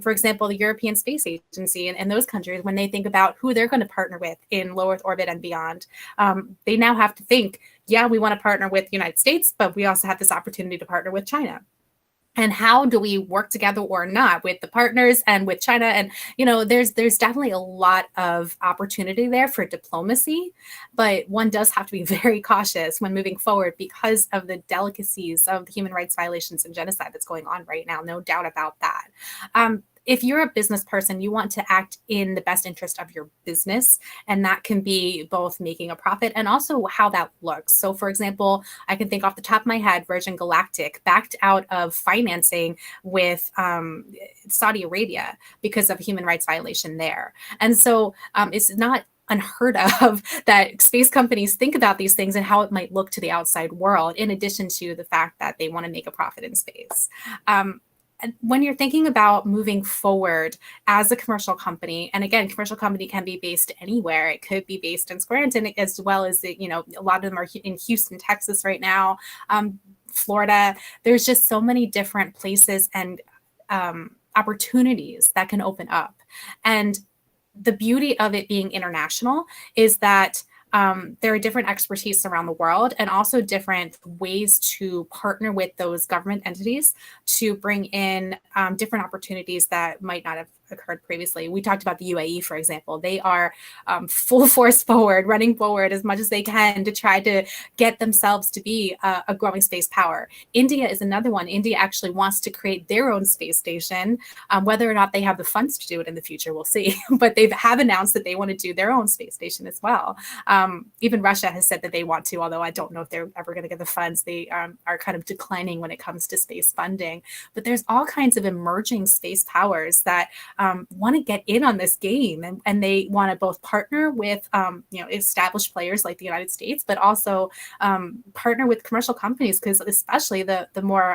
S9: for example, the European Space Agency and those countries, when they think about who they're going to partner with in low Earth orbit and beyond, they now have to think, yeah, we want to partner with the United States, but we also have this opportunity to partner with China. And how do we work together or not with the partners and with China? And, there's definitely a lot of opportunity there for diplomacy, but one does have to be very cautious when moving forward because of the delicacies of the human rights violations and genocide that's going on right now. No doubt about that. if you're a business person, you want to act in the best interest of your business. And that can be both making a profit and also how that looks. So for example, I can think off the top of my head, Virgin Galactic backed out of financing with Saudi Arabia because of a human rights violation there. And so it's not unheard of that space companies think about these things and how it might look to the outside world, in addition to the fact that they want to make a profit in space. When you're thinking about moving forward as a commercial company, and again, commercial company can be based anywhere. It could be based in Scranton, as well as, you know, a lot of them are in Houston, Texas right now, Florida. There's just so many different places and opportunities that can open up. And the beauty of it being international is that there are different expertise around the world, and also different ways to partner with those government entities to bring in different opportunities that might not have occurred previously. We talked about the UAE, for example. They are full force forward, running forward as much as they can to try to get themselves to be a growing space power. India is another one. India actually wants to create their own space station. Whether or not they have the funds to do it in the future, we'll see. But they have announced that they want to do their own space station as well. Even Russia has said that they want to, although I don't know if they're ever going to get the funds. They are kind of declining when it comes to space funding. But there's all kinds of emerging space powers that want to get in on this game, and they want to both partner with you know, established players like the United States, but also partner with commercial companies, because especially the more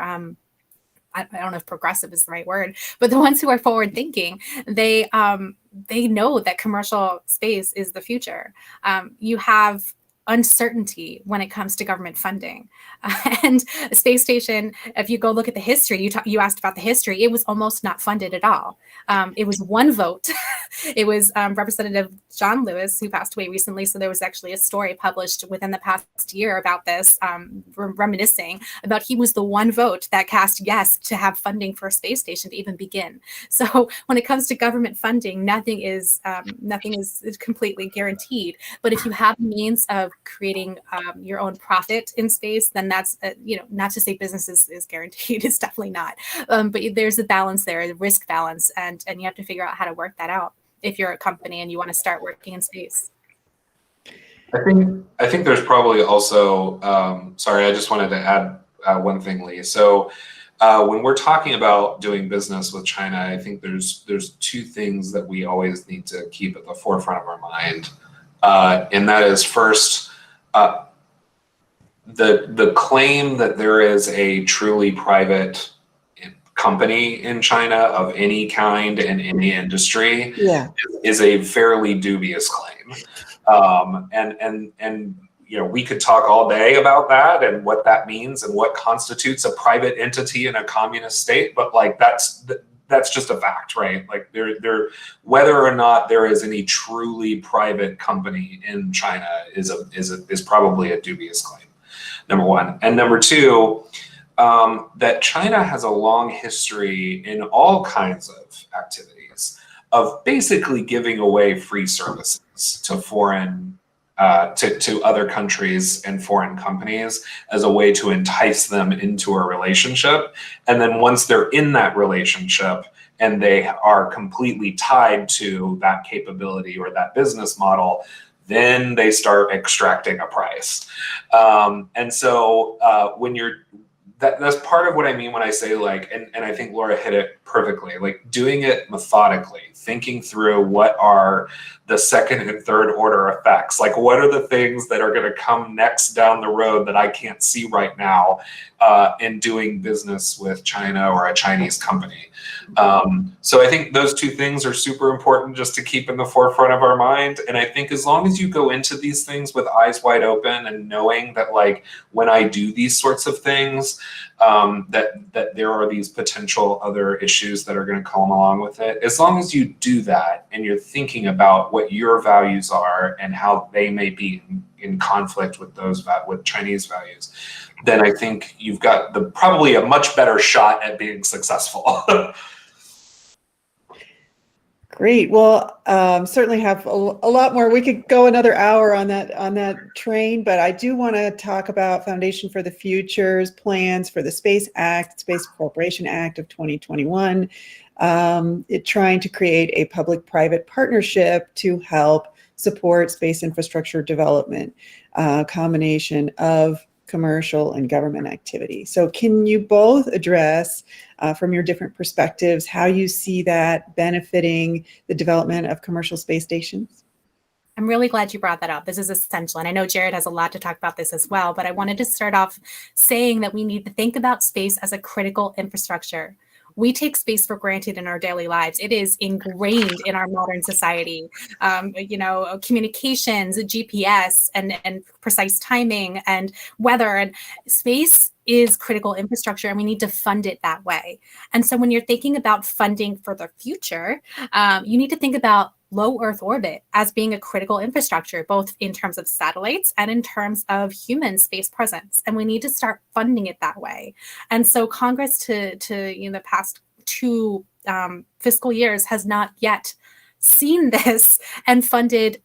S9: I don't know if progressive is the right word, but the ones who are forward thinking, they know that commercial space is the future. You have uncertainty when it comes to government funding. And a space station, if you go look at the history, you asked about the history, it was almost not funded at all. It was one vote. It was Representative John Lewis, who passed away recently. So there was actually a story published within the past year about this, reminiscing about he was the one vote that cast yes to have funding for a space station to even begin. So when it comes to government funding, nothing is completely guaranteed. But if you have means of creating your own profit in space, then that's you know, not to say business is guaranteed. It's definitely not. But there's a balance there, a risk balance, and you have to figure out how to work that out if you're a company and you want to start working in space.
S10: I think there's probably also sorry, I just wanted to add one thing, Lee. So when we're talking about doing business with China, I think there's two things that we always need to keep at the forefront of our mind, and that is first, the claim that there is a truly private company in China of any kind in any industry is a fairly dubious claim. And you know, we could talk all day about that and what that means and what constitutes a private entity in a communist state, but like that's just a fact, right? Like whether or not there is any truly private company in China is probably a dubious claim. Number one. And number two, that China has a long history in all kinds of activities of basically giving away free services to foreign, to other countries and foreign companies as a way to entice them into a relationship. And then once they're in that relationship and they are completely tied to that capability or that business model, then they start extracting a price. And so when that's part of what I mean when I say like, and I think Laura hit it perfectly, like doing it methodically, thinking through what are the second and third order effects, like what are the things that are going to come next down the road that I can't see right now in doing business with China or a Chinese company. So I think those two things are super important just to keep in the forefront of our mind. And I think as long as you go into these things with eyes wide open and knowing that like when I do these sorts of things, that there are these potential other issues that are going to come along with it. As long as you do that and you're thinking about what your values are and how they may be in conflict with those with Chinese values, then I think you've got probably a much better shot at being successful.
S8: Great. Well, certainly have a lot more. We could go another hour on that train, but I do want to talk about Foundation for the Future's plans for the Space Act, Space Corporation Act of 2021, trying to create a public-private partnership to help support space infrastructure development, combination of commercial and government activity. So can you both address from your different perspectives how you see that benefiting the development of commercial space stations?
S9: I'm really glad you brought that up. This is essential. And I know Jared has a lot to talk about this as well, but I wanted to start off saying that we need to think about space as a critical infrastructure. We take space for granted in our daily lives. It is ingrained in our modern society. Communications, GPS, and precise timing, and weather, and space is critical infrastructure, and we need to fund it that way. And so when you're thinking about funding for the future, you need to think about low Earth orbit as being a critical infrastructure, both in terms of satellites and in terms of human space presence. And we need to start funding it that way. And so Congress to the past 2 fiscal years has not yet seen this and funded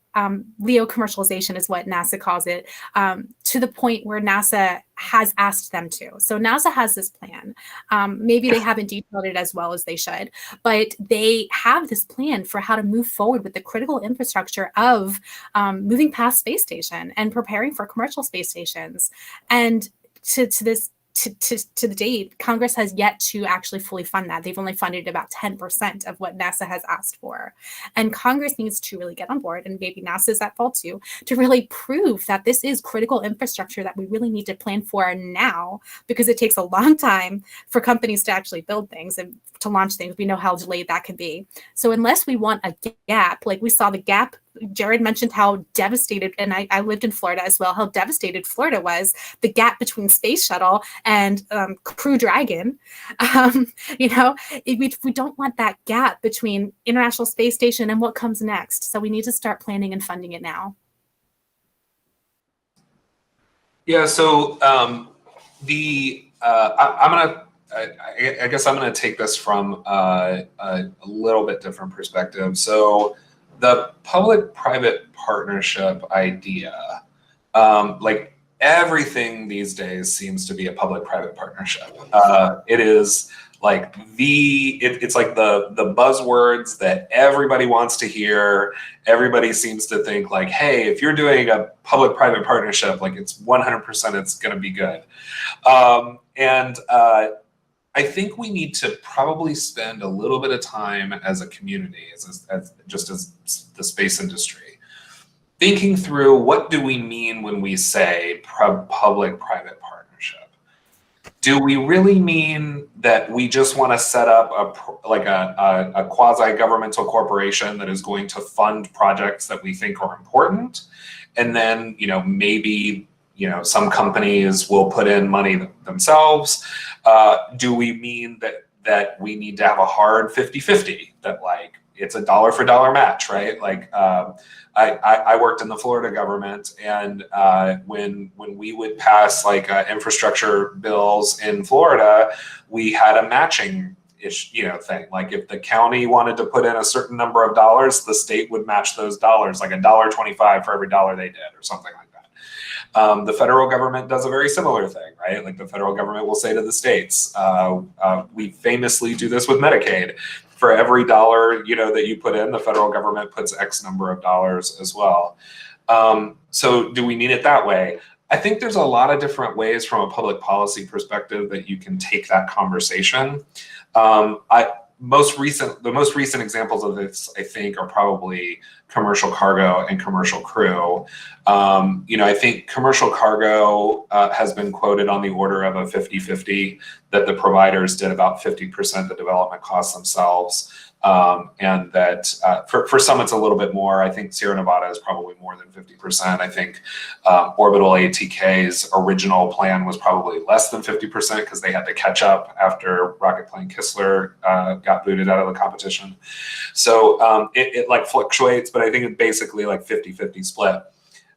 S9: LEO commercialization is what NASA calls it, to the point where NASA has asked them to. So NASA has this plan. Maybe they haven't detailed it as well as they should, but they have this plan for how to move forward with the critical infrastructure of moving past space station and preparing for commercial space stations. And to the date, Congress has yet to actually fully fund that. They've only funded about 10% of what NASA has asked for. And Congress needs to really get on board, and maybe NASA is at fault too, to really prove that this is critical infrastructure that we really need to plan for now, because it takes a long time for companies to actually build things and to launch things. We know how delayed that can be. So unless we want a gap, like we saw the gap, Jared mentioned how devastated, and I lived in Florida as well, how devastated Florida was, the gap between Space Shuttle and Crew Dragon. We don't want that gap between International Space Station and what comes next. So we need to start planning and funding it now.
S10: Yeah, so I guess I'm gonna take this from a little bit different perspective. So the public-private partnership idea, like everything these days seems to be a public-private partnership. It is like it's like the buzzwords that everybody wants to hear. Everybody seems to think like, hey, if you're doing a public-private partnership, like it's 100% it's gonna be good. I think we need to probably spend a little bit of time as a community, as the space industry, thinking through what do we mean when we say public-private partnership. Do we really mean that we just want to set up a quasi-governmental corporation that is going to fund projects that we think are important, and then maybe some companies will put in money themselves? Do we mean that we need to have a hard 50-50, that like it's a dollar for dollar match, right? Like I worked in the Florida government, and when we would pass like infrastructure bills in Florida, we had a matching thing. Like if the county wanted to put in a certain number of dollars, the state would match those dollars, like $1.25 for every dollar they did, or something like that. The federal government does a very similar thing, right? Like the federal government will say to the states, we famously do this with Medicaid. For every dollar that you put in, the federal government puts X number of dollars as well. So do we mean it that way? I think there's a lot of different ways from a public policy perspective that you can take that conversation. The most recent examples of this, I think, are probably commercial cargo and commercial crew. I think commercial cargo has been quoted on the order of a 50-50, that the providers did about 50% of the development costs themselves. And that for some it's a little bit more. I think Sierra Nevada is probably more than 50%. I think Orbital ATK's original plan was probably less than 50% because they had to catch up after rocket plane Kistler got booted out of the competition. So it like fluctuates, but I think it's basically like 50-50 split.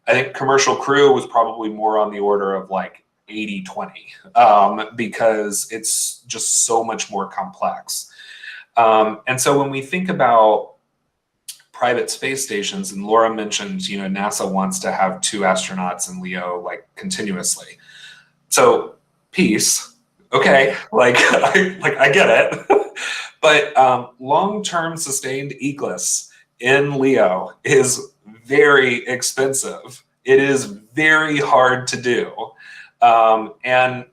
S10: I think commercial crew was probably more on the order of like 80-20 because it's just so much more complex. And so when we think about private space stations, and Laura mentioned, NASA wants to have 2 astronauts in LEO like continuously. So peace, okay, I get it, but long-term sustained eclipse in LEO is very expensive. It is very hard to do, and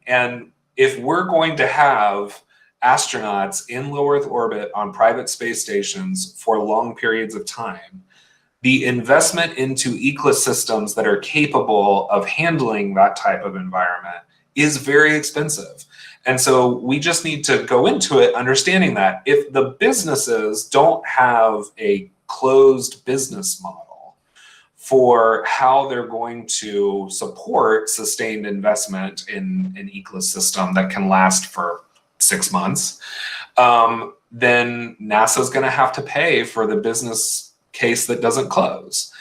S10: if we're going to have astronauts in low Earth orbit on private space stations for long periods of time, the investment into ecosystems that are capable of handling that type of environment is very expensive. And so we just need to go into it understanding that if the businesses don't have a closed business model for how they're going to support sustained investment in an ecosystem that can last for 6 months, then NASA's going to have to pay for the business case that doesn't close.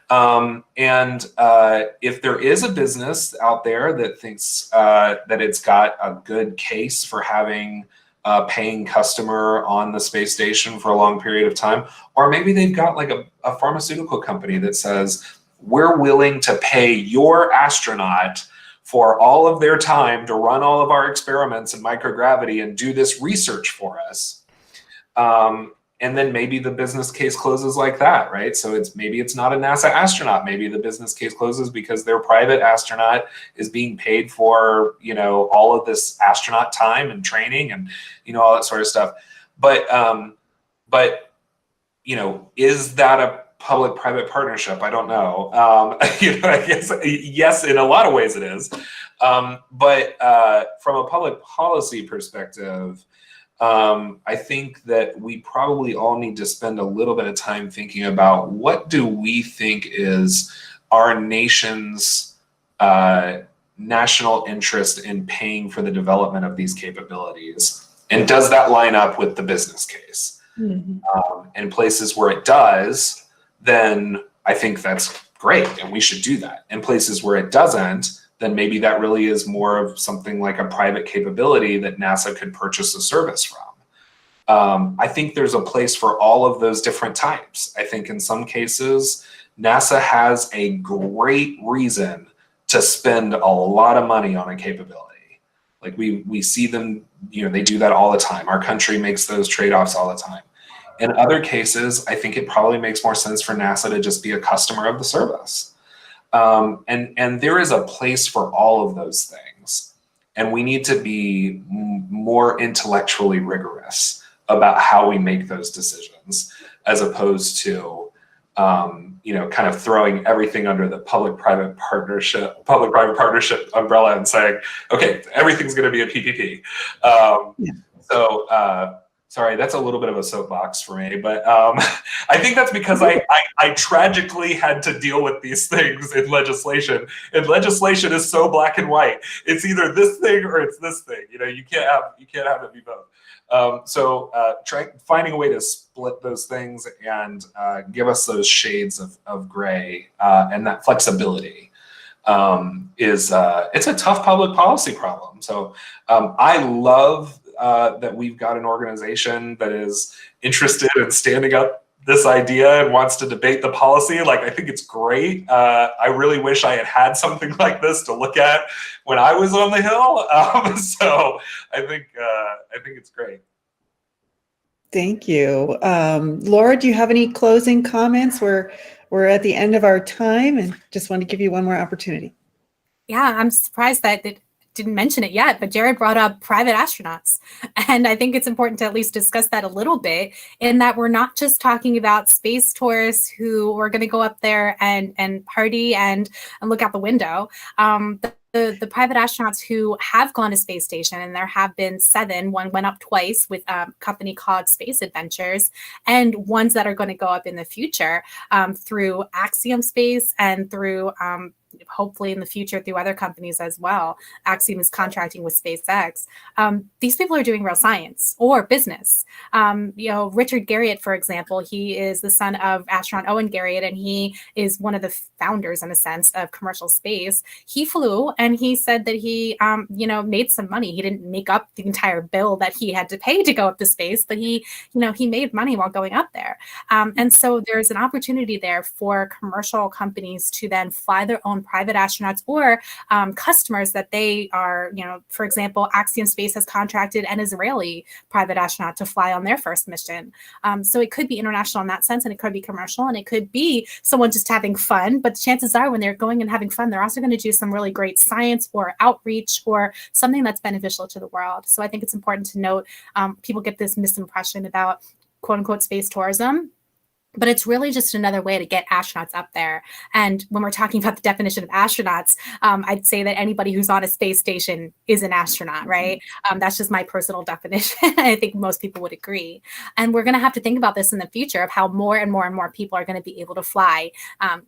S10: If there is a business out there that thinks that it's got a good case for having a paying customer on the space station for a long period of time, or maybe they've got like a pharmaceutical company that says, we're willing to pay your astronaut for all of their time to run all of our experiments in microgravity and do this research for us. And then maybe the business case closes like that, right? So maybe it's not a NASA astronaut. Maybe the business case closes because their private astronaut is being paid for, all of this astronaut time and training and, all that sort of stuff. But is that a public-private partnership? I don't know. I guess yes, in a lot of ways it is. But from a public policy perspective, I think that we probably all need to spend a little bit of time thinking about what do we think is our nation's national interest in paying for the development of these capabilities, and does that line up with the business case? Mm-hmm. In places where it does, then I think that's great, and we should do that. In places where it doesn't, then maybe that really is more of something like a private capability that NASA could purchase a service from. I think there's a place for all of those different types. I think in some cases, NASA has a great reason to spend a lot of money on a capability. Like we see them, they do that all the time. Our country makes those trade-offs all the time. In other cases, I think it probably makes more sense for NASA to just be a customer of the service. And there is a place for all of those things. And we need to be more intellectually rigorous about how we make those decisions, as opposed to, kind of throwing everything under the public-private partnership umbrella and saying, okay, everything's going to be a PPP. Sorry, that's a little bit of a soapbox for me, but I think that's because I tragically had to deal with these things in legislation. And legislation is so black and white. It's either this thing or it's this thing. You can't have it be both. Finding a way to split those things and give us those shades of gray and that flexibility it's a tough public policy problem. So I love that we've got an organization that is interested in standing up this idea and wants to debate the policy. Like, I think it's great. I really wish I had something like this to look at when I was on the Hill. So I think it's great.
S8: Thank you. Laura, do you have any closing comments? We're at the end of our time and just want to give you one more opportunity.
S9: Yeah, I'm surprised that it didn't mention it yet, but Jared brought up private astronauts. And I think it's important to at least discuss that a little bit, in that we're not just talking about space tourists who are going to go up there and party and look out the window. The private astronauts who have gone to space station, and there have been 7, one went up twice with a company called Space Adventures, and ones that are going to go up in the future through Axiom Space and through hopefully in the future through other companies as well. Axiom is contracting with SpaceX. These people are doing real science or business. Richard Garriott, for example, he is the son of astronaut Owen Garriott, and he is one of the founders, in a sense, of commercial space. He flew, and he said that he, made some money. He didn't make up the entire bill that he had to pay to go up to space, but he made money while going up there. And so there's an opportunity there for commercial companies to then fly their own private astronauts or customers that they are, for example, Axiom Space has contracted an Israeli private astronaut to fly on their first mission. So it could be international in that sense, and it could be commercial, and it could be someone just having fun. But the chances are when they're going and having fun, they're also going to do some really great science or outreach or something that's beneficial to the world. So I think it's important to note people get this misimpression about quote unquote space tourism, but it's really just another way to get astronauts up there. And when we're talking about the definition of astronauts, I'd say that anybody who's on a space station is an astronaut, right? That's just my personal definition. I think most people would agree. And we're going to have to think about this in the future of how more and more and more people are going to be able to fly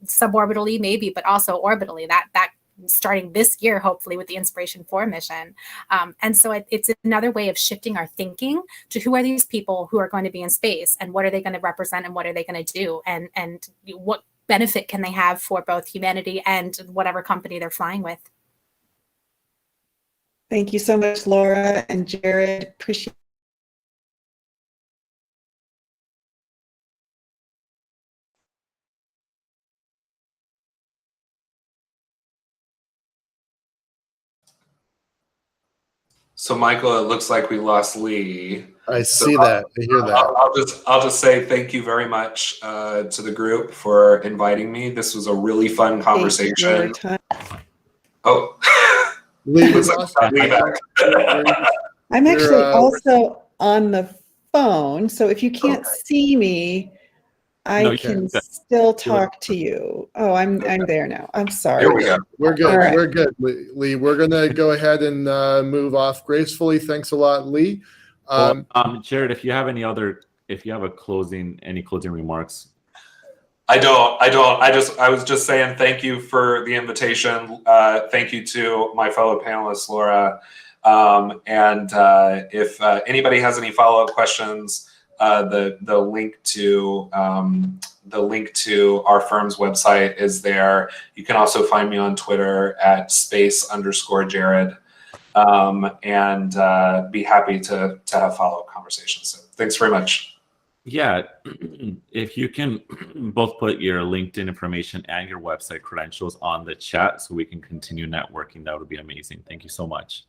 S9: suborbitally, maybe, but also orbitally. That starting this year, hopefully, with the Inspiration 4 mission. And so it's another way of shifting our thinking to who are these people who are going to be in space, and what are they going to represent, and what are they going to do, and what benefit can they have for both humanity and whatever company they're flying with.
S8: Thank you so much, Laura and Jared. Appreciate
S10: So Michael, it looks like we lost Lee.
S2: I see that. I hear that.
S10: I'll just say thank you very much to the group for inviting me. This was a really fun conversation. Oh,
S2: Lee,
S8: I'm actually also on the phone, so if you can't see me, I can still talk to you. Oh, I'm there now. I'm sorry.
S10: Here we go.
S2: We're good.
S8: Right.
S2: We're good, Lee. We're gonna go ahead and move off gracefully. Thanks a lot, Lee.
S1: Jared, if you have any closing remarks.
S10: I don't. I was just saying thank you for the invitation. Thank you to my fellow panelists, Laura. And if anybody has any follow-up questions, the link to our firm's website is there. You can also find me on Twitter at @space_Jared, and be happy to have follow-up conversations. So thanks very much.
S1: Yeah, if you can both put your LinkedIn information and your website credentials on the chat so we can continue networking, that would be amazing. Thank you so much.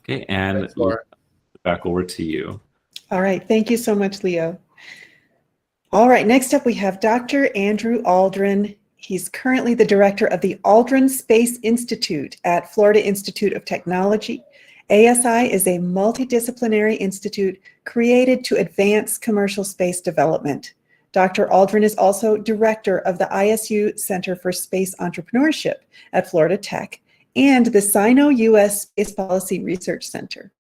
S1: Okay, and back over to you.
S8: All right, thank you so much, Leo. All right, next up we have Dr. Andrew Aldrin. He's currently the director of the Aldrin Space Institute at Florida Institute of Technology. ASI is a multidisciplinary institute created to advance commercial space development. Dr. Aldrin is also director of the ISU Center for Space Entrepreneurship at Florida Tech and the Sino-US Space Policy Research Center.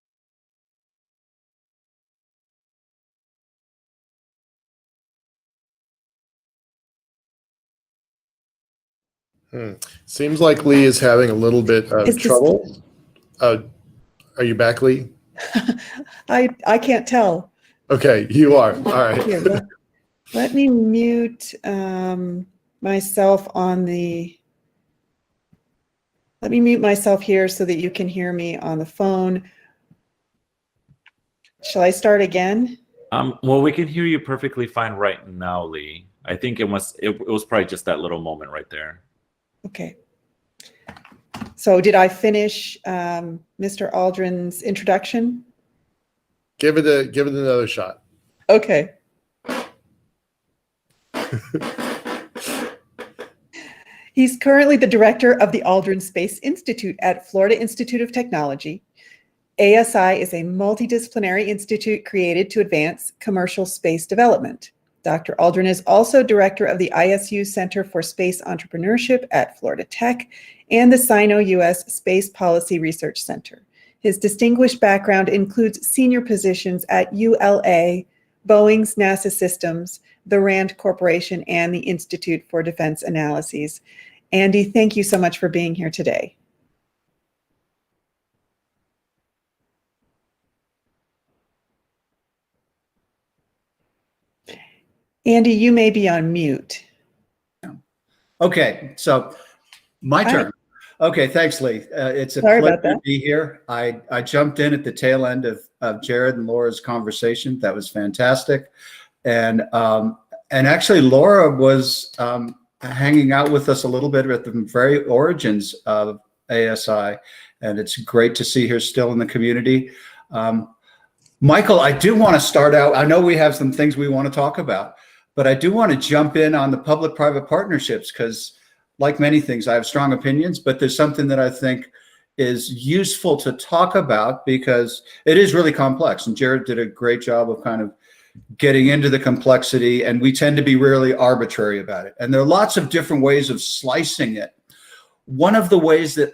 S2: Seems like Lee is having a little bit of trouble. Are you back, Lee?
S8: I can't tell.
S2: Okay, you are. All right.
S8: Here, let me mute myself on the. Let me mute myself here so that you can hear me on the phone. Shall I start again?
S1: Well, we can hear you perfectly fine right now, Lee. I think it was probably just that little moment right there.
S8: Okay. So did I finish Mr. Aldrin's introduction?
S2: Give it another shot.
S8: Okay. He's currently the director of the Aldrin Space Institute at Florida Institute of Technology. ASI is a multidisciplinary institute created to advance commercial space development. Dr. Aldrin is also director of the ISU Center for Space Entrepreneurship at Florida Tech and the Sino-US Space Policy Research Center. His distinguished background includes senior positions at ULA, Boeing's NASA Systems, the RAND Corporation, and the Institute for Defense Analyses. Andy, thank you so much for being here today. Andy, you may be on mute.
S11: Okay, so my turn. Okay, thanks, Lee. It's a
S8: Sorry
S11: pleasure
S8: about that.
S11: to be here. I jumped in at the tail end of Jared and Laura's conversation. That was fantastic. And actually, Laura was hanging out with us a little bit at the very origins of ASI. And it's great to see her still in the community. Michael, I do want to start out. I know we have some things we want to talk about, but I do want to jump in on the public-private partnerships because, like many things, I have strong opinions, but there's something that I think is useful to talk about because it is really complex. And Jared did a great job of kind of getting into the complexity, and we tend to be really arbitrary about it. And there are lots of different ways of slicing it. One of the ways that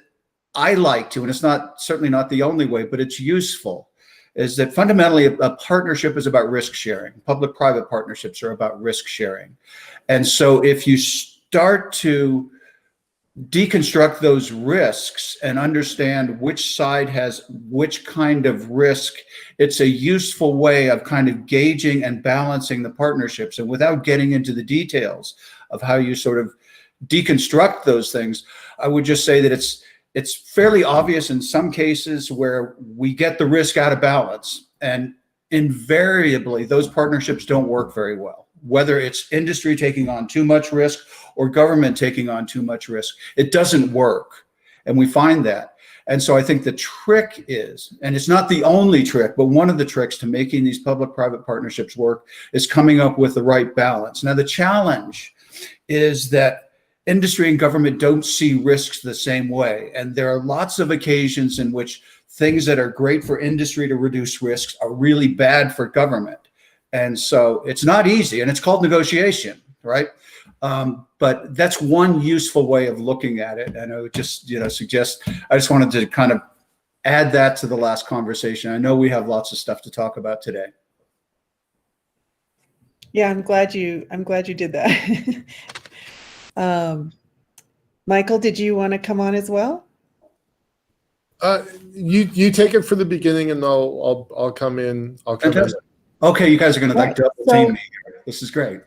S11: I like to, and it's not certainly not the only way, but it's useful, is that fundamentally a partnership is about risk sharing. Public-private partnerships are about risk sharing. And so if you start to deconstruct those risks and understand which side has which kind of risk, it's a useful way of kind of gauging and balancing the partnerships. And without getting into the details of how you sort of deconstruct those things, I would just say that it's fairly obvious in some cases where we get the risk out of balance, and invariably those partnerships don't work very well. Whether it's industry taking on too much risk or government taking on too much risk, it doesn't work. And we find that. And so I think the trick is, and it's not the only trick, but one of the tricks to making these public-private partnerships work is coming up with the right balance. Now, the challenge is that industry and government don't see risks the same way. And there are lots of occasions in which things that are great for industry to reduce risks are really bad for government. And so it's not easy, and it's called negotiation, right? But that's one useful way of looking at it. And I would just, suggest, I just wanted to kind of add that to the last conversation. I know we have lots of stuff to talk about today.
S8: Yeah, I'm glad you did that. Michael, did you want to come on as well?
S2: You take it for the beginning, and I'll come in.
S11: Okay, you guys are going to like double team me here. This is great.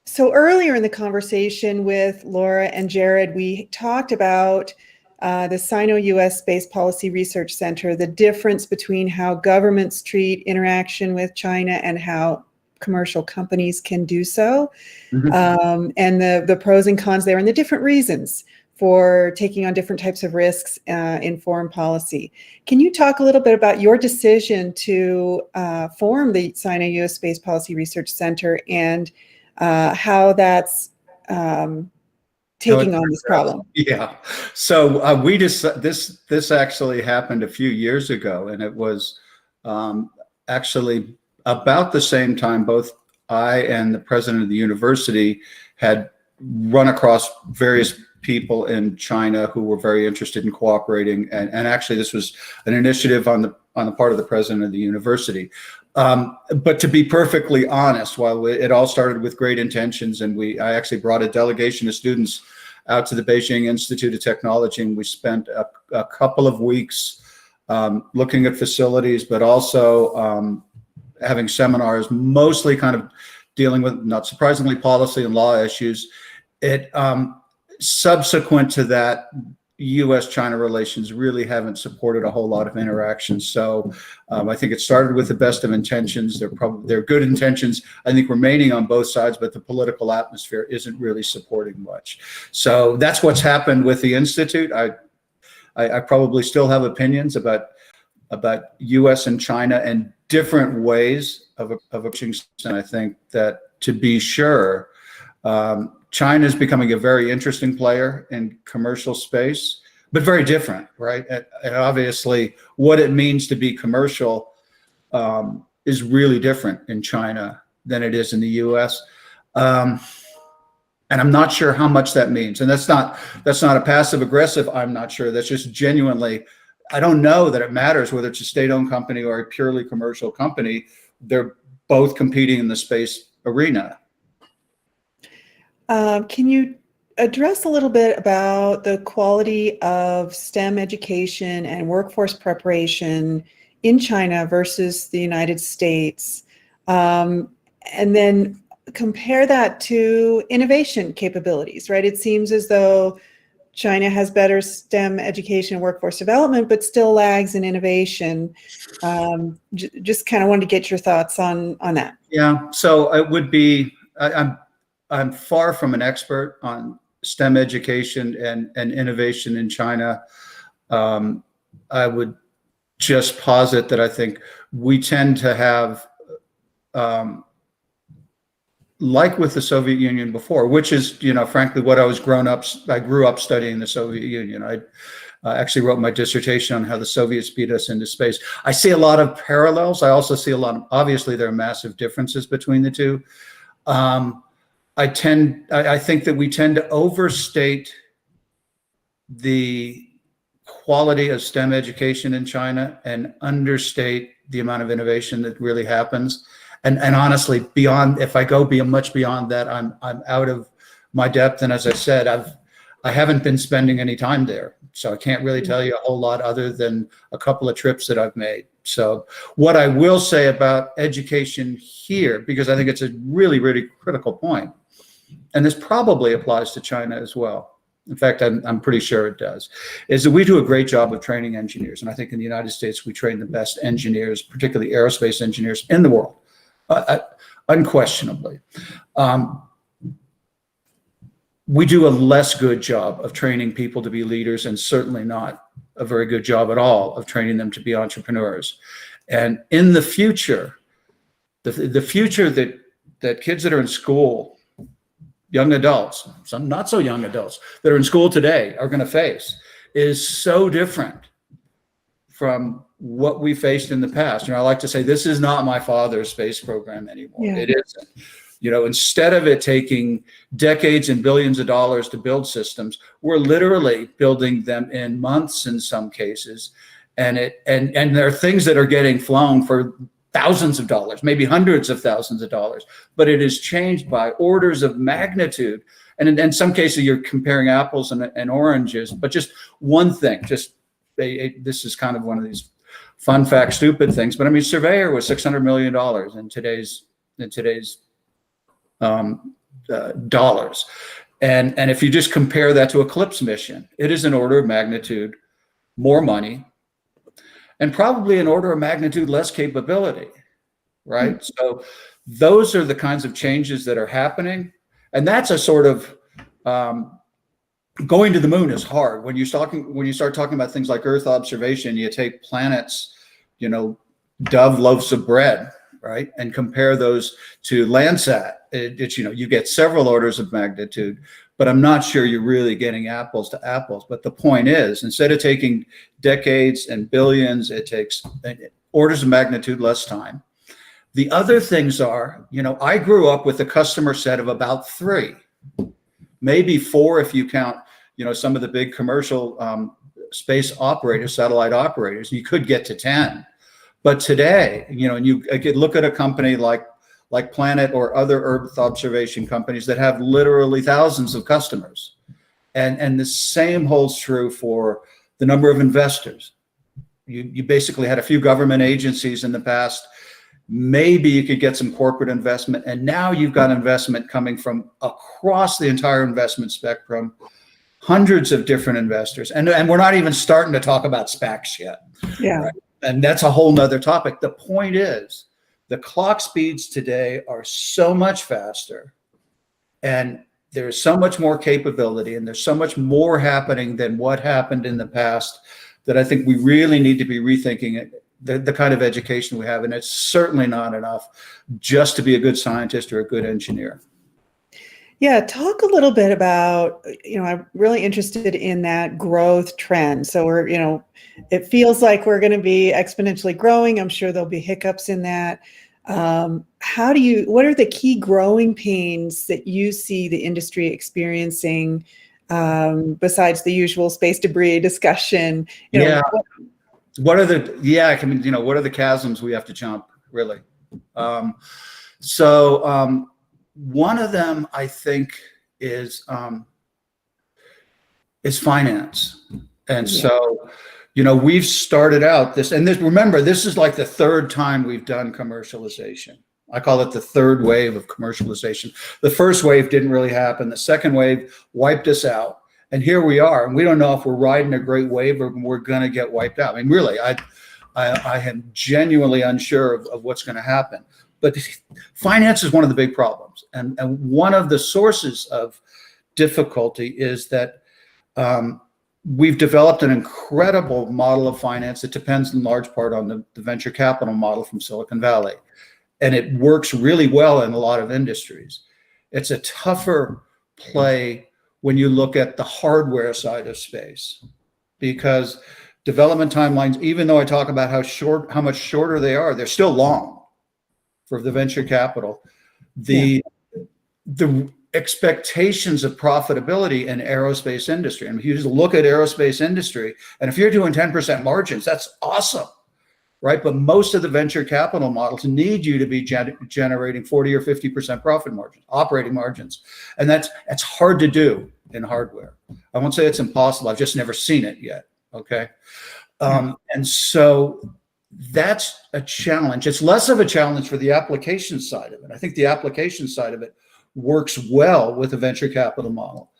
S8: So earlier in the conversation with Laura and Jared, we talked about the Sino-US Space Policy Research Center, the difference between how governments treat interaction with China and how commercial companies can do so, and the pros and cons there, and the different reasons for taking on different types of risks in foreign policy. Can you talk a little bit about your decision to form the Sino-US Space Policy Research Center and how that's taking on this problem?
S11: Yeah. So we just this actually happened a few years ago, and it was actually about the same time both I and the president of the university had run across various people in China who were very interested in cooperating, and actually this was an initiative on the part of the president of the university. But to be perfectly honest, while it all started with great intentions, and I actually brought a delegation of students out to the Beijing Institute of Technology, and we spent a couple of weeks looking at facilities, but also having seminars, mostly kind of dealing with, not surprisingly, policy and law issues. Subsequent to that, U.S.-China relations really haven't supported a whole lot of interaction. So I think it started with the best of intentions. They're good intentions, I think, remaining on both sides, but the political atmosphere isn't really supporting much. So that's what's happened with the Institute. I probably still have opinions about U.S. and China and different ways of approaching. And I think that, to be sure, China is becoming a very interesting player in commercial space, but very different, right? And obviously, what it means to be commercial is really different in China than it is in the U.S. And I'm not sure how much that means. And that's not a passive aggressive. I'm not sure. That's just genuinely, I don't know that it matters whether it's a state-owned company or a purely commercial company. They're both competing in the space arena.
S8: Can you address a little bit about the quality of STEM education and workforce preparation in China versus the United States? And then compare that to innovation capabilities, right? It seems as though China has better STEM education and workforce development, but still lags in innovation. Just kind of wanted to get your thoughts on that.
S11: Yeah, so it would be, I'm far from an expert on STEM education and innovation in China. I would just posit that I think we tend to have, like with the Soviet Union before, which is, frankly, what I grew up studying the Soviet Union. I actually wrote my dissertation on how the Soviets beat us into space. I see a lot of parallels. I also see obviously there are massive differences between the two. I think that we tend to overstate the quality of STEM education in China and understate the amount of innovation that really happens. And honestly, if I go much beyond that, I'm out of my depth. And as I said, I haven't been spending any time there, so I can't really tell you a whole lot other than a couple of trips that I've made. So what I will say about education here, because I think it's a really, really critical point, and this probably applies to China as well. In fact, I'm pretty sure it does, is that we do a great job of training engineers. And I think in the United States, we train the best engineers, particularly aerospace engineers in the world, unquestionably. We do a less good job of training people to be leaders, and certainly not a very good job at all of training them to be entrepreneurs. And in the future, the future that kids that are in school, young adults, some not so young adults that are in school today are going to face is so different from what we faced in the past. I like to say, this is not my father's space program anymore. Yeah. It isn't. Instead of it taking decades and billions of dollars to build systems, we're literally building them in months in some cases. And there are things that are getting flown for thousands of dollars, maybe hundreds of thousands of dollars, but it is changed by orders of magnitude. And in some cases, you're comparing apples and oranges, but just one thing, this is kind of one of these fun fact, stupid things, but Surveyor was $600 million in today's dollars. And if you just compare that to Eclipse mission, it is an order of magnitude more money and probably an order of magnitude less capability, right? Mm-hmm. So those are the kinds of changes that are happening. And that's a sort of, going to the moon is hard. When you start talking about things like Earth observation, you take planets, dove loaves of bread, right? And compare those to Landsat. You get several orders of magnitude, but I'm not sure you're really getting apples to apples. But the point is, instead of taking decades and billions, it takes orders of magnitude less time. The other things are, I grew up with a customer set of about 3, maybe 4 if you count, some of the big commercial space operators, satellite operators. You could get to 10. But today, you could look at a company like Planet or other Earth observation companies that have literally thousands of customers. And the same holds true for the number of investors. You basically had a few government agencies in the past. Maybe you could get some corporate investment. And now you've got investment coming from across the entire investment spectrum, hundreds of different investors. And we're not even starting to talk about SPACs yet.
S8: Yeah.
S11: Right? And that's a whole nother topic. The point is, the clock speeds today are so much faster, and there's so much more capability, and there's so much more happening than what happened in the past, that I think we really need to be rethinking it, the kind of education we have. And it's certainly not enough just to be a good scientist or a good engineer.
S8: Yeah, talk a little bit about, I'm really interested in that growth trend. So we're, it feels like we're going to be exponentially growing. I'm sure there'll be hiccups in that. What are the key growing pains that you see the industry experiencing, besides the usual space debris discussion?
S11: What are the chasms we have to jump, really? One of them, I think, is finance. And so, you know, we've started out this, and this, remember, this is like the third time we've done commercialization. I call it the third wave of commercialization. The first wave didn't really happen. The second wave wiped us out. And here we are. And we don't know if we're riding a great wave or we're going to get wiped out. I mean, really, I am genuinely unsure of what's going to happen. But finance is one of the big problems. And one of the sources of difficulty is that we've developed an incredible model of finance that depends in large part on the venture capital model from Silicon Valley. And it works really well in a lot of industries. It's a tougher play when you look at the hardware side of space, because development timelines, even though I talk about how much shorter they are, they're still long for the venture capital. The expectations of profitability in aerospace industry, and if you just look at aerospace industry, and if you're doing 10% margins, that's awesome, right? But most of the venture capital models need you to be generating 40 or 50% profit margins, operating margins. And that's hard to do in hardware. I won't say it's impossible. I've just never seen it yet. Okay. And so that's a challenge. It's less of a challenge for the application side of it. I think the application side of it works well with a venture capital model.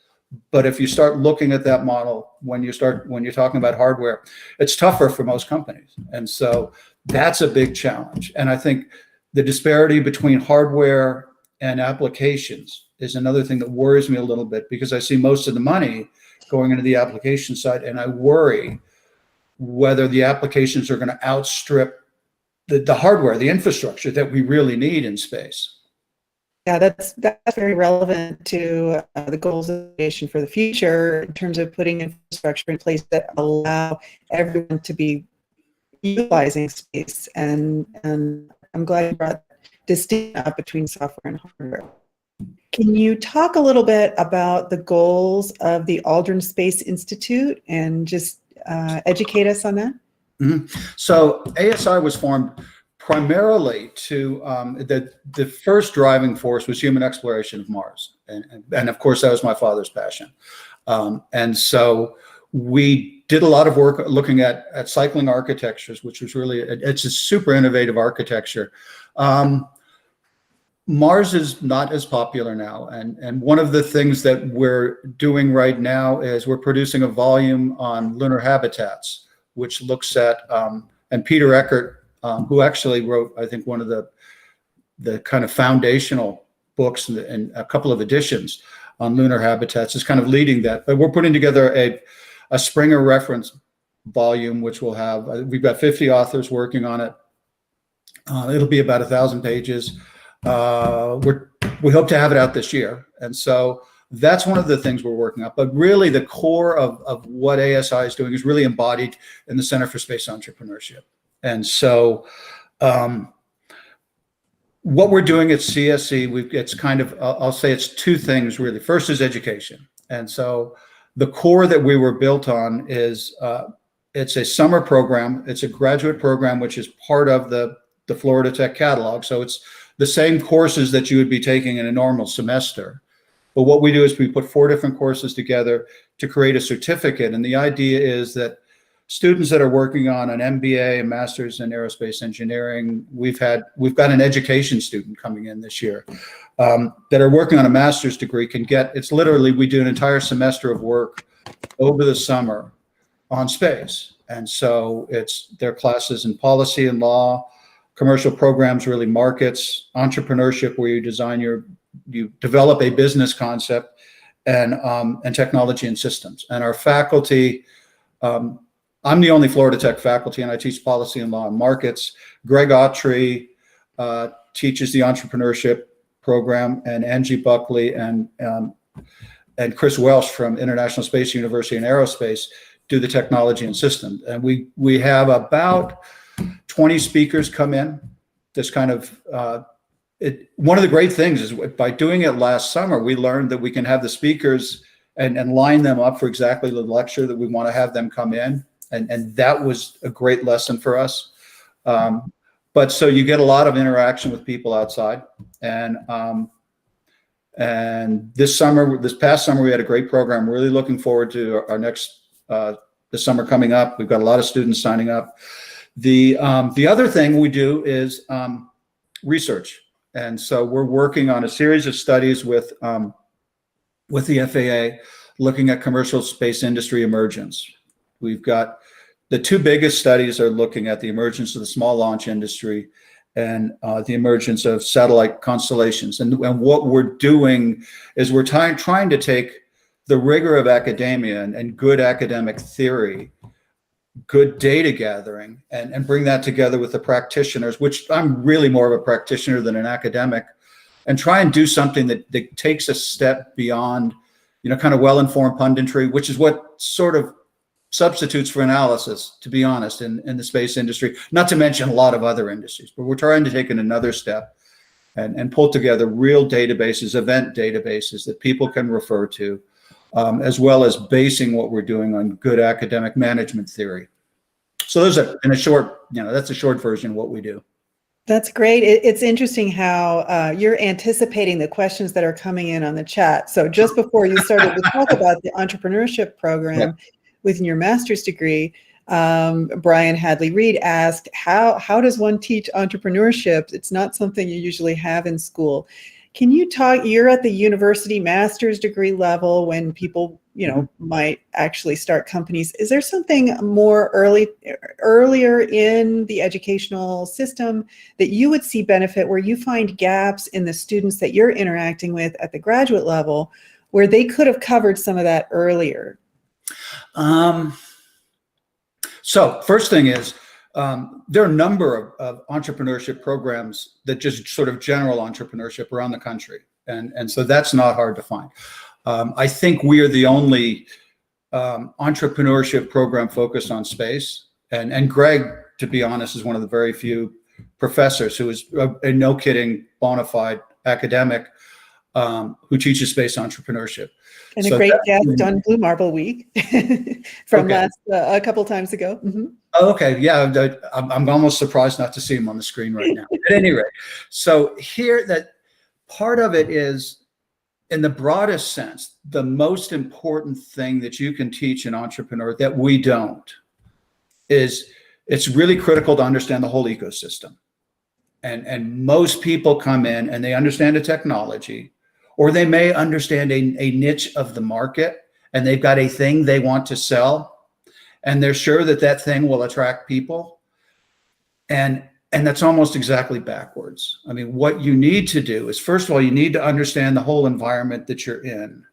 S11: But if you start looking at that model, when you're talking about hardware, it's tougher for most companies. And so that's a big challenge. And I think the disparity between hardware and applications is another thing that worries me a little bit, because I see most of the money going into the application side, and I worry whether the applications are going to outstrip the hardware, the infrastructure that we really need in space.
S8: Yeah, that's very relevant to the goals of aviation for the future in terms of putting infrastructure in place that allow everyone to be utilizing space. And I'm glad you brought distinction up between software and hardware. Can you talk a little bit about the goals of the Aldrin Space Institute and just educate us on that?
S11: Mm-hmm. So ASI was formed primarily to the first driving force was human exploration of Mars, and of course that was my father's passion, and so we did a lot of work looking at cycling architectures, which was really it's a super innovative architecture. Mars is not as popular now, and one of the things that we're doing right now is we're producing a volume on lunar habitats, which looks at and Peter Eckert, who actually wrote, I think, one of the kind of foundational books and a couple of editions on lunar habitats, is kind of leading that. But we're putting together a Springer reference volume, which will have, we've got 50 authors working on it. It'll be about 1,000 pages. We hope to have it out this year. And so that's one of the things we're working on. But really the core of what ASI is doing is really embodied in the Center for Space Entrepreneurship. And so what we're doing at CSE, it's kind of, I'll say it's two things really. First is education. And so the core that we were built on is, it's a summer program. It's a graduate program, which is part of the Florida Tech catalog. So it's the same courses that you would be taking in a normal semester. But what we do is we put 4 different courses together to create a certificate. And the idea is that students that are working on an MBA, a master's in aerospace engineering, we've got an education student coming in this year that are working on a master's degree can get, it's literally, we do an entire semester of work over the summer on space. And so it's their classes in policy and law, commercial programs, really markets, entrepreneurship, where you develop a business concept, and technology and systems. And our faculty, I'm the only Florida Tech faculty, and I teach policy and law and markets. Greg Autry teaches the entrepreneurship program, and Angie Buckley and Chris Welsh from International Space University and Aerospace do the technology and systems. And we have about 20 speakers come in. This kind of one of the great things is by doing it last summer, we learned that we can have the speakers and line them up for exactly the lecture that we want to have them come in. And that was a great lesson for us. But so you get a lot of interaction with people outside, and And this past summer, we had a great program. Really looking forward to our next, the summer coming up. We've got a lot of students signing up. The other thing we do is research. And so we're working on a series of studies with the FAA, looking at commercial space industry emergence. We've got the two biggest studies are looking at the emergence of the small launch industry and the emergence of satellite constellations. And what we're doing is we're trying to take the rigor of academia and good academic theory, good data gathering, and bring that together with the practitioners, which I'm really more of a practitioner than an academic, and try and do something that takes a step beyond, kind of well-informed punditry, which is what sort of substitutes for analysis, to be honest, in the space industry, not to mention a lot of other industries. But we're trying to take it another step and pull together real databases, event databases that people can refer to, as well as basing what we're doing on good academic management theory. So those are, in a short, that's a short version of what we do.
S8: That's great. It's interesting how you're anticipating the questions that are coming in on the chat. So just before you started to talk about the entrepreneurship program within your master's degree, Brian Hadley Reed asked, how does one teach entrepreneurship? It's not something you usually have in school. Can you talk, you're at the university master's degree level when people, might actually start companies. Is there something more earlier in the educational system that you would see benefit, where you find gaps in the students that you're interacting with at the graduate level where they could have covered some of that earlier?
S11: So first thing is, there are a number of entrepreneurship programs that just sort of general entrepreneurship around the country. And so that's not hard to find. I think we are the only entrepreneurship program focused on space. And Greg, to be honest, is one of the very few professors who is a no kidding bona fide academic who teaches space entrepreneurship.
S8: And a great guest on Blue Marble Week from a couple times ago. Mm-hmm.
S11: Oh, okay, yeah, I'm almost surprised not to see him on the screen right now. At any rate, so here, that part of it is, in the broadest sense, the most important thing that you can teach an entrepreneur that we don't is it's really critical to understand the whole ecosystem. And most people come in and they understand a technology, or they may understand a niche of the market, and they've got a thing they want to sell, and they're sure that that thing will attract people. And that's almost exactly backwards. I mean, what you need to do is, first of all, you need to understand the whole environment that you're in.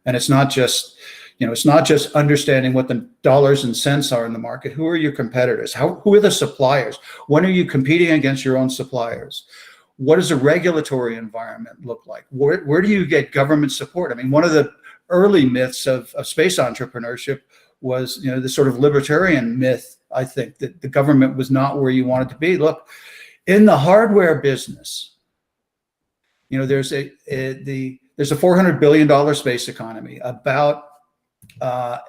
S11: And it's not just, it's not just understanding what the dollars and cents are in the market. Who are your competitors? Who are the suppliers? When are you competing against your own suppliers? What does a regulatory environment look like? Where do you get government support? I mean, one of the early myths of space entrepreneurship was, the sort of libertarian myth, I think, that the government was not where you want it to be. Look, in the hardware business, there's a $400 billion space economy. About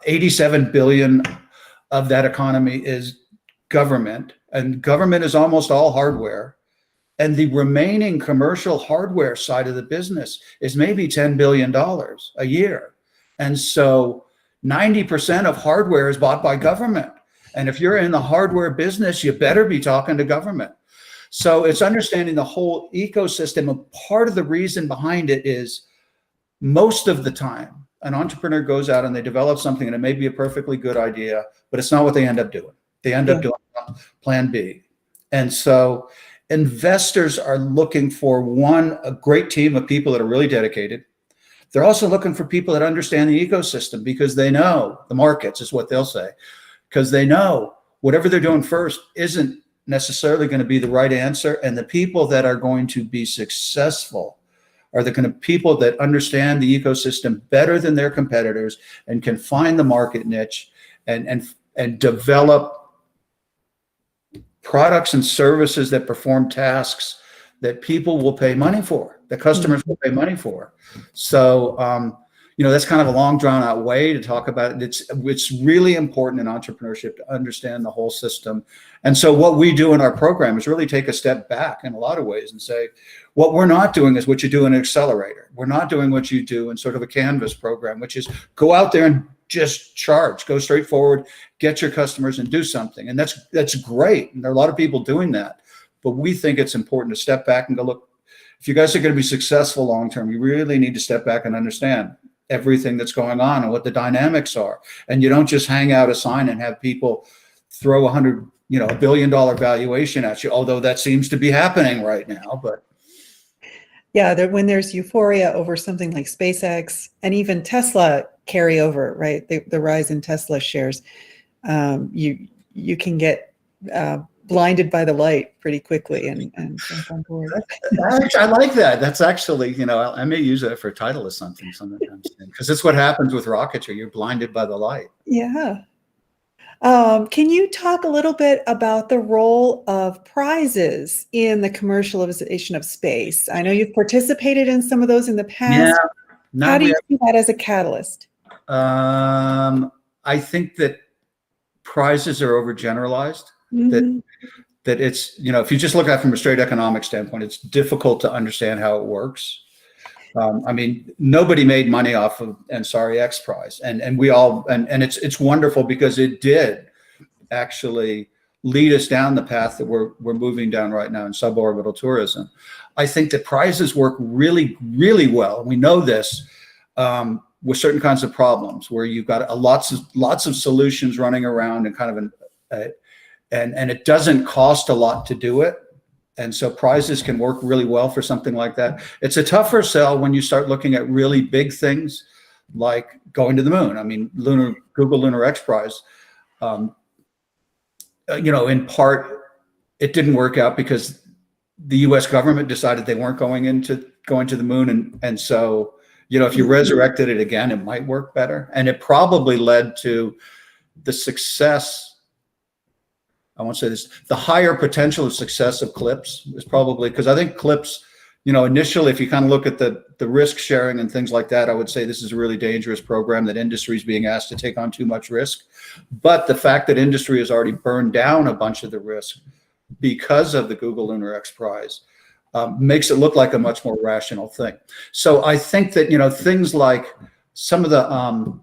S11: 87 billion of that economy is government, and government is almost all hardware. And the remaining commercial hardware side of the business is maybe $10 billion a year. And so 90% of hardware is bought by government. And if you're in the hardware business, you better be talking to government. So it's understanding the whole ecosystem. And part of the reason behind it is, most of the time, an entrepreneur goes out and they develop something, and it may be a perfectly good idea, but it's not what they end up doing. They end up doing plan B. And so investors are looking for, a great team of people that are really dedicated. They're also looking for people that understand the ecosystem, because they know the markets, is what they'll say, because they know whatever they're doing first isn't necessarily going to be the right answer. And the people that are going to be successful are the kind of people that understand the ecosystem better than their competitors and can find the market niche and develop products and services that perform tasks that people will pay money for, that customers will pay money for. So, that's kind of a long drawn out way to talk about it. It's really important in entrepreneurship to understand the whole system. And so what we do in our program is really take a step back in a lot of ways and say, what we're not doing is what you do in an accelerator. We're not doing what you do in sort of a Canvas program, which is go out there and just charge, go straight forward, get your customers and do something. And that's great. And there are a lot of people doing that. But we think it's important to step back and go, look, if you guys are going to be successful long term, you really need to step back and understand everything that's going on and what the dynamics are. And you don't just hang out a sign and have people throw $100 billion valuation at you, although that seems to be happening right now. But
S8: yeah, when there's euphoria over something like SpaceX and even Tesla carryover, right? The rise in Tesla shares, you can get blinded by the light pretty quickly and jump on board.
S11: I like that. That's actually, I may use it for a title or something sometimes, because it's what happens with rocketry. You're blinded by the light.
S8: Yeah. Can you talk a little bit about the role of prizes in the commercialization of space? I know you've participated in some of those in the past.
S11: Yeah.
S8: How do you see that as a catalyst?
S11: I think that prizes are overgeneralized.
S8: Mm-hmm.
S11: That it's, if you just look at it from a straight economic standpoint, it's difficult to understand how it works. Nobody made money off of Ansari X Prize, and we all, and it's wonderful because it did actually lead us down the path that we're moving down right now in suborbital tourism. I think that prizes work really, really well. And we know this with certain kinds of problems where you've got lots of solutions running around and kind of and it doesn't cost a lot to do it. And so prizes can work really well for something like that. It's a tougher sell when you start looking at really big things like going to the moon. Google Lunar X Prize, in part, it didn't work out because the US government decided they weren't going to the moon. And so, if you resurrected it again, it might work better. And it probably led to the success, I won't say this, the higher potential of success of CLIPS is probably, because I think CLIPS, initially, if you kind of look at the risk sharing and things like that, I would say this is a really dangerous program that industry is being asked to take on too much risk. But the fact that industry has already burned down a bunch of the risk because of the Google Lunar X Prize makes it look like a much more rational thing. So I think that, things like some of the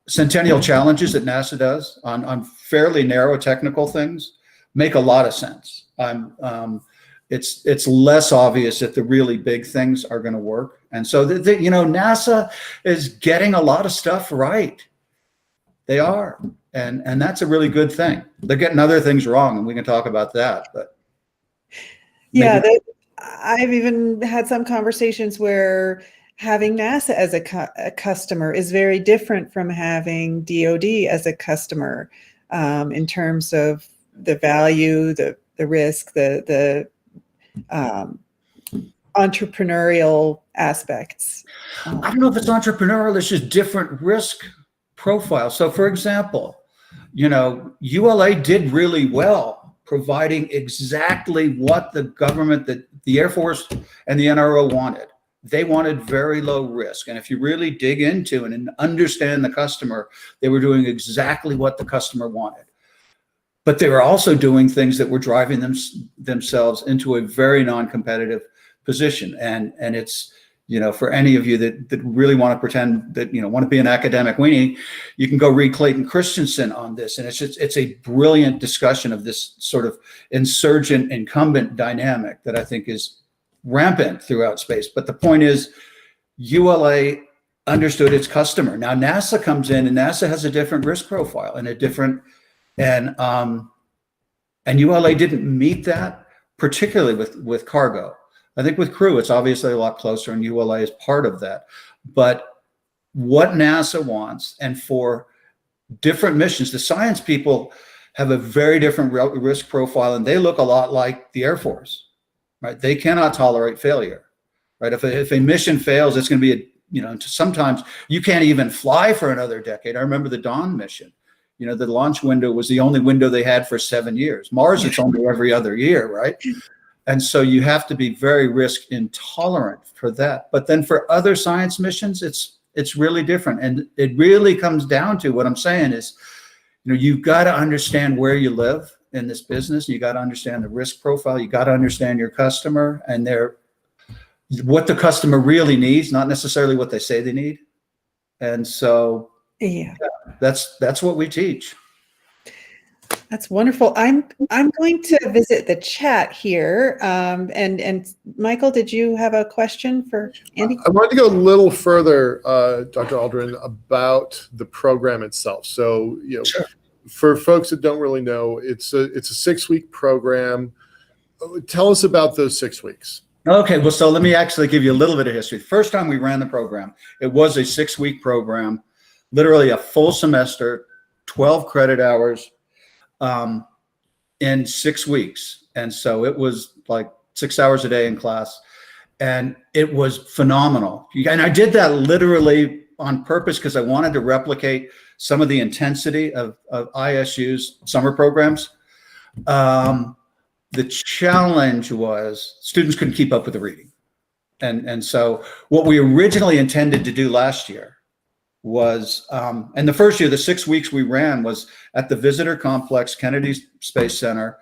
S11: centennial challenges that NASA does on fairly narrow technical things make a lot of sense. It's less obvious that the really big things are going to work. And so, NASA is getting a lot of stuff right. They are. And that's a really good thing. They're getting other things wrong, and we can talk about that. But
S8: yeah, I've even had some conversations where having NASA as a customer is very different from having DoD as a customer in terms of the value, the risk, the entrepreneurial aspects.
S11: I don't know if it's entrepreneurial, it's just different risk profile. So for example, ULA did really well providing exactly what the government, the Air Force and the NRO wanted. They wanted very low risk. And if you really dig into it and understand the customer, they were doing exactly what the customer wanted. But they were also doing things that were driving themselves into a very non-competitive position. And it's, for any of you that really want to pretend that, want to be an academic weenie, you can go read Clayton Christensen on this. And it's a brilliant discussion of this sort of insurgent incumbent dynamic that I think is rampant throughout space. But the point is, ULA understood its customer. Now NASA comes in, and NASA has a different risk profile and and ULA didn't meet that, particularly with cargo. I think with crew, it's obviously a lot closer, and ULA is part of that. But what NASA wants, and for different missions, the science people have a very different risk profile, and they look a lot like the Air Force. Right? They cannot tolerate failure, right? If a mission fails, it's going to be sometimes you can't even fly for another decade. I remember the Dawn mission. The launch window was the only window they had for 7 years. Mars, it's only every other year, right? And so you have to be very risk intolerant for that. But then for other science missions, it's really different. And it really comes down to what I'm saying is, you've got to understand where you live in this business. You got to understand the risk profile. You got to understand your customer and what the customer really needs, not necessarily what they say they need. And so that's what we teach.
S8: That's wonderful. I'm going to visit the chat here. And Michael, did you have a question for Andy?
S2: I wanted to go a little further, Dr. Aldrin, about the program itself. So,
S11: Sure.
S2: For folks that don't really know, it's a 6-week program. Tell us about those 6 weeks.
S11: Okay, well, so let me actually give you a little bit of history. The first time we ran the program, it was a 6-week program, literally a full semester, 12 credit hours in 6 weeks. And so it was like 6 hours a day in class, and it was phenomenal. And I did that literally on purpose because I wanted to replicate some of the intensity of ISU's summer programs. The challenge was students couldn't keep up with the reading. And so what we originally intended to do last year was, and the first year, the 6 weeks we ran was at the Visitor Complex, Kennedy Space Center.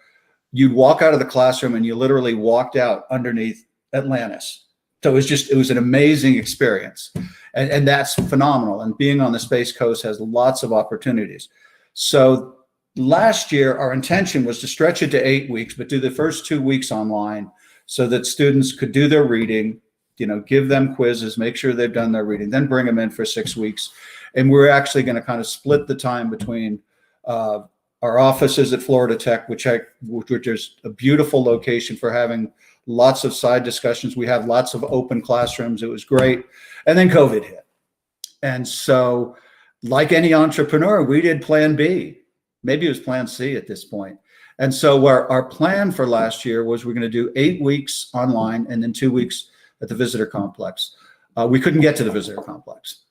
S11: You'd walk out of the classroom and you literally walked out underneath Atlantis. So it was an amazing experience. And that's phenomenal. And being on the Space Coast has lots of opportunities. So last year, our intention was to stretch it to 8 weeks, but do the first 2 weeks online so that students could do their reading, give them quizzes, make sure they've done their reading, then bring them in for 6 weeks. And we're actually going to kind of split the time between our offices at Florida Tech, which is a beautiful location for having lots of side discussions. We have lots of open classrooms. It was great. And then COVID hit. And so like any entrepreneur, we did plan B. Maybe it was plan C at this point. And so our plan for last year was we're going to do 8 weeks online and then 2 weeks at the Visitor Complex. We couldn't get to the Visitor Complex,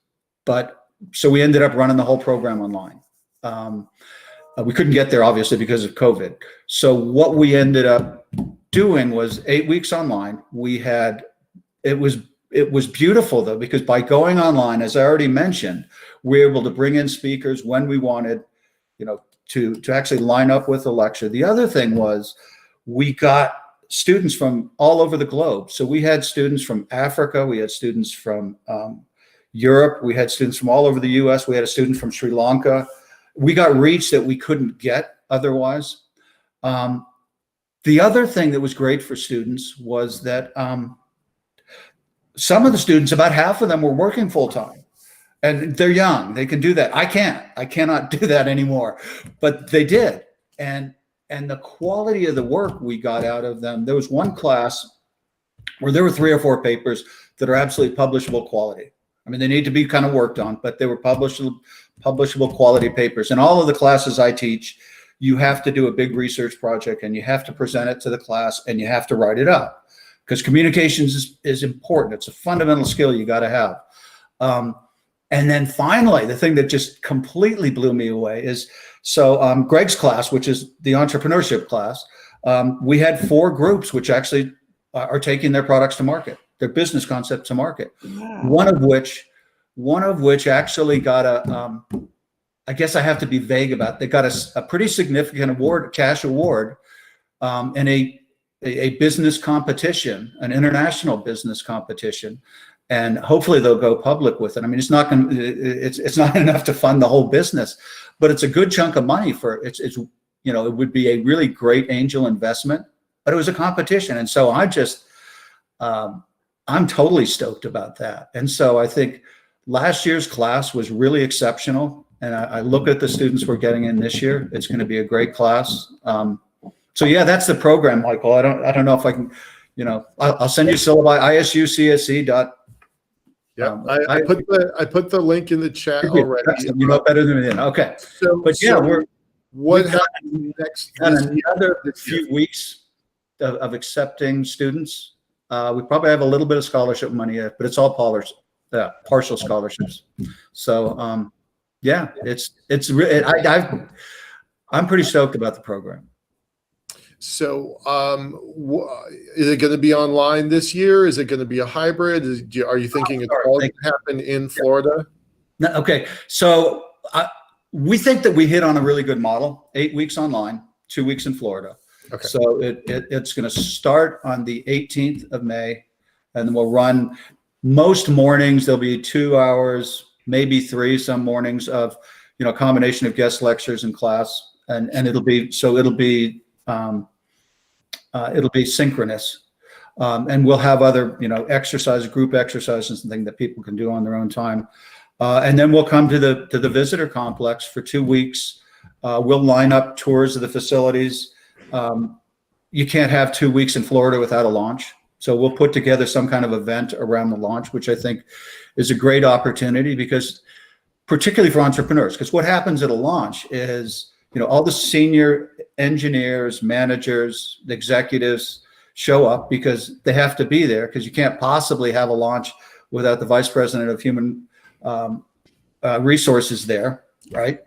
S11: so we ended up running the whole program online. We couldn't get there obviously because of COVID. So what we ended up doing was 8 weeks online. It was beautiful though, because by going online, as I already mentioned, we were able to bring in speakers when we wanted, to actually line up with the lecture. The other thing was we got students from all over the globe. So we had students from Africa, we had students from Europe, we had students from all over the US, we had a student from Sri Lanka. We got reach that we couldn't get otherwise. The other thing that was great for students was that some of the students, about half of them were working full-time. And they're young, they can do that. I cannot do that anymore, but they did. And the quality of the work we got out of them, there was one class where there were 3 or 4 papers that are absolutely publishable quality. I mean, they need to be kind of worked on, but they were publishable quality papers. And all of the classes I teach, you have to do a big research project and you have to present it to the class and you have to write it up because communications is important. It's a fundamental skill you got to have. And then finally, the thing that just completely blew me away is, Greg's class, which is the entrepreneurship class, we had 4 groups which actually are taking their products to market, their business concept to market. Wow. One of which actually got a, I guess I have to be vague about, they got a pretty significant award, cash award, in a business competition, an international business competition. And hopefully they'll go public with it. I mean, it's not enough to fund the whole business, but it's a good chunk of money for it would be a really great angel investment, but it was a competition. And so I'm totally stoked about that. And so I think last year's class was really exceptional. And I look at the students we're getting in this year, it's going to be a great class. So yeah, that's the program, Michael. I don't know if I can, I'll send you syllabi, ISUCSE.
S2: Yeah, I put the link in the chat already.
S11: You know better than me. Okay. But yeah,
S2: what happens next?
S11: Another few weeks of accepting students. We probably have a little bit of scholarship money, but it's all partial scholarships. So I'm pretty stoked about the program.
S2: So, is it going to be online this year? Is it going to be a hybrid? Are you thinking it's all going to happen in Florida?
S11: No, okay, so we think that we hit on a really good model. 8 weeks online, 2 weeks in Florida.
S2: Okay.
S11: So it's going to start on the 18th of May, and then we'll run most mornings. There'll be 2 hours, maybe 3 some mornings of, a combination of guest lectures and class, and it'll be synchronous. And we'll have other, group exercises and things that people can do on their own time. And then we'll come to the visitor complex for 2 weeks. We'll line up tours of the facilities. You can't have 2 weeks in Florida without a launch. So we'll put together some kind of event around the launch, which I think is a great opportunity, because particularly for entrepreneurs, because what happens at a launch is, all the senior engineers, managers, executives show up because they have to be there, because you can't possibly have a launch without the vice president of human resources there, right?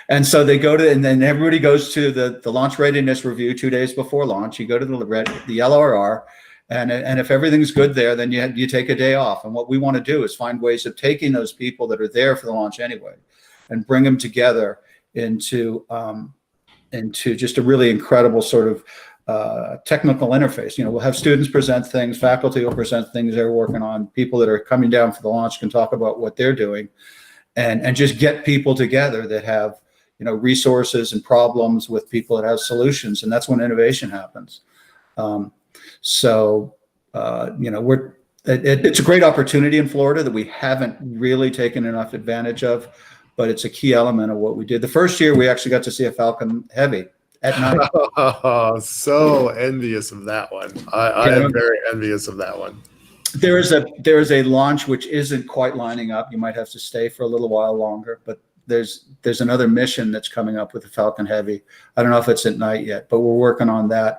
S11: And so they go to, and then everybody goes to the launch readiness review 2 days before launch. You go to the LRR, and if everything's good there, then you take a day off. And what we want to do is find ways of taking those people that are there for the launch anyway, and bring them together into just a really incredible sort of technical interface. We'll have students present things, faculty will present things they're working on, people that are coming down for the launch can talk about what they're doing, and just get people together that have, resources and problems with people that have solutions. And that's when innovation happens. It's a great opportunity in Florida that we haven't really taken enough advantage of, but it's a key element of what we did. The first year, we actually got to see a Falcon Heavy at night.
S2: Oh, so envious of that one. I am very envious of that one.
S11: There is a launch which isn't quite lining up. You might have to stay for a little while longer, but there's another mission that's coming up with the Falcon Heavy. I don't know if it's at night yet, but we're working on that.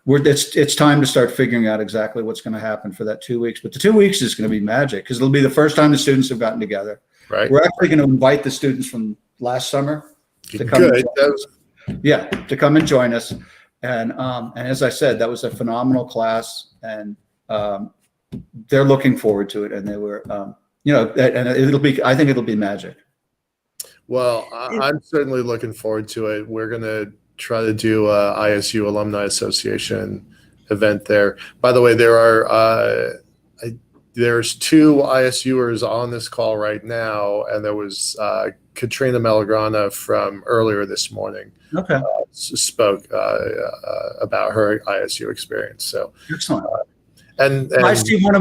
S11: It's time to start figuring out exactly what's going to happen for that 2 weeks. But the 2 weeks is going to be magic, because it'll be the first time the students have gotten together.
S2: Right.
S11: We're actually going to invite the students from last summer to come. To come and join us. And as I said, that was a phenomenal class, and they're looking forward to it. And they were, and I think it'll be magic.
S2: Well, I'm certainly looking forward to it. We're going to try to do a ISU Alumni Association event there. By the way, there's 2 ISUers on this call right now, and there was Katrina Malagrana from earlier this morning.
S11: Okay.
S2: Spoke about her ISU experience. So
S11: excellent.
S2: And
S11: I see one of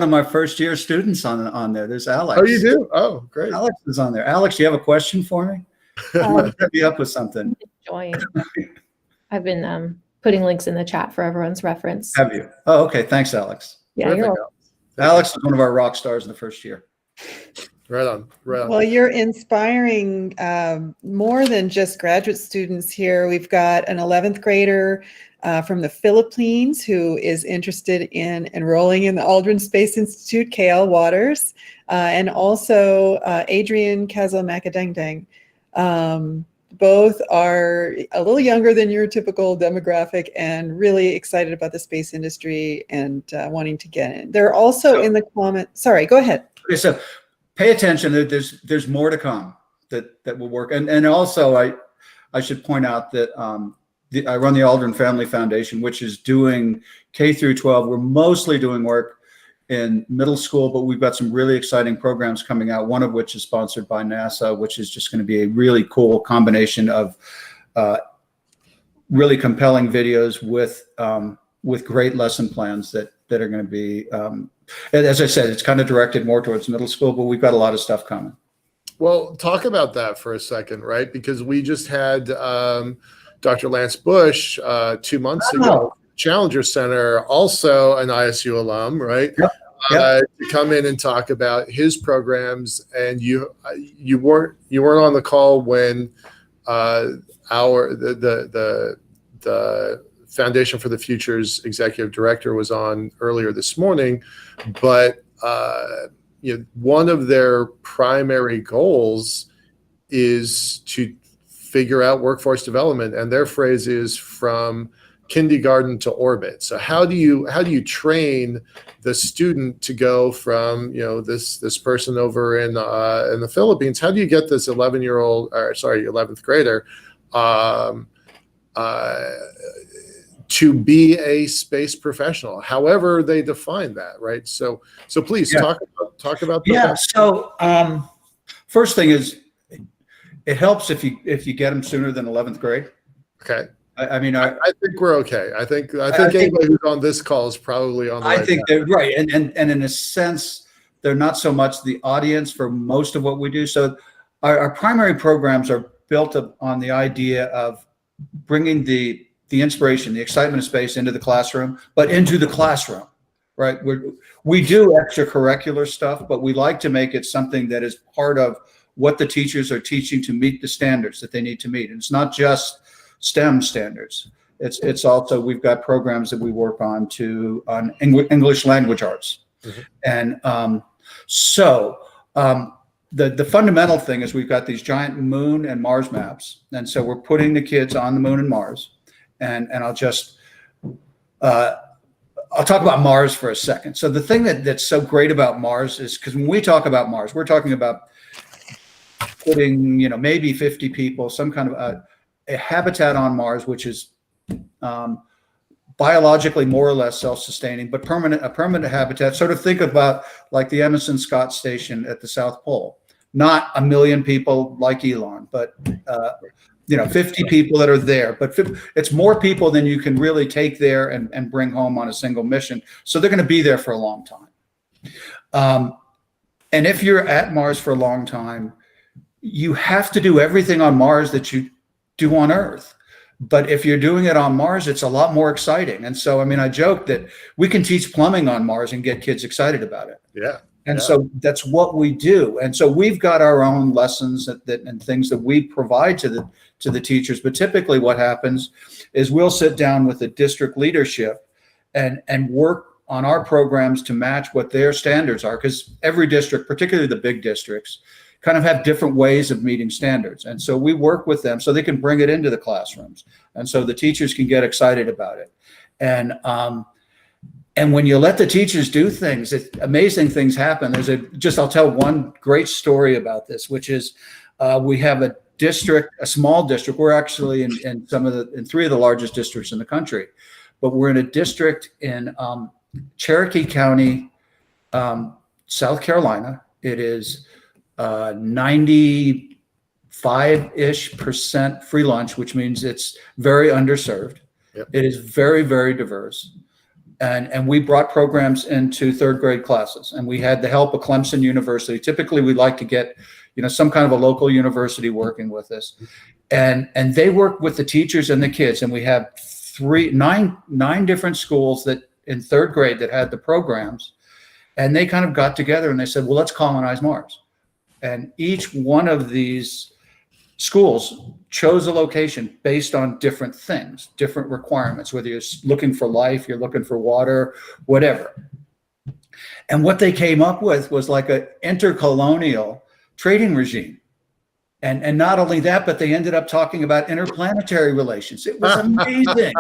S11: my first year students on there. There's Alex.
S2: Oh, you do? Oh, great.
S11: Alex is on there. Alex, you have a question for me? I want to set you up with something.
S12: I've been putting links in the chat for everyone's reference.
S11: Have you? Oh, okay. Thanks, Alex.
S12: Yeah, you're welcome.
S11: Alex is one of our rock stars in the first year.
S2: Right on.
S8: Well, you're inspiring more than just graduate students here. We've got an 11th grader from the Philippines who is interested in enrolling in the Aldrin Space Institute, KL Waters, and also Adrian Kazo-Makadengdeng. Both are a little younger than your typical demographic and really excited about the space industry and wanting to get in. They're also in the comment. Sorry, go ahead.
S11: Okay, so pay attention. There's more to come that will work. And also I should point out that I run the Aldrin Family Foundation, which is doing K through 12. We're mostly doing work in middle school, but we've got some really exciting programs coming out, one of which is sponsored by NASA, which is just going to be a really cool combination of really compelling videos with great lesson plans that are going to be, as I said, it's kind of directed more towards middle school, but we've got a lot of stuff coming.
S2: Well, talk about that for a second, right? Because we just had Dr. Lance Bush 2 months ago, Challenger Center, also an ISU alum, right?
S11: Yep.
S2: To come in and talk about his programs, and you weren't on the call when the Foundation for the Future's executive director was on earlier this morning, but one of their primary goals is to figure out workforce development, and their phrase is from kindergarten to orbit. So how do you train the student to go from, you know, this person over in the Philippines? How do you get this 11th grader to be a space professional, however they define that, right? So please talk about that.
S11: Yeah. So first thing is, it helps if you get them sooner than 11th grade.
S2: Okay.
S11: I mean,
S2: I think we're okay. I think anybody who's on this call is probably on the right
S11: I think
S2: path.
S11: they're right, and in a sense, they're not so much the audience for most of what we do. So our primary programs are built up on the idea of bringing the inspiration, the excitement of space into the classroom, but into the classroom, right? We do extracurricular stuff, but we like to make it something that is part of what the teachers are teaching to meet the standards that they need to meet. And it's not just STEM standards. It's also, we've got programs that we work on English language arts.
S2: Mm-hmm.
S11: And the fundamental thing is we've got these giant moon and Mars maps. And so we're putting the kids on the moon and Mars. And I'll talk about Mars for a second. So the thing that's so great about Mars is, because when we talk about Mars, we're talking about putting, you know, maybe 50 people, some kind of a habitat on Mars, which is biologically more or less self-sustaining, but a permanent habitat. Sort of think about like the Emerson Scott Station at the South Pole. Not 1 million people like Elon, but 50 people that are there. But it's more people than you can really take there and bring home on a single mission. So they're going to be there for a long time. And if you're at Mars for a long time, you have to do everything on Mars that you do on Earth. But if you're doing it on Mars, it's a lot more exciting. And so, I mean, I joke that we can teach plumbing on Mars and get kids excited about it.
S2: Yeah.
S11: And so that's what we do. And so we've got our own lessons and things that we provide to the teachers. But typically what happens is we'll sit down with the district leadership and work on our programs to match what their standards are. Because every district, particularly the big districts, kind of have different ways of meeting standards. And so we work with them so they can bring it into the classrooms. And so the teachers can get excited about it. And when you let the teachers do things, amazing things happen. I'll tell one great story about this, which is we have a small district. We're actually in 3 of the largest districts in the country, but we're in a district in Cherokee County, South Carolina. It is 95-ish% free lunch, which means it's very underserved. Yep. It is very, very diverse. And we brought programs into 3rd grade classes, and we had the help of Clemson University. Typically, we like to get, some kind of a local university working with us, and they work with the teachers and the kids. And we have 9 different schools that in 3rd grade that had the programs, and they kind of got together and they said, well, let's colonize Mars. And each one of these schools chose a location based on different things, different requirements, whether you're looking for life, you're looking for water, whatever. And what they came up with was like an intercolonial trading regime. And not only that, but they ended up talking about interplanetary relations. It was amazing.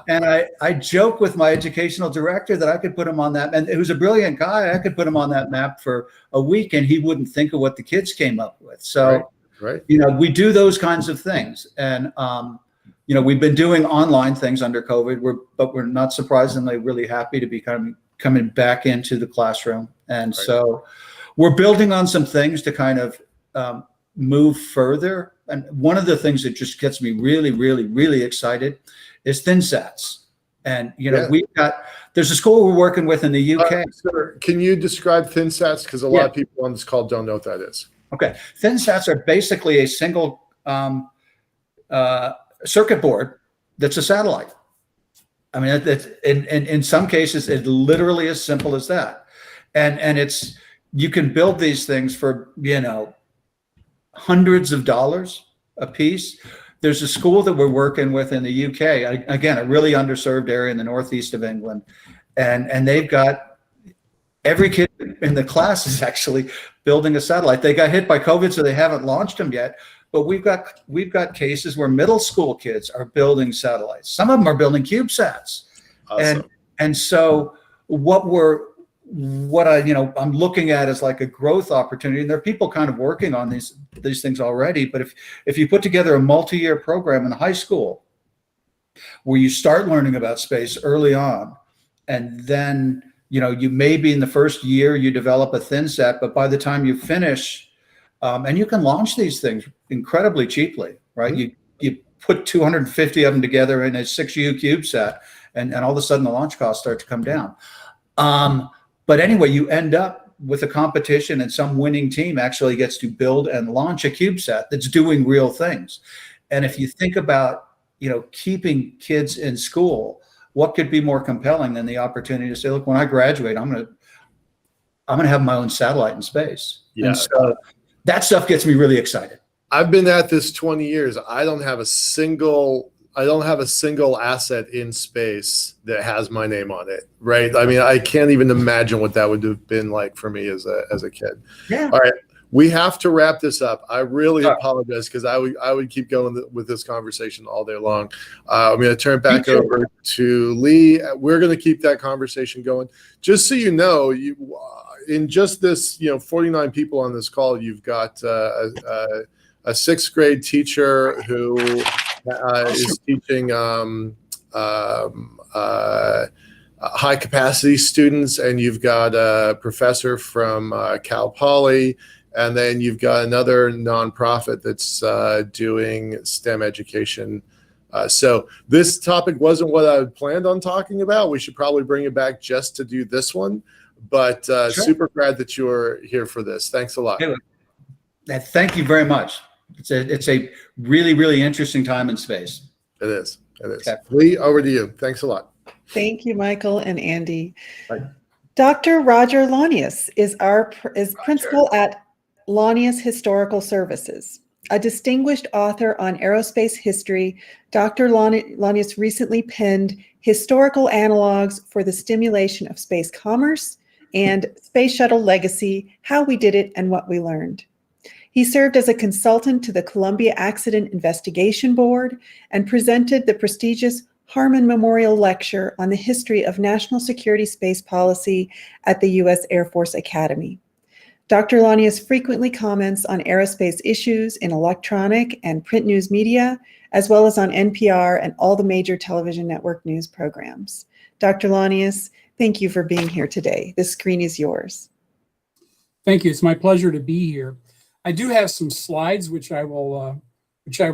S11: And I joke with my educational director that I could put him on that, and who's a brilliant guy, I could put him on that map for a week and he wouldn't think of what the kids came up with. So,
S2: right.
S11: We do those kinds of things. And, we've been doing online things under COVID, but we're not surprisingly really happy to be coming back into the classroom. And so we're building on some things to kind of move further. And one of the things that just gets me really, really, really excited is ThinSats. And, there's a school we're working with in the UK.
S2: Sir, can you describe ThinSats? Because a lot of people on this call don't know what that is.
S11: Okay. ThinSats are basically a single circuit board that's a satellite. I mean, in some cases, it's literally as simple as that. And you can build these things for, hundreds of dollars a piece. There's a school that we're working with in the UK, again, a really underserved area in the northeast of England. And they've got every kid in the class is actually building a satellite. They got hit by COVID, so they haven't launched them yet. but we've got cases where middle school kids are building satellites. Some of them are building CubeSats.
S2: Awesome.
S11: And so I'm looking at as like a growth opportunity, and there are people kind of working on these things already. But if you put together a multi-year program in high school where you start learning about space early on, and then you may be in the first year you develop a thin set, but by the time you finish, and you can launch these things incredibly cheaply, right?
S2: Mm-hmm.
S11: You put 250 of them together in a 6U CubeSat, and all of a sudden the launch costs start to come down. But anyway, you end up with a competition, and some winning team actually gets to build and launch a CubeSat that's doing real things. And if you think about, keeping kids in school, what could be more compelling than the opportunity to say, look, when I graduate, I'm going to have my own satellite in space.
S2: Yeah.
S11: And so that stuff gets me really excited.
S2: I've been at this 20 years. I don't have a single asset in space that has my name on it, right? I mean, I can't even imagine what that would have been like for me as a kid.
S11: Yeah.
S2: All right, we have to wrap this up. I really apologize, because I would keep going with this conversation all day long. I'm going to turn it back over to Lee. We're going to keep that conversation going. Just so you know, in just this, 49 people on this call, you've got a sixth grade teacher who is teaching high capacity students, and you've got a professor from Cal Poly, and then you've got another nonprofit that's doing STEM education. So this topic wasn't what I had planned on talking about. We should probably bring it back just to do this one, but sure. Super glad that you're here for this. Thanks a lot.
S11: Thank you very much. It's a really, really interesting time in space.
S2: It is.
S11: Okay.
S2: Lee, over to you. Thanks a lot.
S8: Thank you, Michael and Andy.
S2: Bye.
S8: Dr. Roger Launius is principal at Launius Historical Services. A distinguished author on aerospace history, Dr. Launius recently penned Historical Analogs for the Stimulation of Space Commerce and Space Shuttle Legacy, How We Did It and What We Learned. He served as a consultant to the Columbia Accident Investigation Board and presented the prestigious Harmon Memorial Lecture on the history of national security space policy at the U.S. Air Force Academy. Dr. Launius frequently comments on aerospace issues in electronic and print news media, as well as on NPR and all the major television network news programs. Dr. Launius, thank you for being here today. The screen is yours.
S13: Thank you. It's my pleasure to be here. I do have some slides which I will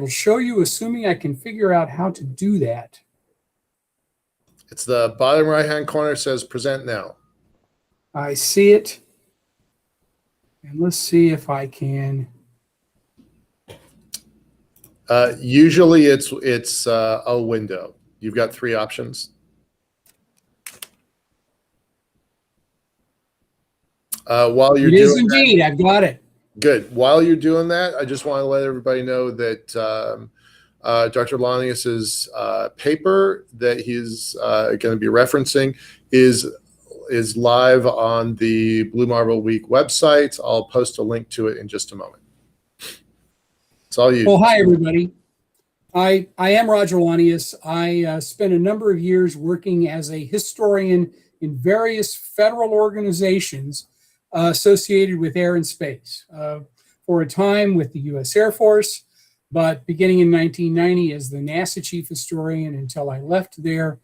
S13: show you, assuming I can figure out how to do that.
S2: It's the bottom right-hand corner, says present now.
S13: I see it. And let's see if I can.
S2: Usually it's a window. You've got three options. While you're
S13: It is
S2: doing
S13: indeed. I've got it.
S2: Good. While you're doing that, I just want to let everybody know that Dr. Launius's paper that he's going to be referencing is live on the Blue Marble Week website. I'll post a link to it in just a moment. It's all you.
S13: Well, hi, everybody. I am Roger Launius. I spent a number of years working as a historian in various federal organizations associated with air and space. For a time with the U.S. Air Force, but beginning in 1990 as the NASA chief historian until I left there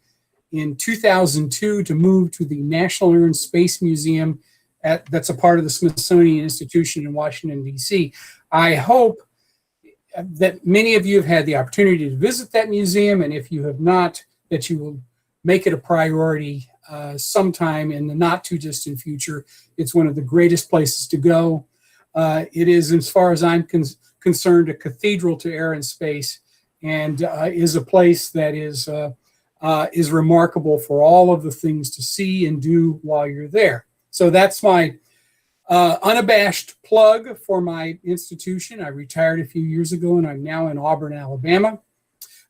S13: in 2002 to move to the National Air and Space Museum that's a part of the Smithsonian Institution in Washington, D.C. I hope that many of you have had the opportunity to visit that museum, and if you have not, that you will make it a priority sometime in the not too distant future. It's one of the greatest places to go. It is, as far as I'm concerned, a cathedral to air and space, and is a place that is remarkable for all of the things to see and do while you're there. So that's my unabashed plug for my institution. I retired a few years ago, and I'm now in Auburn, Alabama,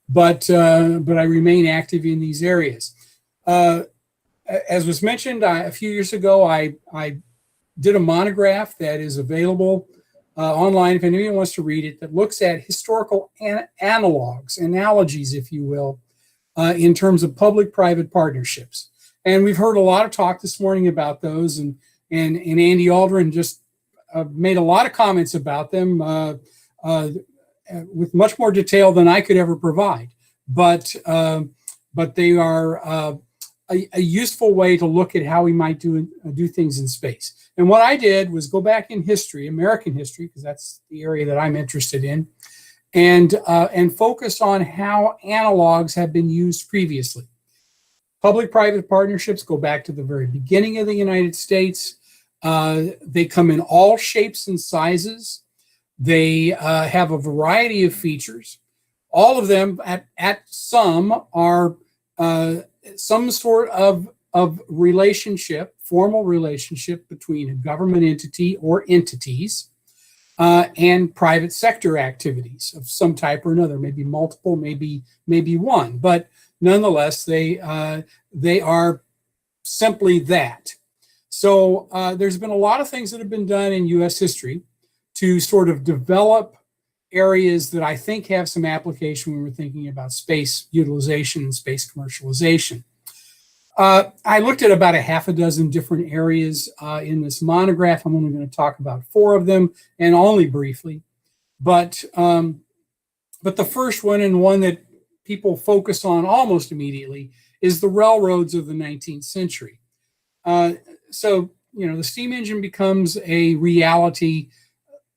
S13: but I remain active in these areas. As was mentioned, a few years ago, I did a monograph that is available online if anyone wants to read it, that looks at historical analogs, analogies, if you will, in terms of public-private partnerships. And we've heard a lot of talk this morning about those, and Andy Aldrin just made a lot of comments about them with much more detail than I could ever provide. But they are a useful way to look at how we might do things in space. And what I did was go back in history, American history, because that's the area that I'm interested in, and focus on how analogs have been used previously. Public-private partnerships go back to the very beginning of the United States. They come in all shapes and sizes. They have a variety of features. All of them at some are some sort of relationship, formal relationship between a government entity or entities and private sector activities of some type or another, maybe multiple, maybe one, but nonetheless, they are simply that. So there's been a lot of things that have been done in U.S. history to sort of develop areas that I think have some application when we're thinking about space utilization and space commercialization. I looked at about a half a dozen different areas in this monograph. I'm only going to talk about 4 of them, and only briefly. But the first one, and one that people focus on almost immediately, is the railroads of the 19th century. So, the steam engine becomes a reality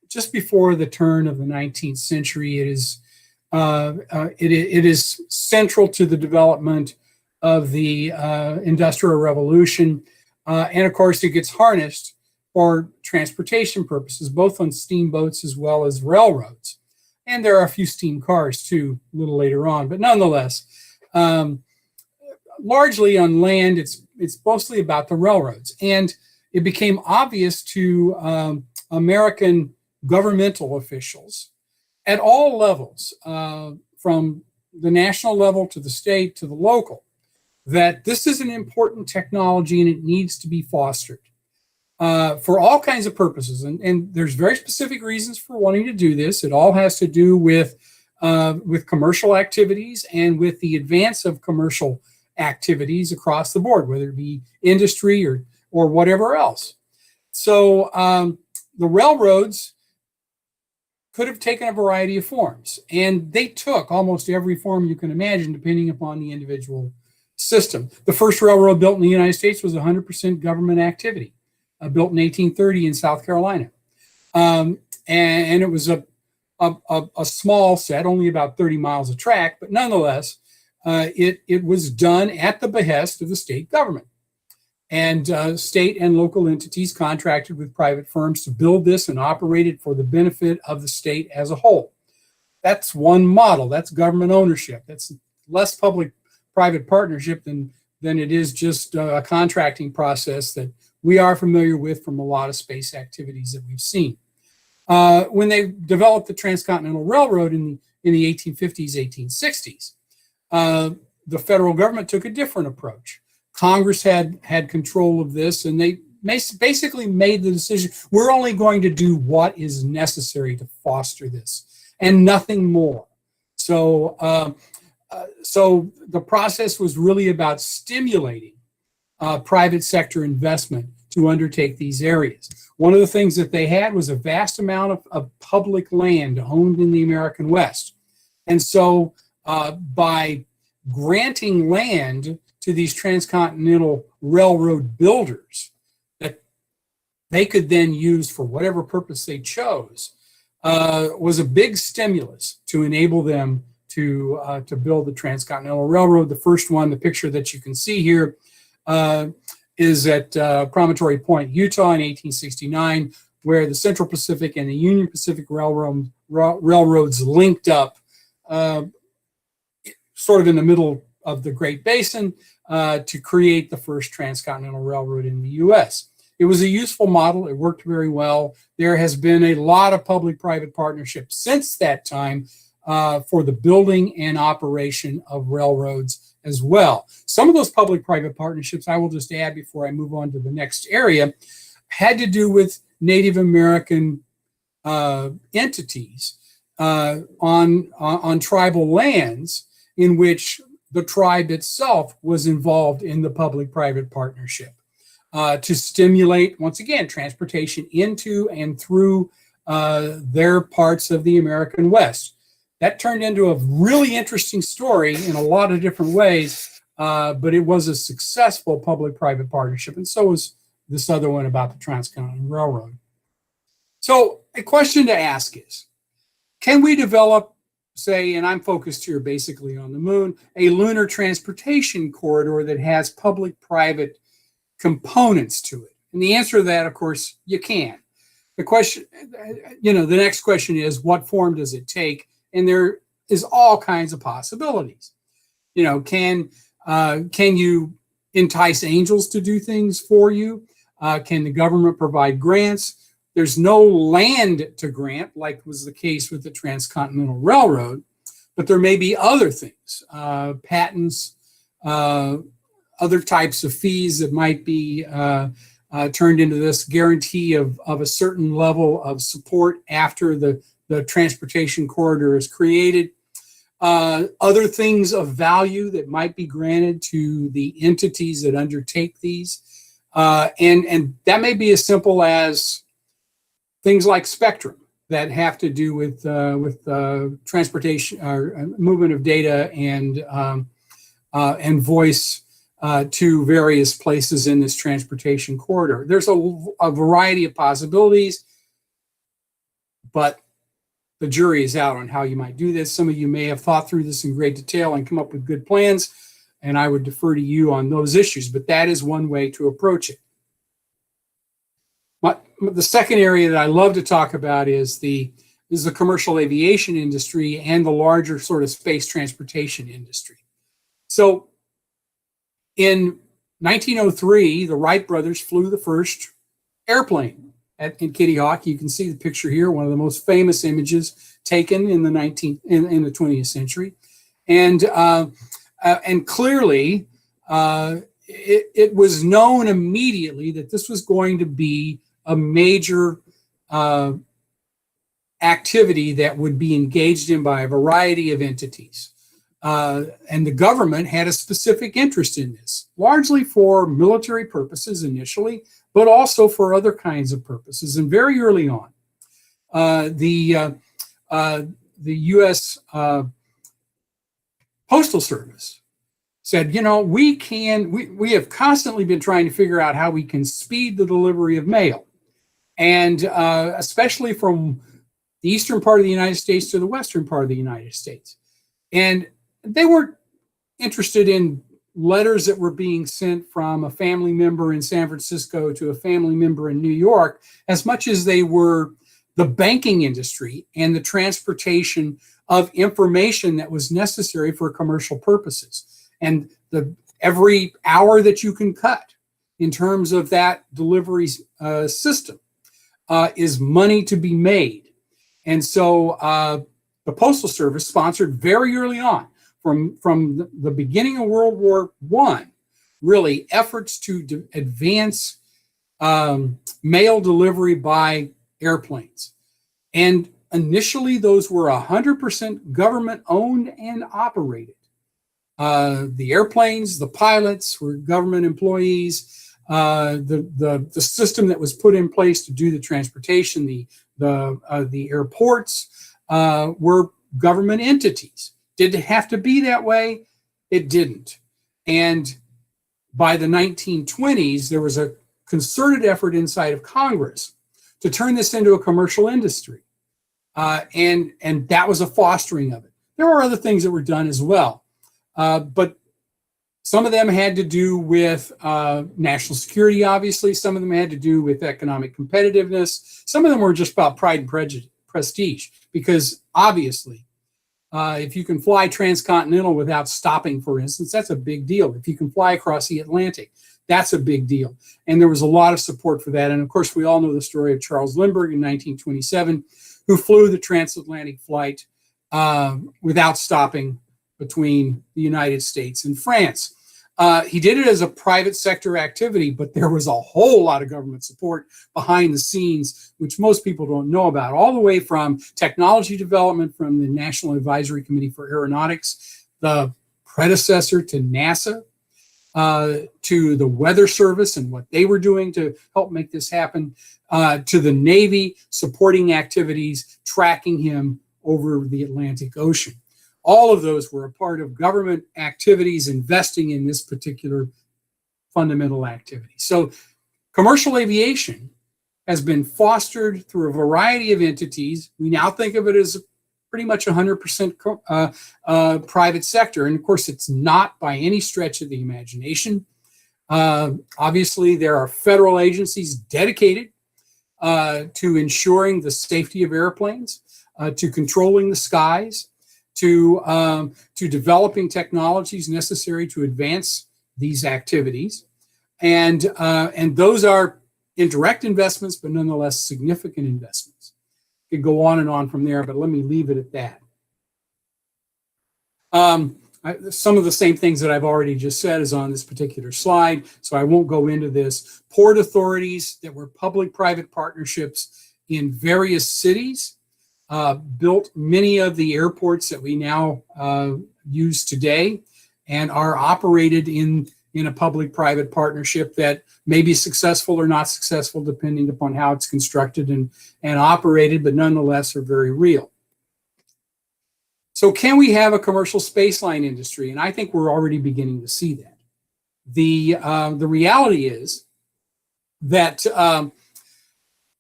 S13: just before the turn of the 19th century. It is central to the development of the Industrial Revolution. And of course, it gets harnessed for transportation purposes, both on steamboats as well as railroads. And there are a few steam cars too, a little later on. But nonetheless, largely on land, it's mostly about the railroads. And it became obvious to American governmental officials at all levels, from the national level to the state to the local, that this is an important technology and it needs to be fostered for all kinds of purposes. And there's very specific reasons for wanting to do this. It all has to do with commercial activities and with the advance of commercial activities across the board, whether it be industry or whatever else. So the railroads could have taken a variety of forms, and they took almost every form you can imagine, depending upon the individual system. The first railroad built in the United States was 100% government activity, built in 1830 in South Carolina. And it was a small set, only about 30 miles of track, but nonetheless, it was done at the behest of the state government. And state and local entities contracted with private firms to build this and operate it for the benefit of the state as a whole. That's one model. That's government ownership. That's less public-private partnership than it is just a contracting process that we are familiar with from a lot of space activities that we've seen. When they developed the Transcontinental Railroad in the 1850s, 1860s, the federal government took a different approach. Congress had control of this, and they basically made the decision, we're only going to do what is necessary to foster this and nothing more. So the process was really about stimulating private sector investment to undertake these areas. One of the things that they had was a vast amount of public land owned in the American West. And so by granting land to these transcontinental railroad builders that they could then use for whatever purpose they chose, was a big stimulus to enable them to build the Transcontinental Railroad. The first one, the picture that you can see here, is at Promontory Point, Utah in 1869, where the Central Pacific and the Union Pacific railroads linked up sort of in the middle of the Great Basin to create the first transcontinental railroad in the U.S. It was a useful model. It worked very well. There has been a lot of public-private partnership since that time for the building and operation of railroads as well. Some of those public-private partnerships, I will just add before I move on to the next area, had to do with Native American entities on tribal lands in which the tribe itself was involved in the public-private partnership to stimulate, once again, transportation into and through their parts of the American West. That turned into a really interesting story in a lot of different ways, but it was a successful public-private partnership, and so was this other one about the Transcontinental Railroad. So a question to ask is, can we develop, say, and I'm focused here basically on the moon, a lunar transportation corridor that has public-private components to it? And the answer to that, of course, you can. The question, the next question is, what form does it take? And there is all kinds of possibilities. Can you entice angels to do things for you? Can the government provide grants? There's no land to grant, like was the case with the Transcontinental Railroad, but there may be other things, patents, other types of fees that might be turned into this guarantee of a certain level of support after the transportation corridor is created. Other things of value that might be granted to the entities that undertake these. And that may be as simple as things like spectrum that have to do with transportation or movement of data and voice to various places in this transportation corridor. There's a variety of possibilities, but the jury is out on how you might do this. Some of you may have thought through this in great detail and come up with good plans, and I would defer to you on those issues, but that is one way to approach it. The second area that I love to talk about is the commercial aviation industry and the larger sort of space transportation industry. So in 1903, the Wright brothers flew the first airplane in Kitty Hawk. You can see the picture here, one of the most famous images taken in the 20th century. And clearly, it was known immediately that this was going to be a major activity that would be engaged in by a variety of entities. And the government had a specific interest in this, largely for military purposes initially, but also for other kinds of purposes. And very early on, the U.S. Postal Service said, we have constantly been trying to figure out how we can speed the delivery of mail. And especially from the eastern part of the United States to the western part of the United States. And they weren't interested in letters that were being sent from a family member in San Francisco to a family member in New York, as much as they were the banking industry and the transportation of information that was necessary for commercial purposes. And every hour that you can cut in terms of that delivery system is money to be made. And so the Postal Service sponsored very early on, from the beginning of World War I, really efforts to advance mail delivery by airplanes. And initially, those were 100% government owned and operated. The airplanes, the pilots were government employees. The system that was put in place to do the transportation, the airports were government entities. Did it have to be that way? It didn't. And by the 1920s, there was a concerted effort inside of Congress to turn this into a commercial industry. And that was a fostering of it. There were other things that were done as well. But some of them had to do with national security, obviously. Some of them had to do with economic competitiveness. Some of them were just about pride and prestige, because obviously, if you can fly transcontinental without stopping, for instance, that's a big deal. If you can fly across the Atlantic, that's a big deal. And there was a lot of support for that. And of course, we all know the story of Charles Lindbergh in 1927, who flew the transatlantic flight without stopping between the United States and France. He did it as a private sector activity, but there was a whole lot of government support behind the scenes, which most people don't know about, all the way from technology development from the National Advisory Committee for Aeronautics, the predecessor to NASA, to the Weather Service and what they were doing to help make this happen, to the Navy supporting activities, tracking him over the Atlantic Ocean. All of those were a part of government activities investing in this particular fundamental activity. So commercial aviation has been fostered through a variety of entities. We now think of it as pretty much 100% private sector. And of course, it's not by any stretch of the imagination. Obviously, there are federal agencies dedicated to ensuring the safety of airplanes, to controlling the skies, to developing technologies necessary to advance these activities. And those are indirect investments, but nonetheless significant investments. Could go on and on from there, but let me leave it at that. Some of the same things that I've already just said is on this particular slide, so I won't go into this. Port authorities that were public-private partnerships in various cities built many of the airports that we now use today and are operated in a public-private partnership that may be successful or not successful depending upon how it's constructed and operated, but nonetheless are very real. So can we have a commercial spaceline industry? And I think we're already beginning to see that. The reality is that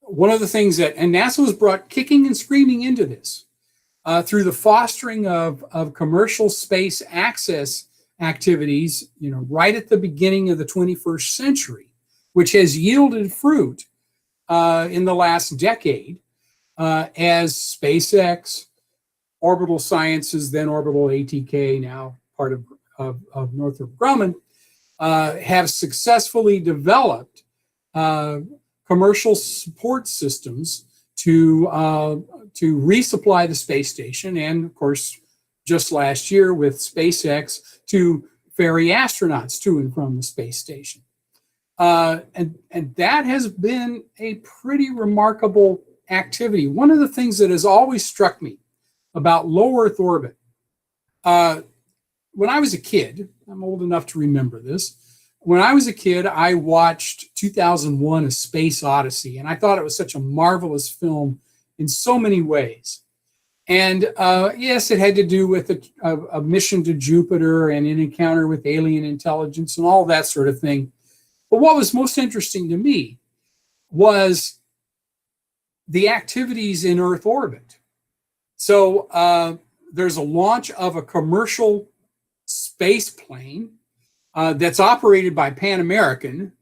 S13: one of the things that, and NASA was brought kicking and screaming into this through the fostering of commercial space access activities, right at the beginning of the 21st century, which has yielded fruit in the last decade as SpaceX, Orbital Sciences, then Orbital ATK, now part of Northrop Grumman, have successfully developed commercial support systems to resupply the space station, and of course, just last year with SpaceX to ferry astronauts to and from the space station. And that has been a pretty remarkable activity. One of the things that has always struck me about low Earth orbit, when I was a kid, I'm old enough to remember this, when I was a kid, I watched 2001: A Space Odyssey, and I thought it was such a marvelous film in so many ways. And yes, it had to do with a mission to Jupiter and an encounter with alien intelligence and all that sort of thing. But what was most interesting to me was the activities in Earth orbit. So there's a launch of a commercial space plane that's operated by Pan American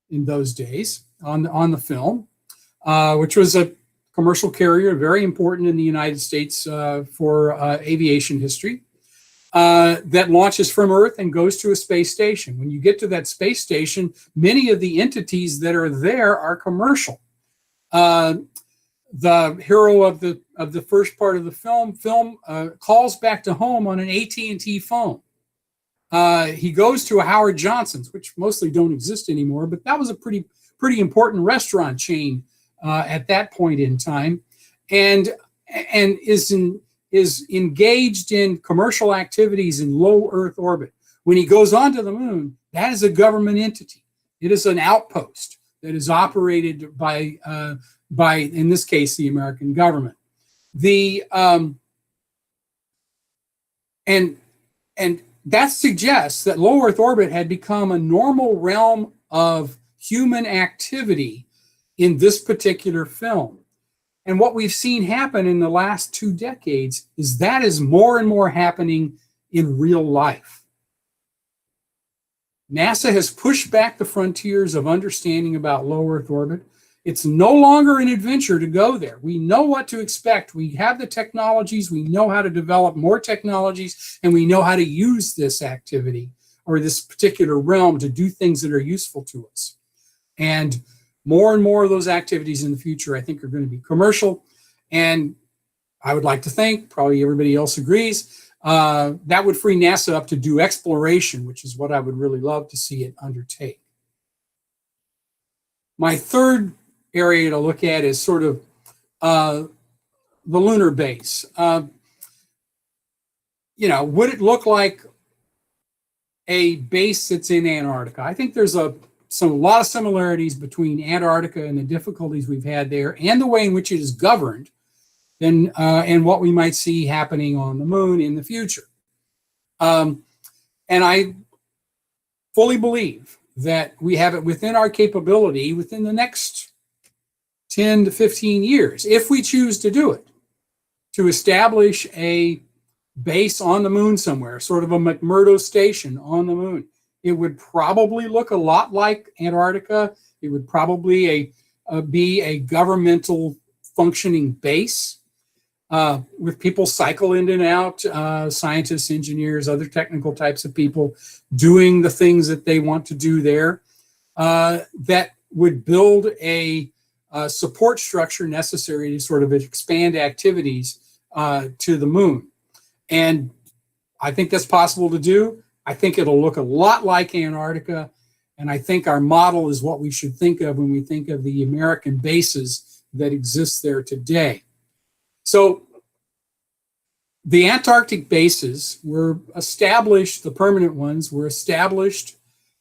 S13: in those days on the film, which was a commercial carrier, very important in the United States for aviation history, that launches from Earth and goes to a space station. When you get to that space station, many of the entities that are there are commercial. The hero of the first part of the film calls back to home on an AT&T phone. He goes to a Howard Johnson's, which mostly don't exist anymore, but that was a pretty important restaurant chain at that point in time, and is engaged in commercial activities in low Earth orbit. When he goes onto the moon, that is a government entity. It is an outpost that is operated by in this case, the American government. And that suggests that low Earth orbit had become a normal realm of human activity in this particular film. And what we've seen happen in the last 2 decades is that is more and more happening in real life. NASA has pushed back the frontiers of understanding about low Earth orbit. It's no longer an adventure to go there. We know what to expect. We have the technologies. We know how to develop more technologies, and we know how to use this activity or this particular realm to do things that are useful to us. And more of those activities in the future, I think, are going to be commercial. And I would like to think, probably everybody else agrees, That would free NASA up to do exploration, which is what I would really love to see it undertake. My third area to look at is sort of the lunar base. Would it look like a base that's in Antarctica? I think there's a lot of similarities between Antarctica and the difficulties we've had there and the way in which it is governed and what we might see happening on the moon in the future. And I fully believe that we have it within our capability within the next 10 to 15 years, if we choose to do it, to establish a base on the moon somewhere, sort of a McMurdo station on the moon. It would probably look a lot like Antarctica. It would probably be a governmental functioning base with people cycle in and out, scientists, engineers, other technical types of people doing the things that they want to do there, that would build a support structure necessary to sort of expand activities to the moon. And I think that's possible to do. I think it'll look a lot like Antarctica. And I think our model is what we should think of when we think of the American bases that exist there today. So the Antarctic bases were established, the permanent ones were established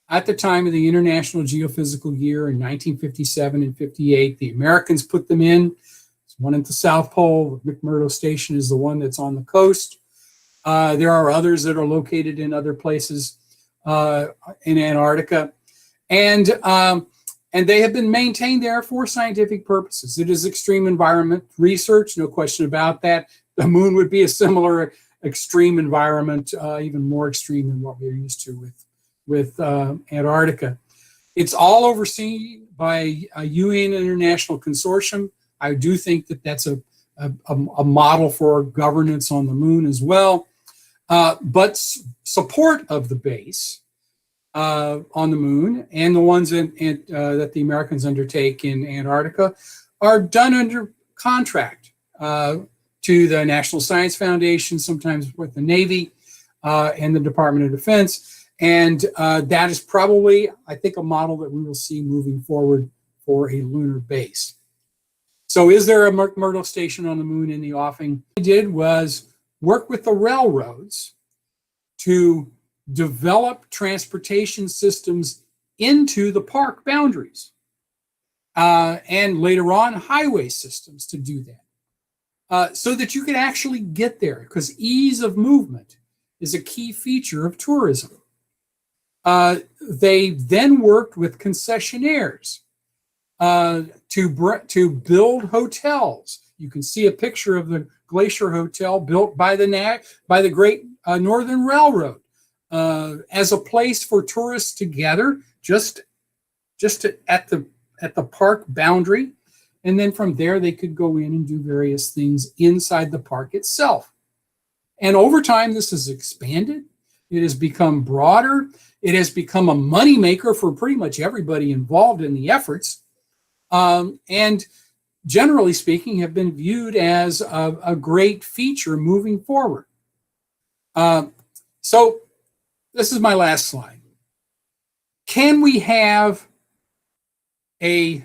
S13: at the time of the International Geophysical Year in 1957 and 58. The Americans put them in. There's one at the South Pole. McMurdo Station is the one that's on the coast. There are others that are located in other places in Antarctica. And they have been maintained there for scientific purposes. It is extreme environment research, no question about that. The moon would be a similar extreme environment, even more extreme than what we're used to with Antarctica. It's all overseen by a UN International Consortium. I do think that that's a model for governance on the moon as well. But support of the base on the moon and the ones that the Americans undertake in Antarctica are done under contract to the National Science Foundation, sometimes with the Navy and the Department of Defense. And that is probably, I think, a model that we will see moving forward for a lunar base. So is there a McMurdo station on the moon in the offing? What I did was work with the railroads to develop transportation systems into the park boundaries, and later on highway systems to do that, so that you could actually get there, because ease of movement is a key feature of tourism. They then worked with concessionaires to build hotels. You can see a picture of the Glacier Hotel built by the Great Northern Railroad as a place for tourists to gather just at the park boundary, and then from there they could go in and do various things inside the park itself. And over time, this has expanded. It has become broader. It has become a moneymaker for pretty much everybody involved in the efforts, and generally speaking, have been viewed as a great feature moving forward. So this is my last slide. Can we have a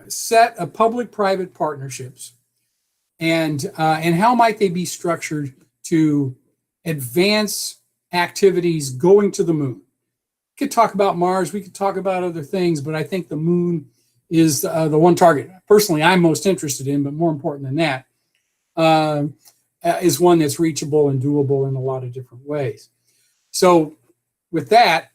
S13: set of public-private partnerships, and how might they be structured to advance activities going to the moon? We could talk about Mars, we could talk about other things, but I think the moon is the one target personally I'm most interested in, but more important than that, is one that's reachable and doable in a lot of different ways. So with that,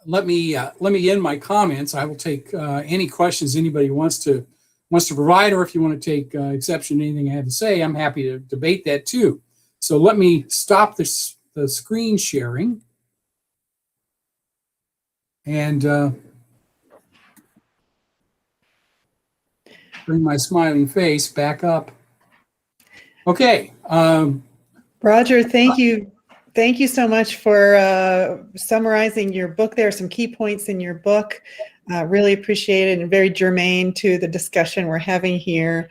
S13: let me end my comments. I will take any questions anybody wants to provide, or if you want to take exception to anything I have to say, I'm happy to debate that too. So let me stop the screen sharing and bring my smiling face back up. Okay.
S8: Roger, thank you. Thank you so much for summarizing your book. There are some key points in your book. Really appreciate it, and very germane to the discussion we're having here.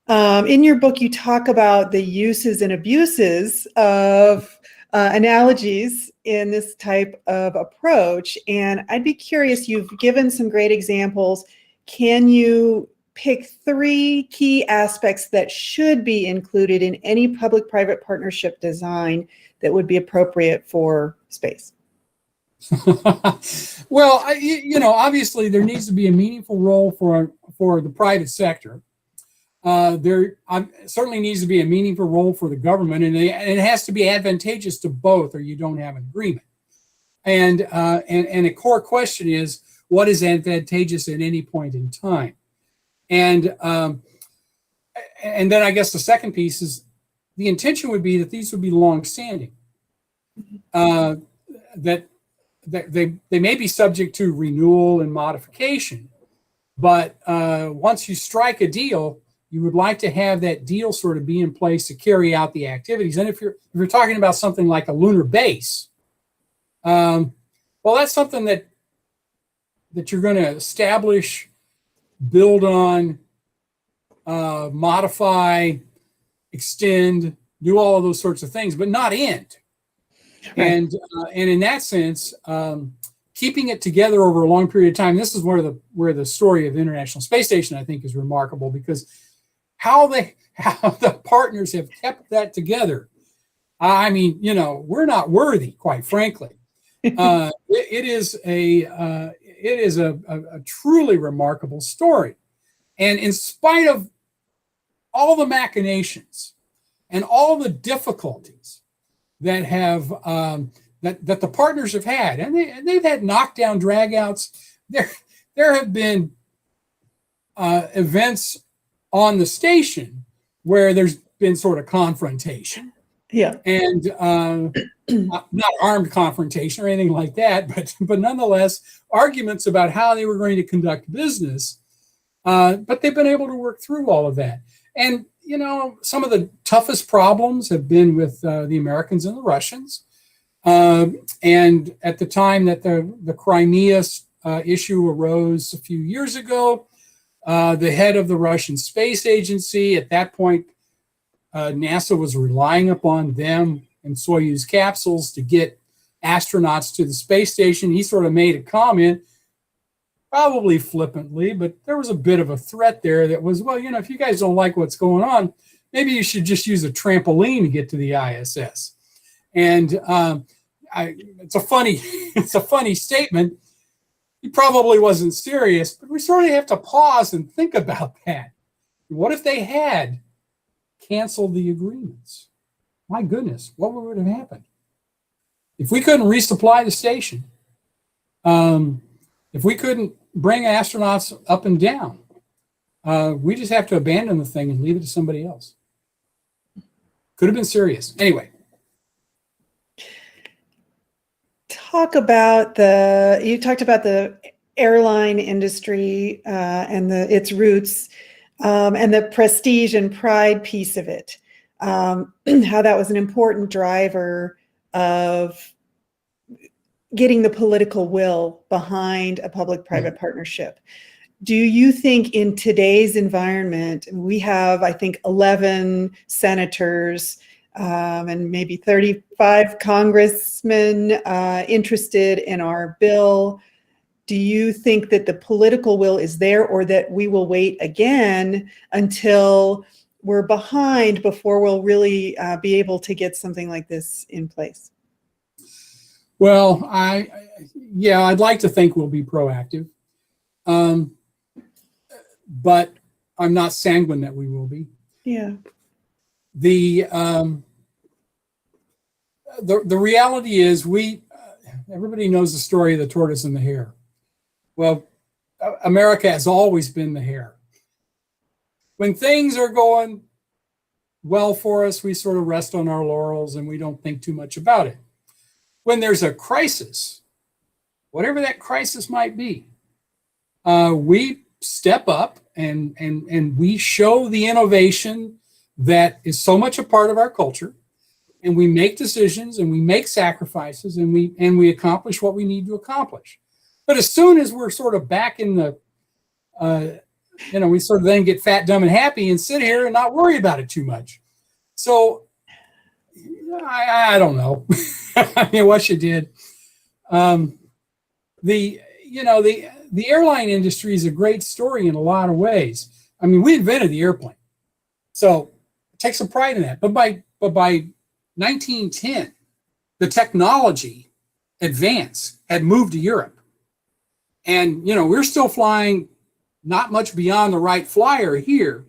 S8: In your book, you talk about the uses and abuses of analogies in this type of approach. And I'd be curious, you've given some great examples. Can you pick 3 key aspects that should be included in any public-private partnership design that would be appropriate for space?
S13: Well, obviously there needs to be a meaningful role for the private sector. There certainly needs to be a meaningful role for the government, and it has to be advantageous to both, or you don't have an agreement. And a core question is, what is advantageous at any point in time? And then I guess the second piece is the intention would be that these would be long-standing. That they may be subject to renewal and modification, but once you strike a deal, you would like to have that deal sort of be in place to carry out the activities. And if you're talking about something like a lunar base, well, that's something that you're going to establish, build on, modify, extend, do all of those sorts of things, but not end. And in that sense, keeping it together over a long period of time. This is where the story of the International Space Station, I think, is remarkable, because how the partners have kept that together. I mean, we're not worthy, quite frankly. It is a truly remarkable story, and in spite of all the machinations and all the difficulties that have that the partners have had, and they've had knockdown, dragouts. There have been events on the station where there's been sort of confrontation.
S8: Yeah.
S13: And not armed confrontation or anything like that, but nonetheless, arguments about how they were going to conduct business. But they've been able to work through all of that. And, some of the toughest problems have been with the Americans and the Russians. And at the time that the Crimea issue arose a few years ago, the head of the Russian Space Agency, at that point, NASA was relying upon them and Soyuz capsules to get astronauts to the space station. He sort of made a comment, probably flippantly, but there was a bit of a threat there that was, well, if you guys don't like what's going on, maybe you should just use a trampoline to get to the ISS. And it's a funny statement. He probably wasn't serious, but we sort of have to pause and think about that. What if they had canceled the agreements? My goodness, what would have happened? If we couldn't resupply the station, if we couldn't bring astronauts up and down, we just have to abandon the thing and leave it to somebody else. Could have been serious. Anyway.
S8: You talked about the airline industry and its roots and the prestige and pride piece of it, how that was an important driver of getting the political will behind a public-private partnership. Do you think in today's environment, we have, I think, 11 senators and maybe 35 congressmen interested in our bill. Do you think that the political will is there, or that we will wait again until we're behind before we'll really be able to get something like this in place?
S13: Well, I'd like to think we'll be proactive, but I'm not sanguine that we will be.
S8: Yeah.
S13: The reality is everybody knows the story of the tortoise and the hare. Well, America has always been the hare. When things are going well for us, we sort of rest on our laurels and we don't think too much about it. When there's a crisis, whatever that crisis might be, we step up and we show the innovation that is so much a part of our culture, and we make decisions and we make sacrifices and we accomplish what we need to accomplish. But as soon as we're sort of back in the we sort of then get fat, dumb, and happy and sit here and not worry about it too much. So I don't know. I mean, what you did. The airline industry is a great story in a lot of ways. I mean, we invented the airplane, so take some pride in that. But by 1910, the technology advance had moved to Europe, and we're still flying not much beyond the Wright Flyer here,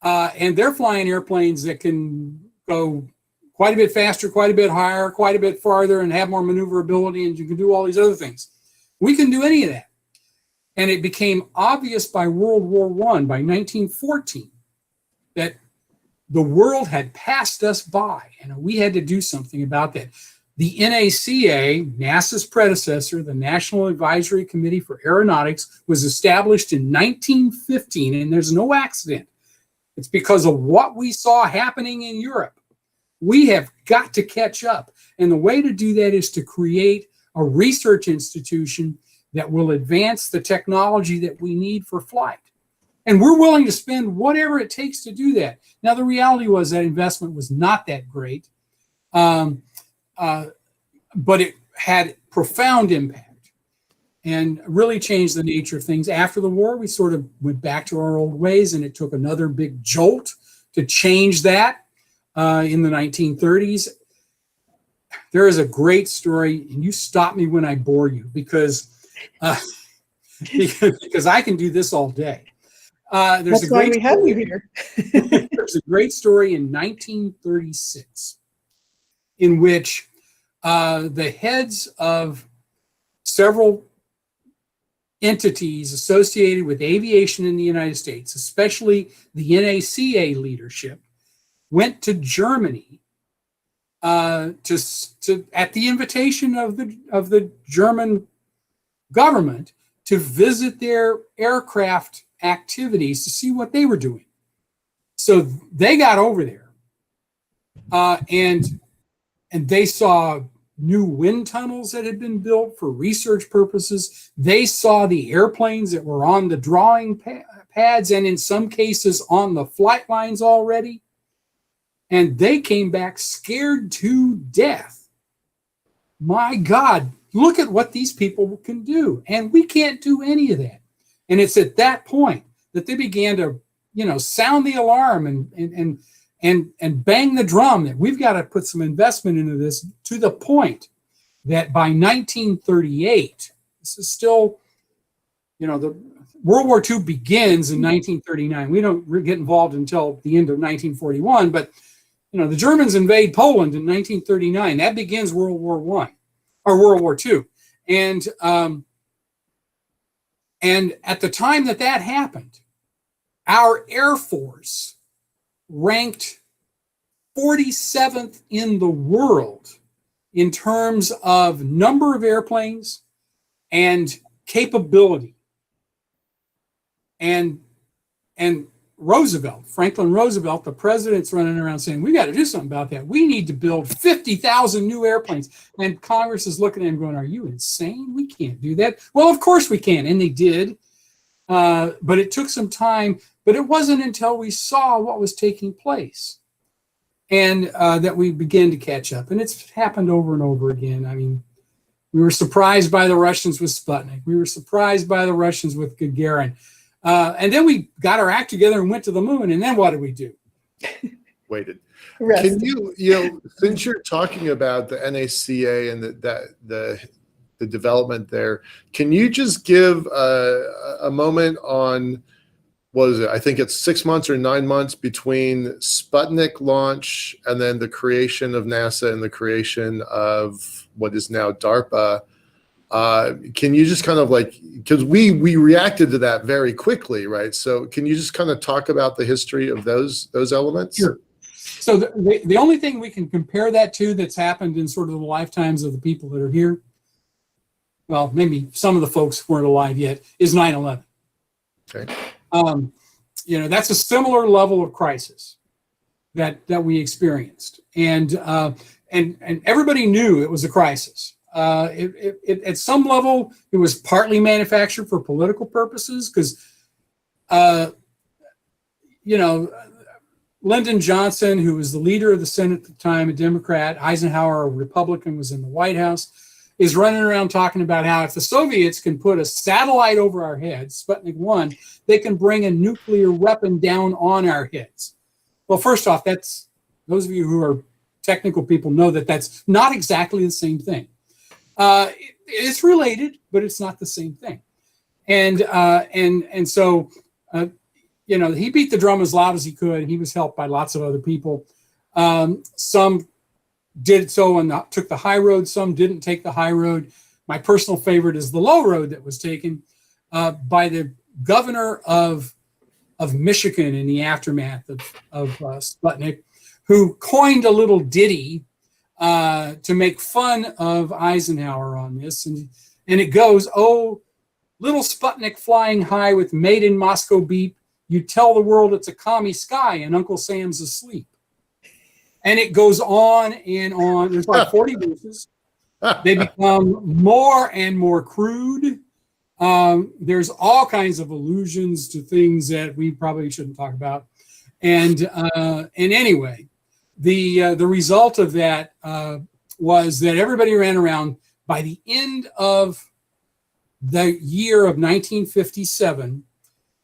S13: and they're flying airplanes that can go quite a bit faster, quite a bit higher, quite a bit farther, and have more maneuverability, and you can do all these other things. We can do any of that. And it became obvious by World War I, by 1914, that the world had passed us by, and we had to do something about that. The NACA, NASA's predecessor, the National Advisory Committee for Aeronautics, was established in 1915, and there's no accident. It's because of what we saw happening in Europe. We have got to catch up. And the way to do that is to create a research institution that will advance the technology that we need for flight. And we're willing to spend whatever it takes to do that. Now, the reality was that investment was not that great, but it had profound impact and really changed the nature of things. After the war, we sort of went back to our old ways, and it took another big jolt to change that. In the 1930s, there is a great story, and you stop me when I bore you because I can do this all day.
S8: That's why we have you here.
S13: There's a great story in 1936 in which the heads of several entities associated with aviation in the United States, especially the NACA leadership, went to Germany to at the invitation of the German government to visit their aircraft activities to see what they were doing. So they got over there, and they saw new wind tunnels that had been built for research purposes. They saw the airplanes that were on the drawing pads and in some cases on the flight lines already. And they came back scared to death. My God, look at what these people can do. And we can't do any of that. And it's at that point that they began to, sound the alarm and bang the drum that we've got to put some investment into this, to the point that by 1938, this is still, the World War II begins in 1939. We don't get involved until the end of 1941, but the Germans invade Poland in 1939. That begins World War I, or World War II. And at the time that happened, our Air Force ranked 47th in the world in terms of number of airplanes and capability. And Franklin Roosevelt, the president's running around saying, we got to do something about that. We need to build 50,000 new airplanes. And Congress is looking at him going, are you insane? We can't do that. Well, of course we can. And they did. But it took some time. But it wasn't until we saw what was taking place and that we began to catch up. And it's happened over and over again. I mean, we were surprised by the Russians with Sputnik. We were surprised by the Russians with Gagarin. And then we got our act together and went to the moon. And then what did we do?
S2: Waited.
S8: Rest.
S2: Can you, since you're talking about the NACA and the development there, can you just give a moment on, what is it? I think it's 6 months or 9 months between Sputnik launch and then the creation of NASA and the creation of what is now DARPA. Can you just kind of because we reacted to that very quickly, right? So can you just kind of talk about the history of those elements?
S13: Sure. So the only thing we can compare that to that's happened in sort of the lifetimes of the people that are here, well, maybe some of the folks weren't alive yet, is 9/11.
S2: Okay.
S13: That's a similar level of crisis that we experienced, and everybody knew it was a crisis. At some level, it was partly manufactured for political purposes because you know, Lyndon Johnson, who was the leader of the Senate at the time, a Democrat, Eisenhower, a Republican, was in the White House, is running around talking about how if the Soviets can put a satellite over our heads, Sputnik 1, they can bring a nuclear weapon down on our heads. Well, first off, that's, those of you who are technical people know that that's not exactly the same thing. It's related, but it's not the same thing. And so, you know, he beat the drum as loud as he could. He was helped by lots of other people. Some did so and took the high road. Some didn't take the high road. My personal favorite is the low road that was taken by the governor of Michigan in the aftermath of Sputnik, who coined a little ditty to make fun of Eisenhower on this. And it goes, oh, little Sputnik flying high with made in Moscow beep, you tell the world it's a commie sky and Uncle Sam's asleep. And it goes on and on. There's like 40 verses. They become more and more crude. There's all kinds of allusions to things that we probably shouldn't talk about. And anyway, the result of that was that everybody ran around. By the end of the year of 1957,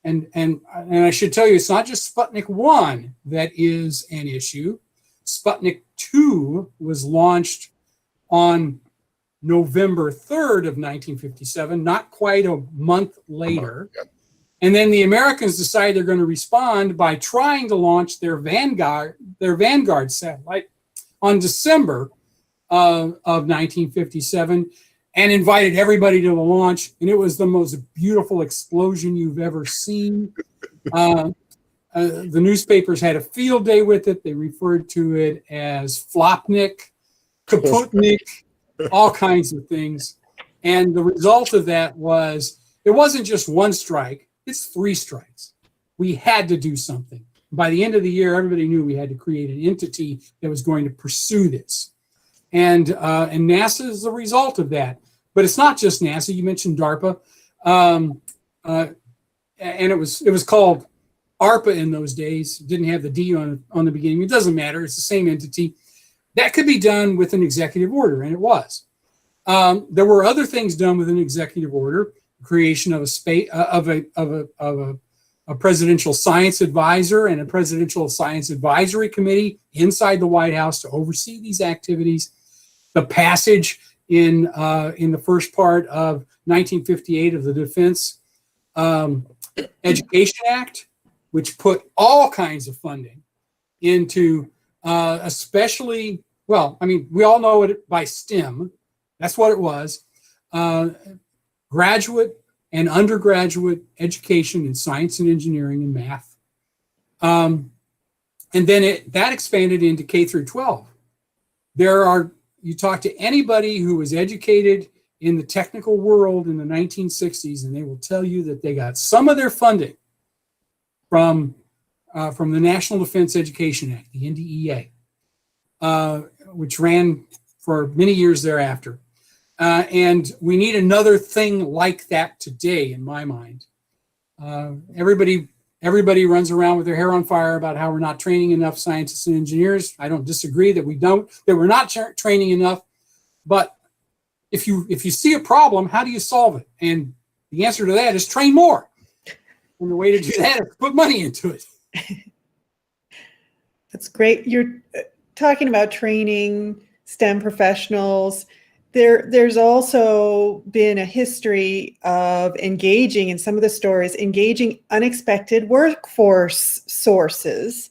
S13: and I should tell you, it's not just Sputnik 1 that is an issue. Sputnik 2 was launched on November 3rd of 1957, not quite a month later. And then the Americans decided they're going to respond by trying to launch their Vanguard satellite on December of 1957 and invited everybody to the launch. And it was the most beautiful explosion you've ever seen. The newspapers had a field day with it. They referred to it as Flopnik, Kaputnik, all kinds of things. And the result of that was, it wasn't just one strike, it's 3 strikes. We had to do something. By the end of the year, everybody knew we had to create an entity that was going to pursue this. And NASA is the result of that. But it's not just NASA. You mentioned DARPA. And it was called ARPA in those days. It didn't have the D on the beginning. It doesn't matter. It's the same entity. That could be done with an executive order, and it was. There were other things done with an executive order: creation of a presidential science advisor and a presidential science advisory committee inside the White House to oversee these activities. The passage in the first part of 1958 of the Defense Education Act, which put all kinds of funding into especially, well, I mean, we all know it by STEM. That's what it was. Graduate and undergraduate education in science and engineering and math. And then that expanded into K through 12. You talk to anybody who was educated in the technical world in the 1960s, and they will tell you that they got some of their funding from the National Defense Education Act, the NDEA, which ran for many years thereafter. And we need another thing like that today, in my mind. Everybody runs around with their hair on fire about how we're not training enough scientists and engineers. I don't disagree that we're not training enough. But if you see a problem, how do you solve it? And the answer to that is train more. And the way to do that is put money into it.
S8: That's great. You're talking about training STEM professionals. There's also been a history of engaging, in some of the stories, engaging unexpected workforce sources.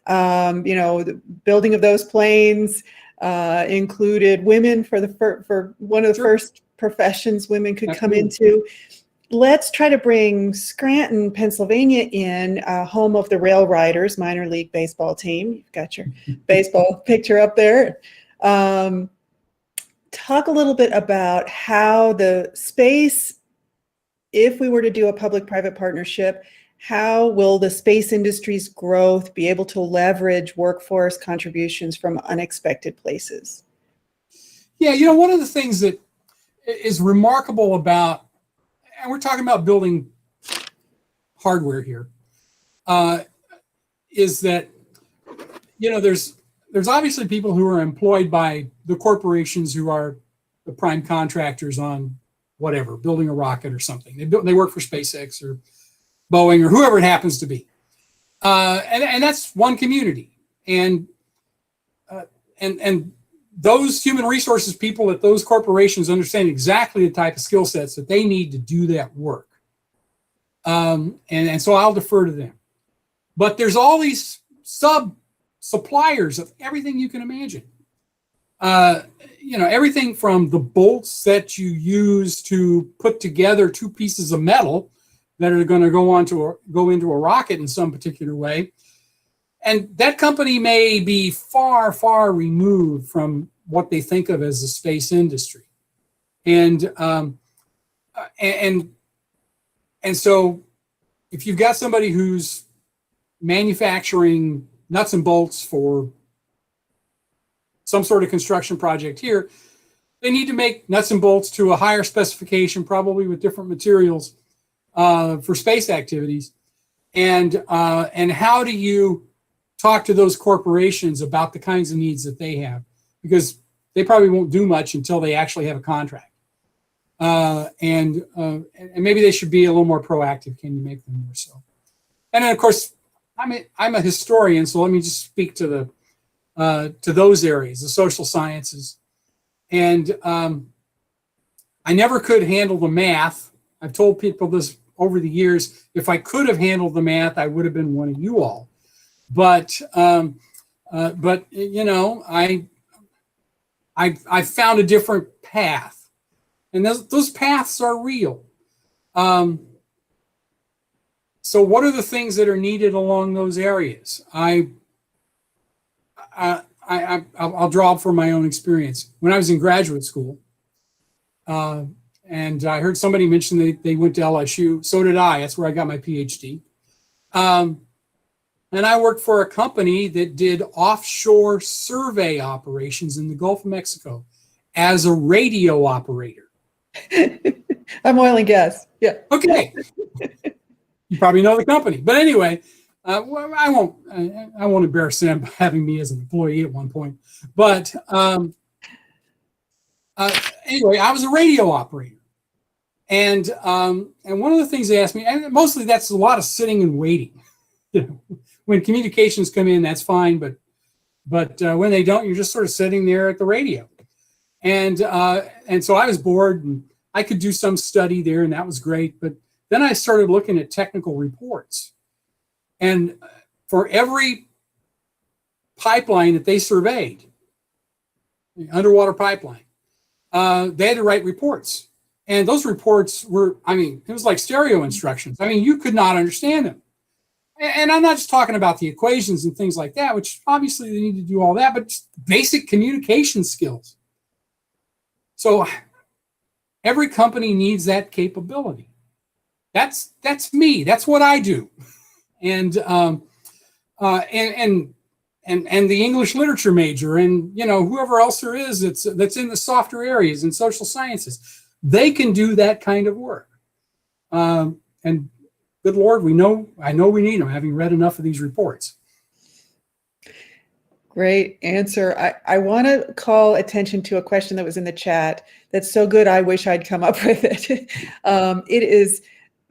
S8: The building of those planes included women for one of the first professions women could come into. Let's try to bring Scranton, Pennsylvania in, home of the Rail Riders minor league baseball team. You've got your baseball picture up there. Talk a little bit about how the space, if we were to do a public-private partnership, how will the space industry's growth be able to leverage workforce contributions from unexpected places?
S13: Yeah, one of the things that is remarkable about, and we're talking about building hardware here, is that, there's obviously people who are employed by the corporations who are the prime contractors on whatever, building a rocket or something. They work for SpaceX or Boeing or whoever it happens to be. And that's one community. And those human resources people at those corporations understand exactly the type of skill sets that they need to do that work. And so I'll defer to them. But there's all these suppliers of everything you can imagine. Everything from the bolts that you use to put together two pieces of metal that are going to go into a rocket in some particular way. And that company may be far, far removed from what they think of as the space industry. And so if you've got somebody who's manufacturing nuts and bolts for some sort of construction project here, they need to make nuts and bolts to a higher specification, probably with different materials for space activities. And how do you talk to those corporations about the kinds of needs that they have? Because they probably won't do much until they actually have a contract. And maybe they should be a little more proactive. Can you make them more so? And then, of course, I'm a historian, so let me just speak to those areas, the social sciences. And I never could handle the math. I've told people this over the years. If I could have handled the math, I would have been one of you all. But I found a different path, and those paths are real. So what are the things that are needed along those areas? I'll draw from my own experience. When I was in graduate school, and I heard somebody mention they went to LSU. So did I. That's where I got my PhD. And I worked for a company that did offshore survey operations in the Gulf of Mexico as a radio operator.
S8: I'm oil and gas. Yeah.
S13: Okay. You probably know the company. But anyway, I won't embarrass them by having me as an employee at one point. But anyway, I was a radio operator. And one of the things they asked me, and mostly that's a lot of sitting and waiting. When communications come in, that's fine, but when they don't, you're just sort of sitting there at the radio. And so I was bored, and I could do some study there, and that was great. But then I started looking at technical reports. And for every pipeline that they surveyed, the underwater pipeline, they had to write reports. And those reports were, it was like stereo instructions. You could not understand them. And I'm not just talking about the equations and things like that, which obviously they need to do all that, but just basic communication skills. So every company needs that capability. That's me. That's what I do. And the English literature major, and whoever else there is that's in the softer areas in social sciences, they can do that kind of work. And good Lord, I know we need them, having read enough of these reports.
S8: Great answer. I want to call attention to a question that was in the chat that's so good I wish I'd come up with it. It is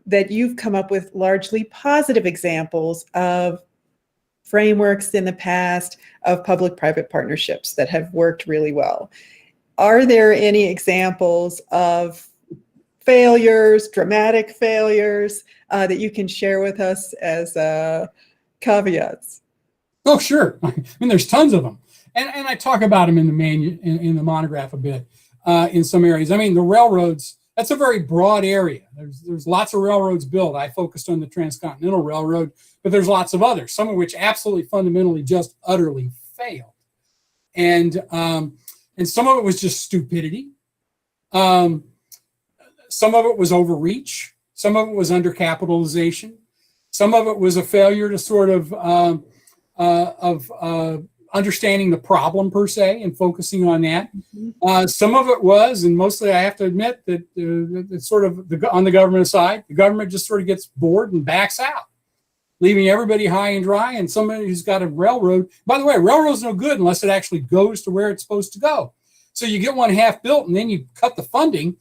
S8: that you've come up with largely positive examples of frameworks in the past of public-private partnerships that have worked really well. Are there any examples of failures, dramatic failures, that you can share with us as caveats?
S13: Oh, sure. There's tons of them, and I talk about them in the monograph a bit in some areas. The railroads. That's a very broad area. There's lots of railroads built. I focused on the Transcontinental Railroad, but there's lots of others. Some of which absolutely fundamentally just utterly failed, and some of it was just stupidity. Some of it was overreach. Some of it was undercapitalization. Some of it was a failure to sort of understanding the problem per se and focusing on that. Some of it was, and mostly I have to admit that it's sort of on the government side, the government just sort of gets bored and backs out, leaving everybody high and dry. And somebody who's got a railroad, by the way, railroad's no good unless it actually goes to where it's supposed to go. So you get one half built and then you cut the funding,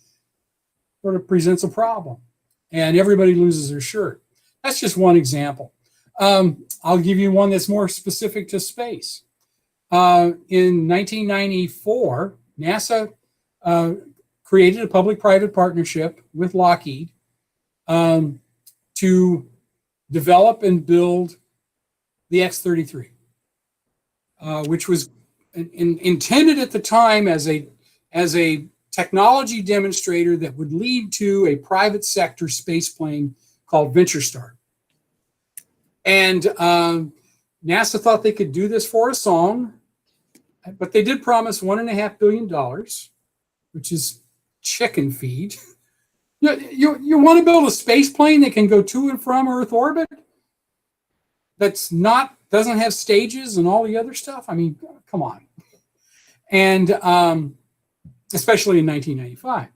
S13: sort of presents a problem, and everybody loses their shirt. That's just one example. I'll give you one that's more specific to space. In 1994, NASA created a public-private partnership with Lockheed to develop and build the X-33, which was intended at the time as a technology demonstrator that would lead to a private sector space plane called VentureStar. And NASA thought they could do this for a song, but they did promise $1.5 billion, which is chicken feed. You want to build a space plane that can go to and from Earth orbit? Doesn't have stages and all the other stuff? I mean, come on. And especially in 1994,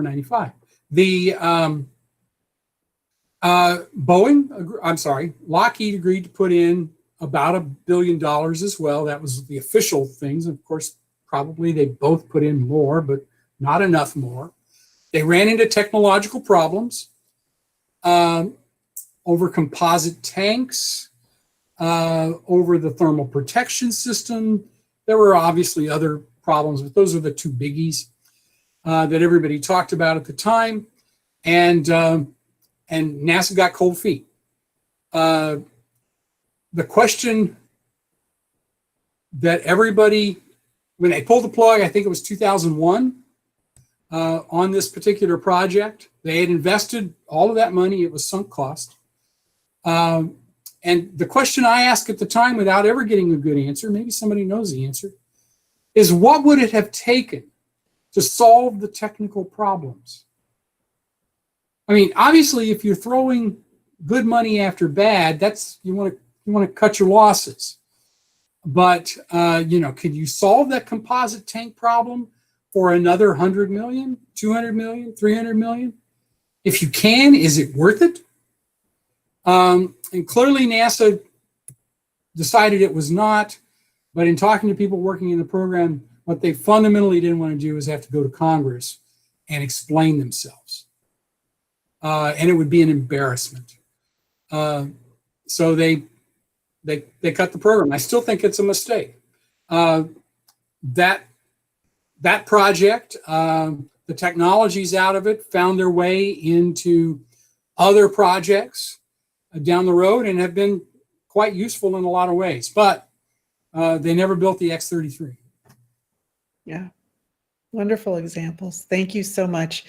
S13: 95. Lockheed agreed to put in about $1 billion as well. That was the official things. Of course, probably they both put in more, but not enough more. They ran into technological problems over composite tanks, over the thermal protection system. There were obviously other problems, but those are the two biggies that everybody talked about at the time. And NASA got cold feet. The question that everybody, when they pulled the plug, I think it was 2001, on this particular project, they had invested all of that money. It was sunk cost. And the question I asked at the time, without ever getting a good answer, maybe somebody knows the answer, is what would it have taken to solve the technical problems? I mean, obviously, if you're throwing good money after bad, that's you want to cut your losses. But could you solve that composite tank problem for another 100 million, 200 million, 300 million? If you can, is it worth it? And clearly, NASA decided it was not. But in talking to people working in the program, what they fundamentally didn't want to do is have to go to Congress and explain themselves. And it would be an embarrassment. So they cut the program. I still think it's a mistake. That project, the technologies out of it found their way into other projects down the road and have been quite useful in a lot of ways. But they never built the X-33.
S8: Yeah, wonderful examples. Thank you so much.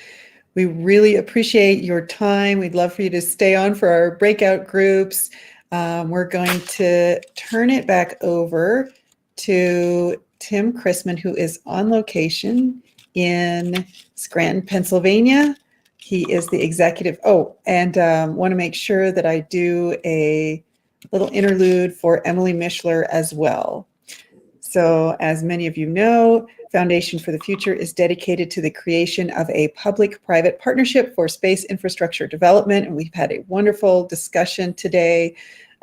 S8: We really appreciate your time. We'd love for you to stay on for our breakout groups. We're going to turn it back over to Tim Chrisman, who is on location in Scranton, Pennsylvania. He is the executive. Oh, and want to make sure that I do a little interlude for Emily Mishler as well. So as many of you know, Foundation for the Future is dedicated to the creation of a public-private partnership for space infrastructure development. And we've had a wonderful discussion today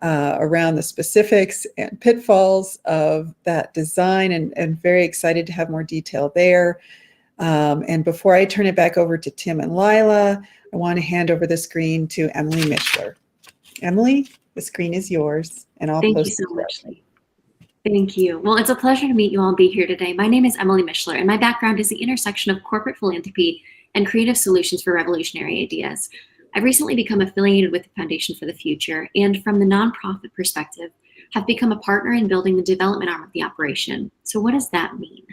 S8: around the specifics and pitfalls of that design, and very excited to have more detail there. And before I turn it back over to Tim and Lila, I want to hand over the screen to Emily Mishler. Emily, the screen is yours, and I'll
S6: Thank you
S8: post
S6: so much, Lee. Thank you. Well, it's a pleasure to meet you all and be here today. My name is Emily Mishler, and my background is the intersection of corporate philanthropy and creative solutions for revolutionary ideas. I've recently become affiliated with the Foundation for the Future, and from the nonprofit perspective, have become a partner in building the development arm of the operation. So what does that mean?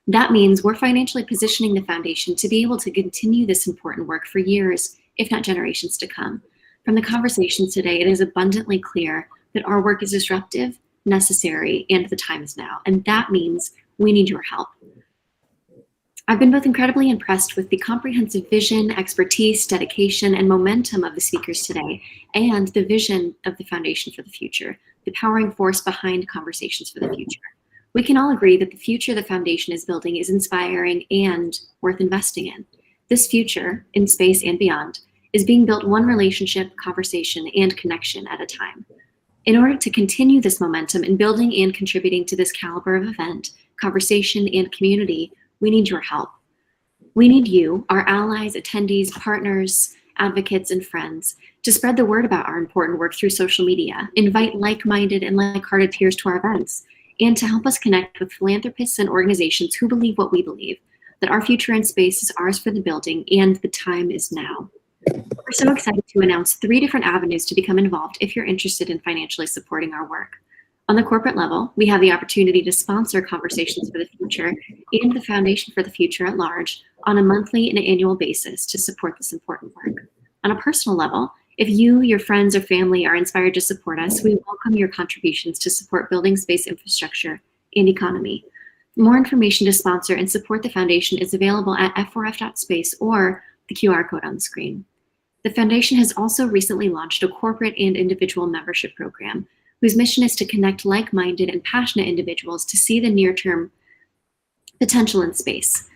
S6: That means we're financially positioning the foundation to be able to continue this important work for years, if not generations to come. From the conversations today, it is abundantly clear that our work is disruptive, necessary, and the time is now. And that means we need your help.
S14: I've been both incredibly impressed with the comprehensive vision, expertise, dedication, and momentum of the speakers today, and the vision of the Foundation for the Future, the powering force behind Conversations for the Future. We can all agree that the future the Foundation is building is inspiring and worth investing in. This future, in space and beyond, is being built one relationship, conversation, and connection at a time. In order to continue this momentum in building and contributing to this caliber of event, conversation, and community, we need your help. We need you, our allies, attendees, partners, advocates, and friends, to spread the word about our important work through social media, invite like-minded and like-hearted peers to our events, and to help us connect with philanthropists and organizations who believe what we believe, that our future in space is ours for the building, and the time is now. We're so excited to announce 3 different avenues to become involved if you're interested in financially supporting our work. On the corporate level, we have the opportunity to sponsor Conversations for the Future and the Foundation for the Future at large on a monthly and annual basis to support this important work. On a personal level, if you, your friends, or family are inspired to support us, we welcome your contributions to support building space infrastructure and economy. More information to sponsor and support the Foundation is available at f4f.space or the QR code on the screen. The Foundation has also recently launched a corporate and individual membership program whose mission is to connect like-minded and passionate individuals to see the near-term potential in space.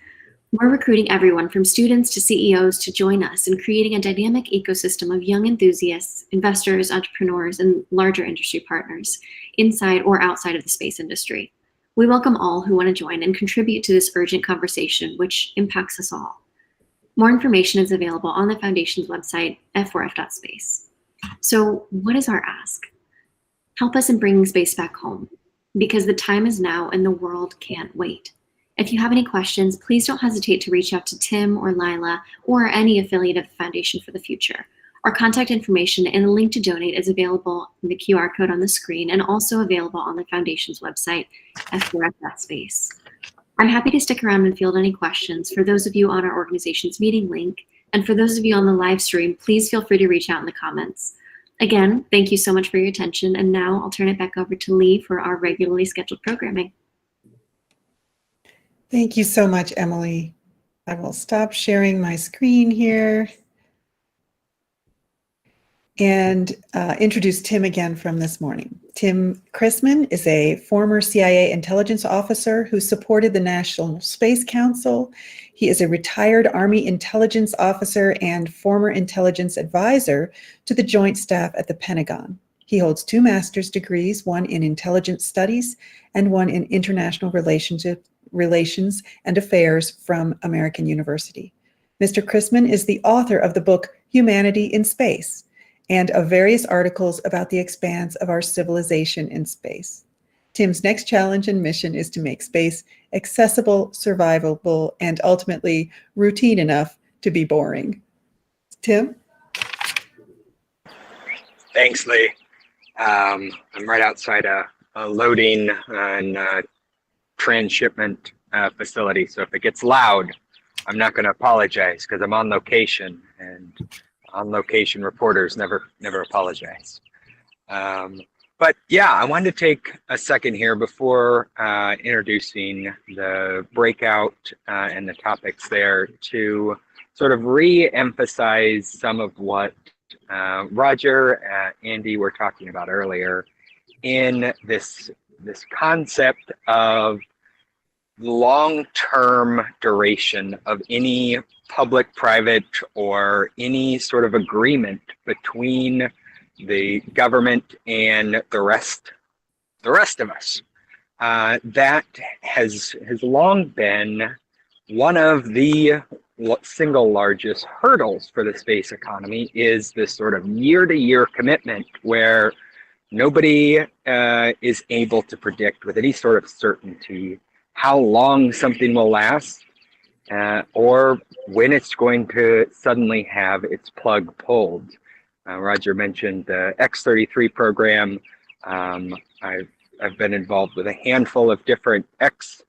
S14: We're recruiting everyone from students to CEOs to join us in creating a dynamic ecosystem of young enthusiasts, investors, entrepreneurs, and larger industry partners inside or outside of the space industry. We welcome all who want to join and contribute to this urgent conversation, which impacts us all. More information is available on the Foundation's website, f4f.space. So what is our ask? Help us in bringing space back home, because the time is now and the world can't wait. If you have any questions, please don't hesitate to reach out to Tim or Lila or any affiliate of the Foundation for the Future. Our contact information and a link to donate is available in the QR code on the screen and also available on the Foundation's website, f4f.space. I'm happy to stick around and field any questions for those of you on our organization's meeting link, and for those of you on the live stream, please feel free to reach out in the comments. Again, thank you so much for your attention, and now I'll turn it back over to Lee for our regularly scheduled programming.
S8: Thank you so much, Emily. I will stop sharing my screen here and introduce Tim again from this morning. Tim Chrisman is a former CIA intelligence officer who supported the National Space Council. He is a retired Army intelligence officer and former intelligence advisor to the Joint Staff at the Pentagon. He holds 2 master's degrees, one in intelligence studies and one in international relations and affairs from American University. Mr. Chrisman is the author of the book Humanity in Space and of various articles about the expanse of our civilization in space. Tim's next challenge and mission is to make space accessible, survivable, and ultimately routine enough to be boring. Tim?
S3: Thanks, Lee. I'm right outside a loading and transshipment facility, so if it gets loud, I'm not going to apologize because I'm on location, and on-location reporters never apologize. But yeah, I wanted to take a second here before introducing the breakout and the topics there to sort of re-emphasize some of what Roger, Andy were talking about earlier in this concept of long-term duration of any public-private or any sort of agreement between the government and the rest of us. That has long been one of the single largest hurdles for the space economy, is this sort of year-to-year commitment where nobody is able to predict with any sort of certainty how long something will last, or when it's going to suddenly have its plug pulled. Roger mentioned the X-33 program. I've been involved with a handful of different X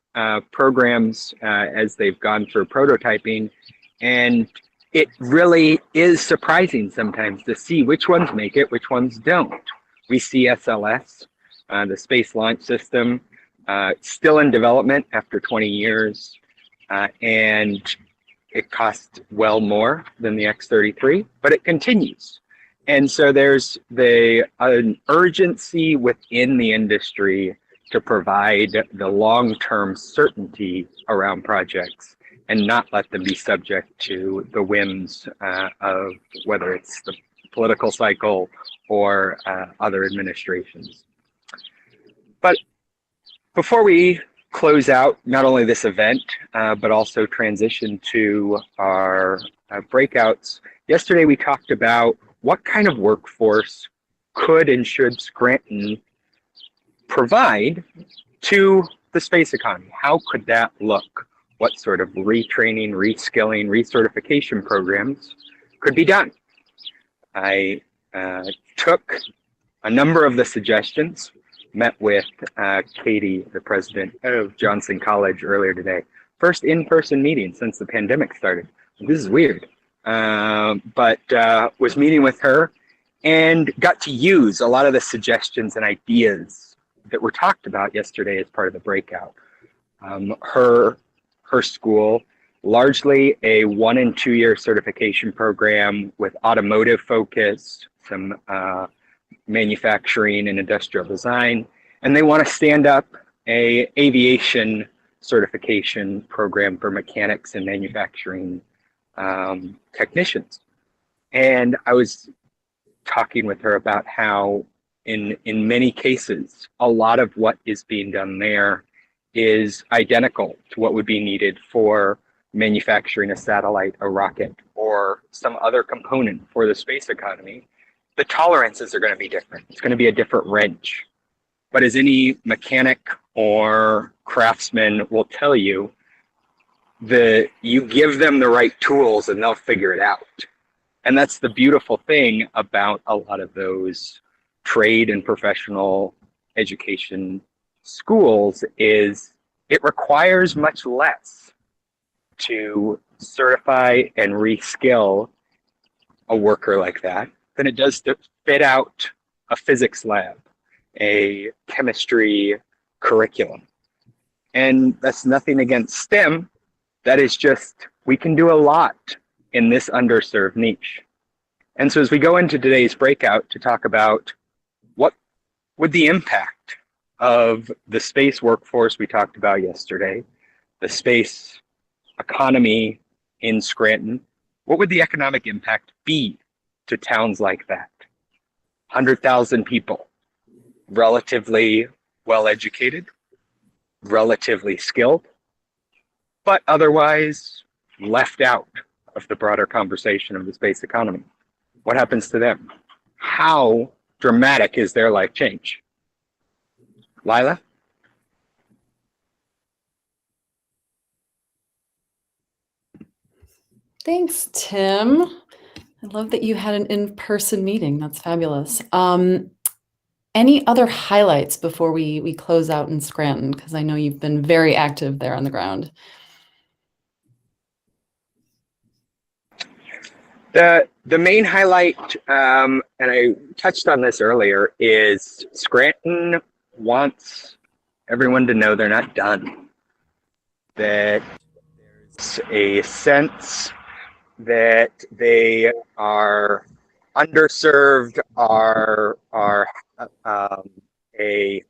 S3: programs as they've gone through prototyping, and it really is surprising sometimes to see which ones make it, which ones don't. We see SLS, the Space Launch System, still in development after 20 years. and it costs well more than the X-33, but it continues. And so there's an urgency within the industry to provide the long-term certainty around projects and not let them be subject to the whims of whether it's the political cycle or other administrations. But before we close out not only this event, but also transition to our breakouts, yesterday we talked about what kind of workforce could and should Scranton provide to the space economy? How could that look? What sort of retraining, reskilling, recertification programs could be done? I took a number of the suggestions, met with Katie, the president of Johnson College, earlier today. First in-person meeting since the pandemic started. This is weird. But was meeting with her and got to use a lot of the suggestions and ideas that were talked about yesterday as part of the breakout. Her school, largely a 1- and 2-year certification program with automotive focus, some manufacturing and industrial design, and they want to stand up a aviation certification program for mechanics and manufacturing technicians. And I was talking with her about how in many cases, a lot of what is being done there is identical to what would be needed for manufacturing a satellite, a rocket, or some other component for the space economy. The tolerances are going to be different. It's going to be a different wrench. But as any mechanic or craftsman will tell you, you give them the right tools and they'll figure it out. And that's the beautiful thing about a lot of those trade and professional education schools is it requires much less to certify and reskill a worker like that than it does to fit out a physics lab, a chemistry curriculum. And that's nothing against STEM. That is just, we can do a lot in this underserved niche. And so as we go into today's breakout to talk about what would the impact of the space workforce we talked about yesterday, the space economy in Scranton, what would the economic impact be to towns like that? 100,000 people, relatively well-educated, relatively skilled, but otherwise left out of the broader conversation of the space economy. What happens to them? How dramatic is their life change? Lila?
S4: Thanks, Tim. I love that you had an in-person meeting. That's fabulous. Any other highlights before we close out in Scranton? Because I know you've been very active there on the ground.
S3: The main highlight, and I touched on this earlier, is Scranton wants everyone to know they're not done. That there's a sense that they are underserved, are a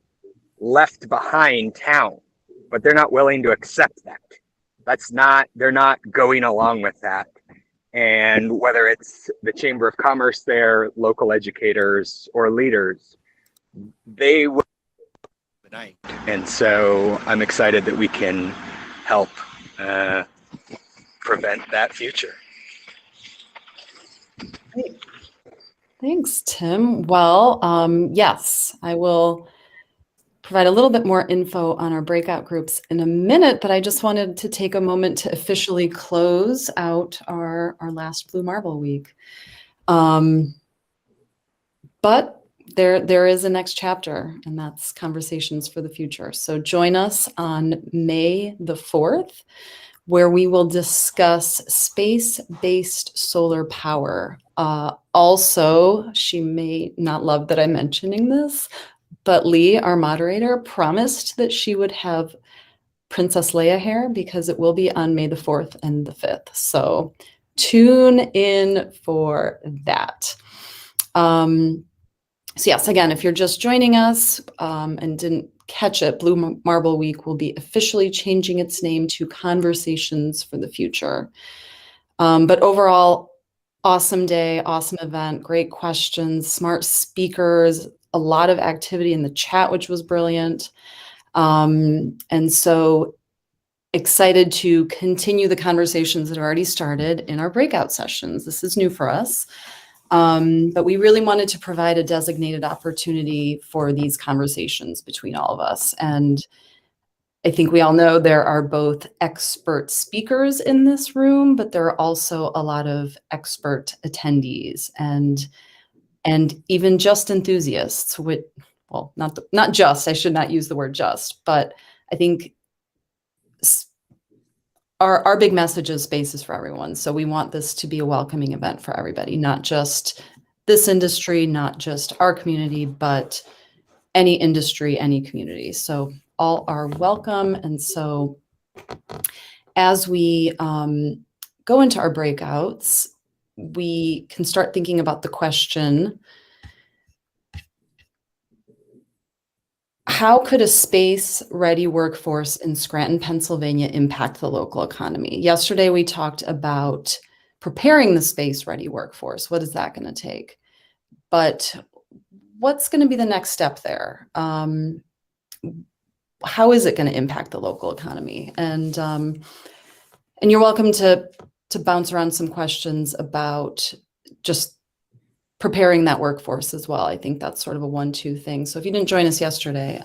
S3: left behind town, but they're not willing to accept that. They're not going along with that. And whether it's the Chamber of Commerce there, local educators or leaders, they will tonight. And so I'm excited that we can help prevent that future.
S4: Great. Thanks, Tim. Well, yes, I will provide a little bit more info on our breakout groups in a minute, but I just wanted to take a moment to officially close out our last Blue Marble Week. But there is a next chapter, and that's Conversations for the Future. So join us on May the 4th, where we will discuss space-based solar power. Also, she may not love that I'm mentioning this, but Lee, our moderator, promised that she would have Princess Leia hair because it will be on May the 4th and the 5th. So tune in for that. So yes, again, if you're just joining us and didn't catch it, Blue Marble Week will be officially changing its name to Conversations for the Future. But overall, awesome day, awesome event, great questions, smart speakers, a lot of activity in the chat, which was brilliant. And so excited to continue the conversations that have already started in our breakout sessions. This is new for us. But we really wanted to provide a designated opportunity for these conversations between all of us. And I think we all know there are both expert speakers in this room, but there are also a lot of expert attendees and even just enthusiasts. Well, not just, I should not use the word just, but I think our big message is space is for everyone. So we want this to be a welcoming event for everybody, not just this industry, not just our community, but any industry, any community. So all are welcome. And so as we go into our breakouts, we can start thinking about the question, how could a space-ready workforce in Scranton, Pennsylvania impact the local economy? Yesterday, we talked about preparing the space-ready workforce. What is that going to take? But what's going to be the next step there? How is it going to impact the local economy? And you're welcome to bounce around some questions about just preparing that workforce as well. I think that's sort of a 1-2 thing. So if you didn't join us yesterday,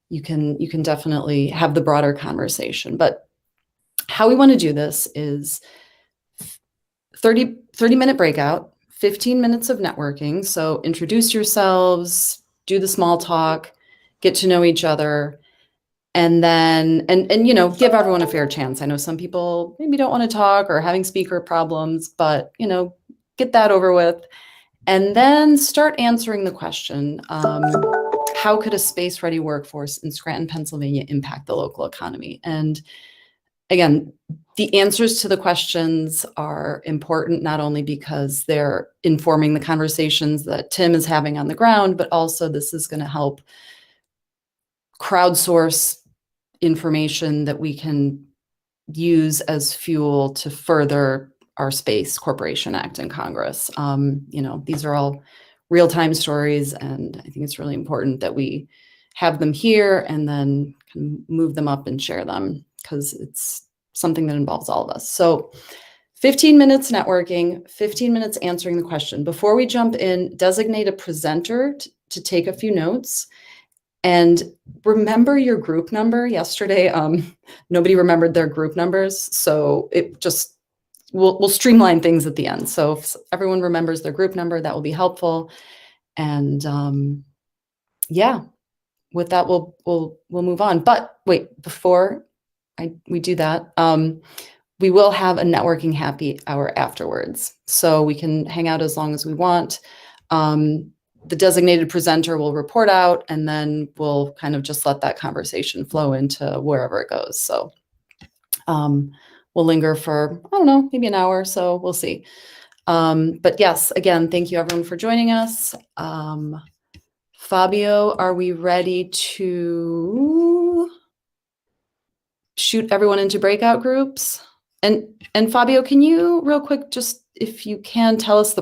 S4: you can definitely have the broader conversation. But how we want to do this is 30-minute breakout, 15 minutes of networking. So introduce yourselves, do the small talk, get to know each other, and then and give everyone a fair chance. I know some people maybe don't want to talk or having speaker problems, but get that over with, and then start answering the question, how could a space-ready workforce in Scranton, Pennsylvania impact the local economy? And again, the answers to the questions are important, not only because they're informing the conversations that Tim is having on the ground, but also this is going to help crowdsource information that we can use as fuel to further our Space Corporation Act in Congress. These are all real-time stories, and I think it's really important that we have them here and then can move them up and share them because it's something that involves all of us. So 15 minutes networking, 15 minutes answering the question. Before we jump in, designate a presenter to take a few notes. And remember your group number. Yesterday, nobody remembered their group numbers, so it just we'll streamline things at the end. So if everyone remembers their group number, that will be helpful. And yeah, with that, we'll move on. But wait, before we do that, we will have a networking happy hour afterwards, so we can hang out as long as we want. The designated presenter will report out, and then we'll kind of just let that conversation flow into wherever it goes. So we'll linger for, I don't know, maybe an hour or so. We'll see. But yes, again, thank you everyone for joining us. Fabio, are we ready to shoot everyone into breakout groups? And Fabio, can you real quick, just if you can, tell us the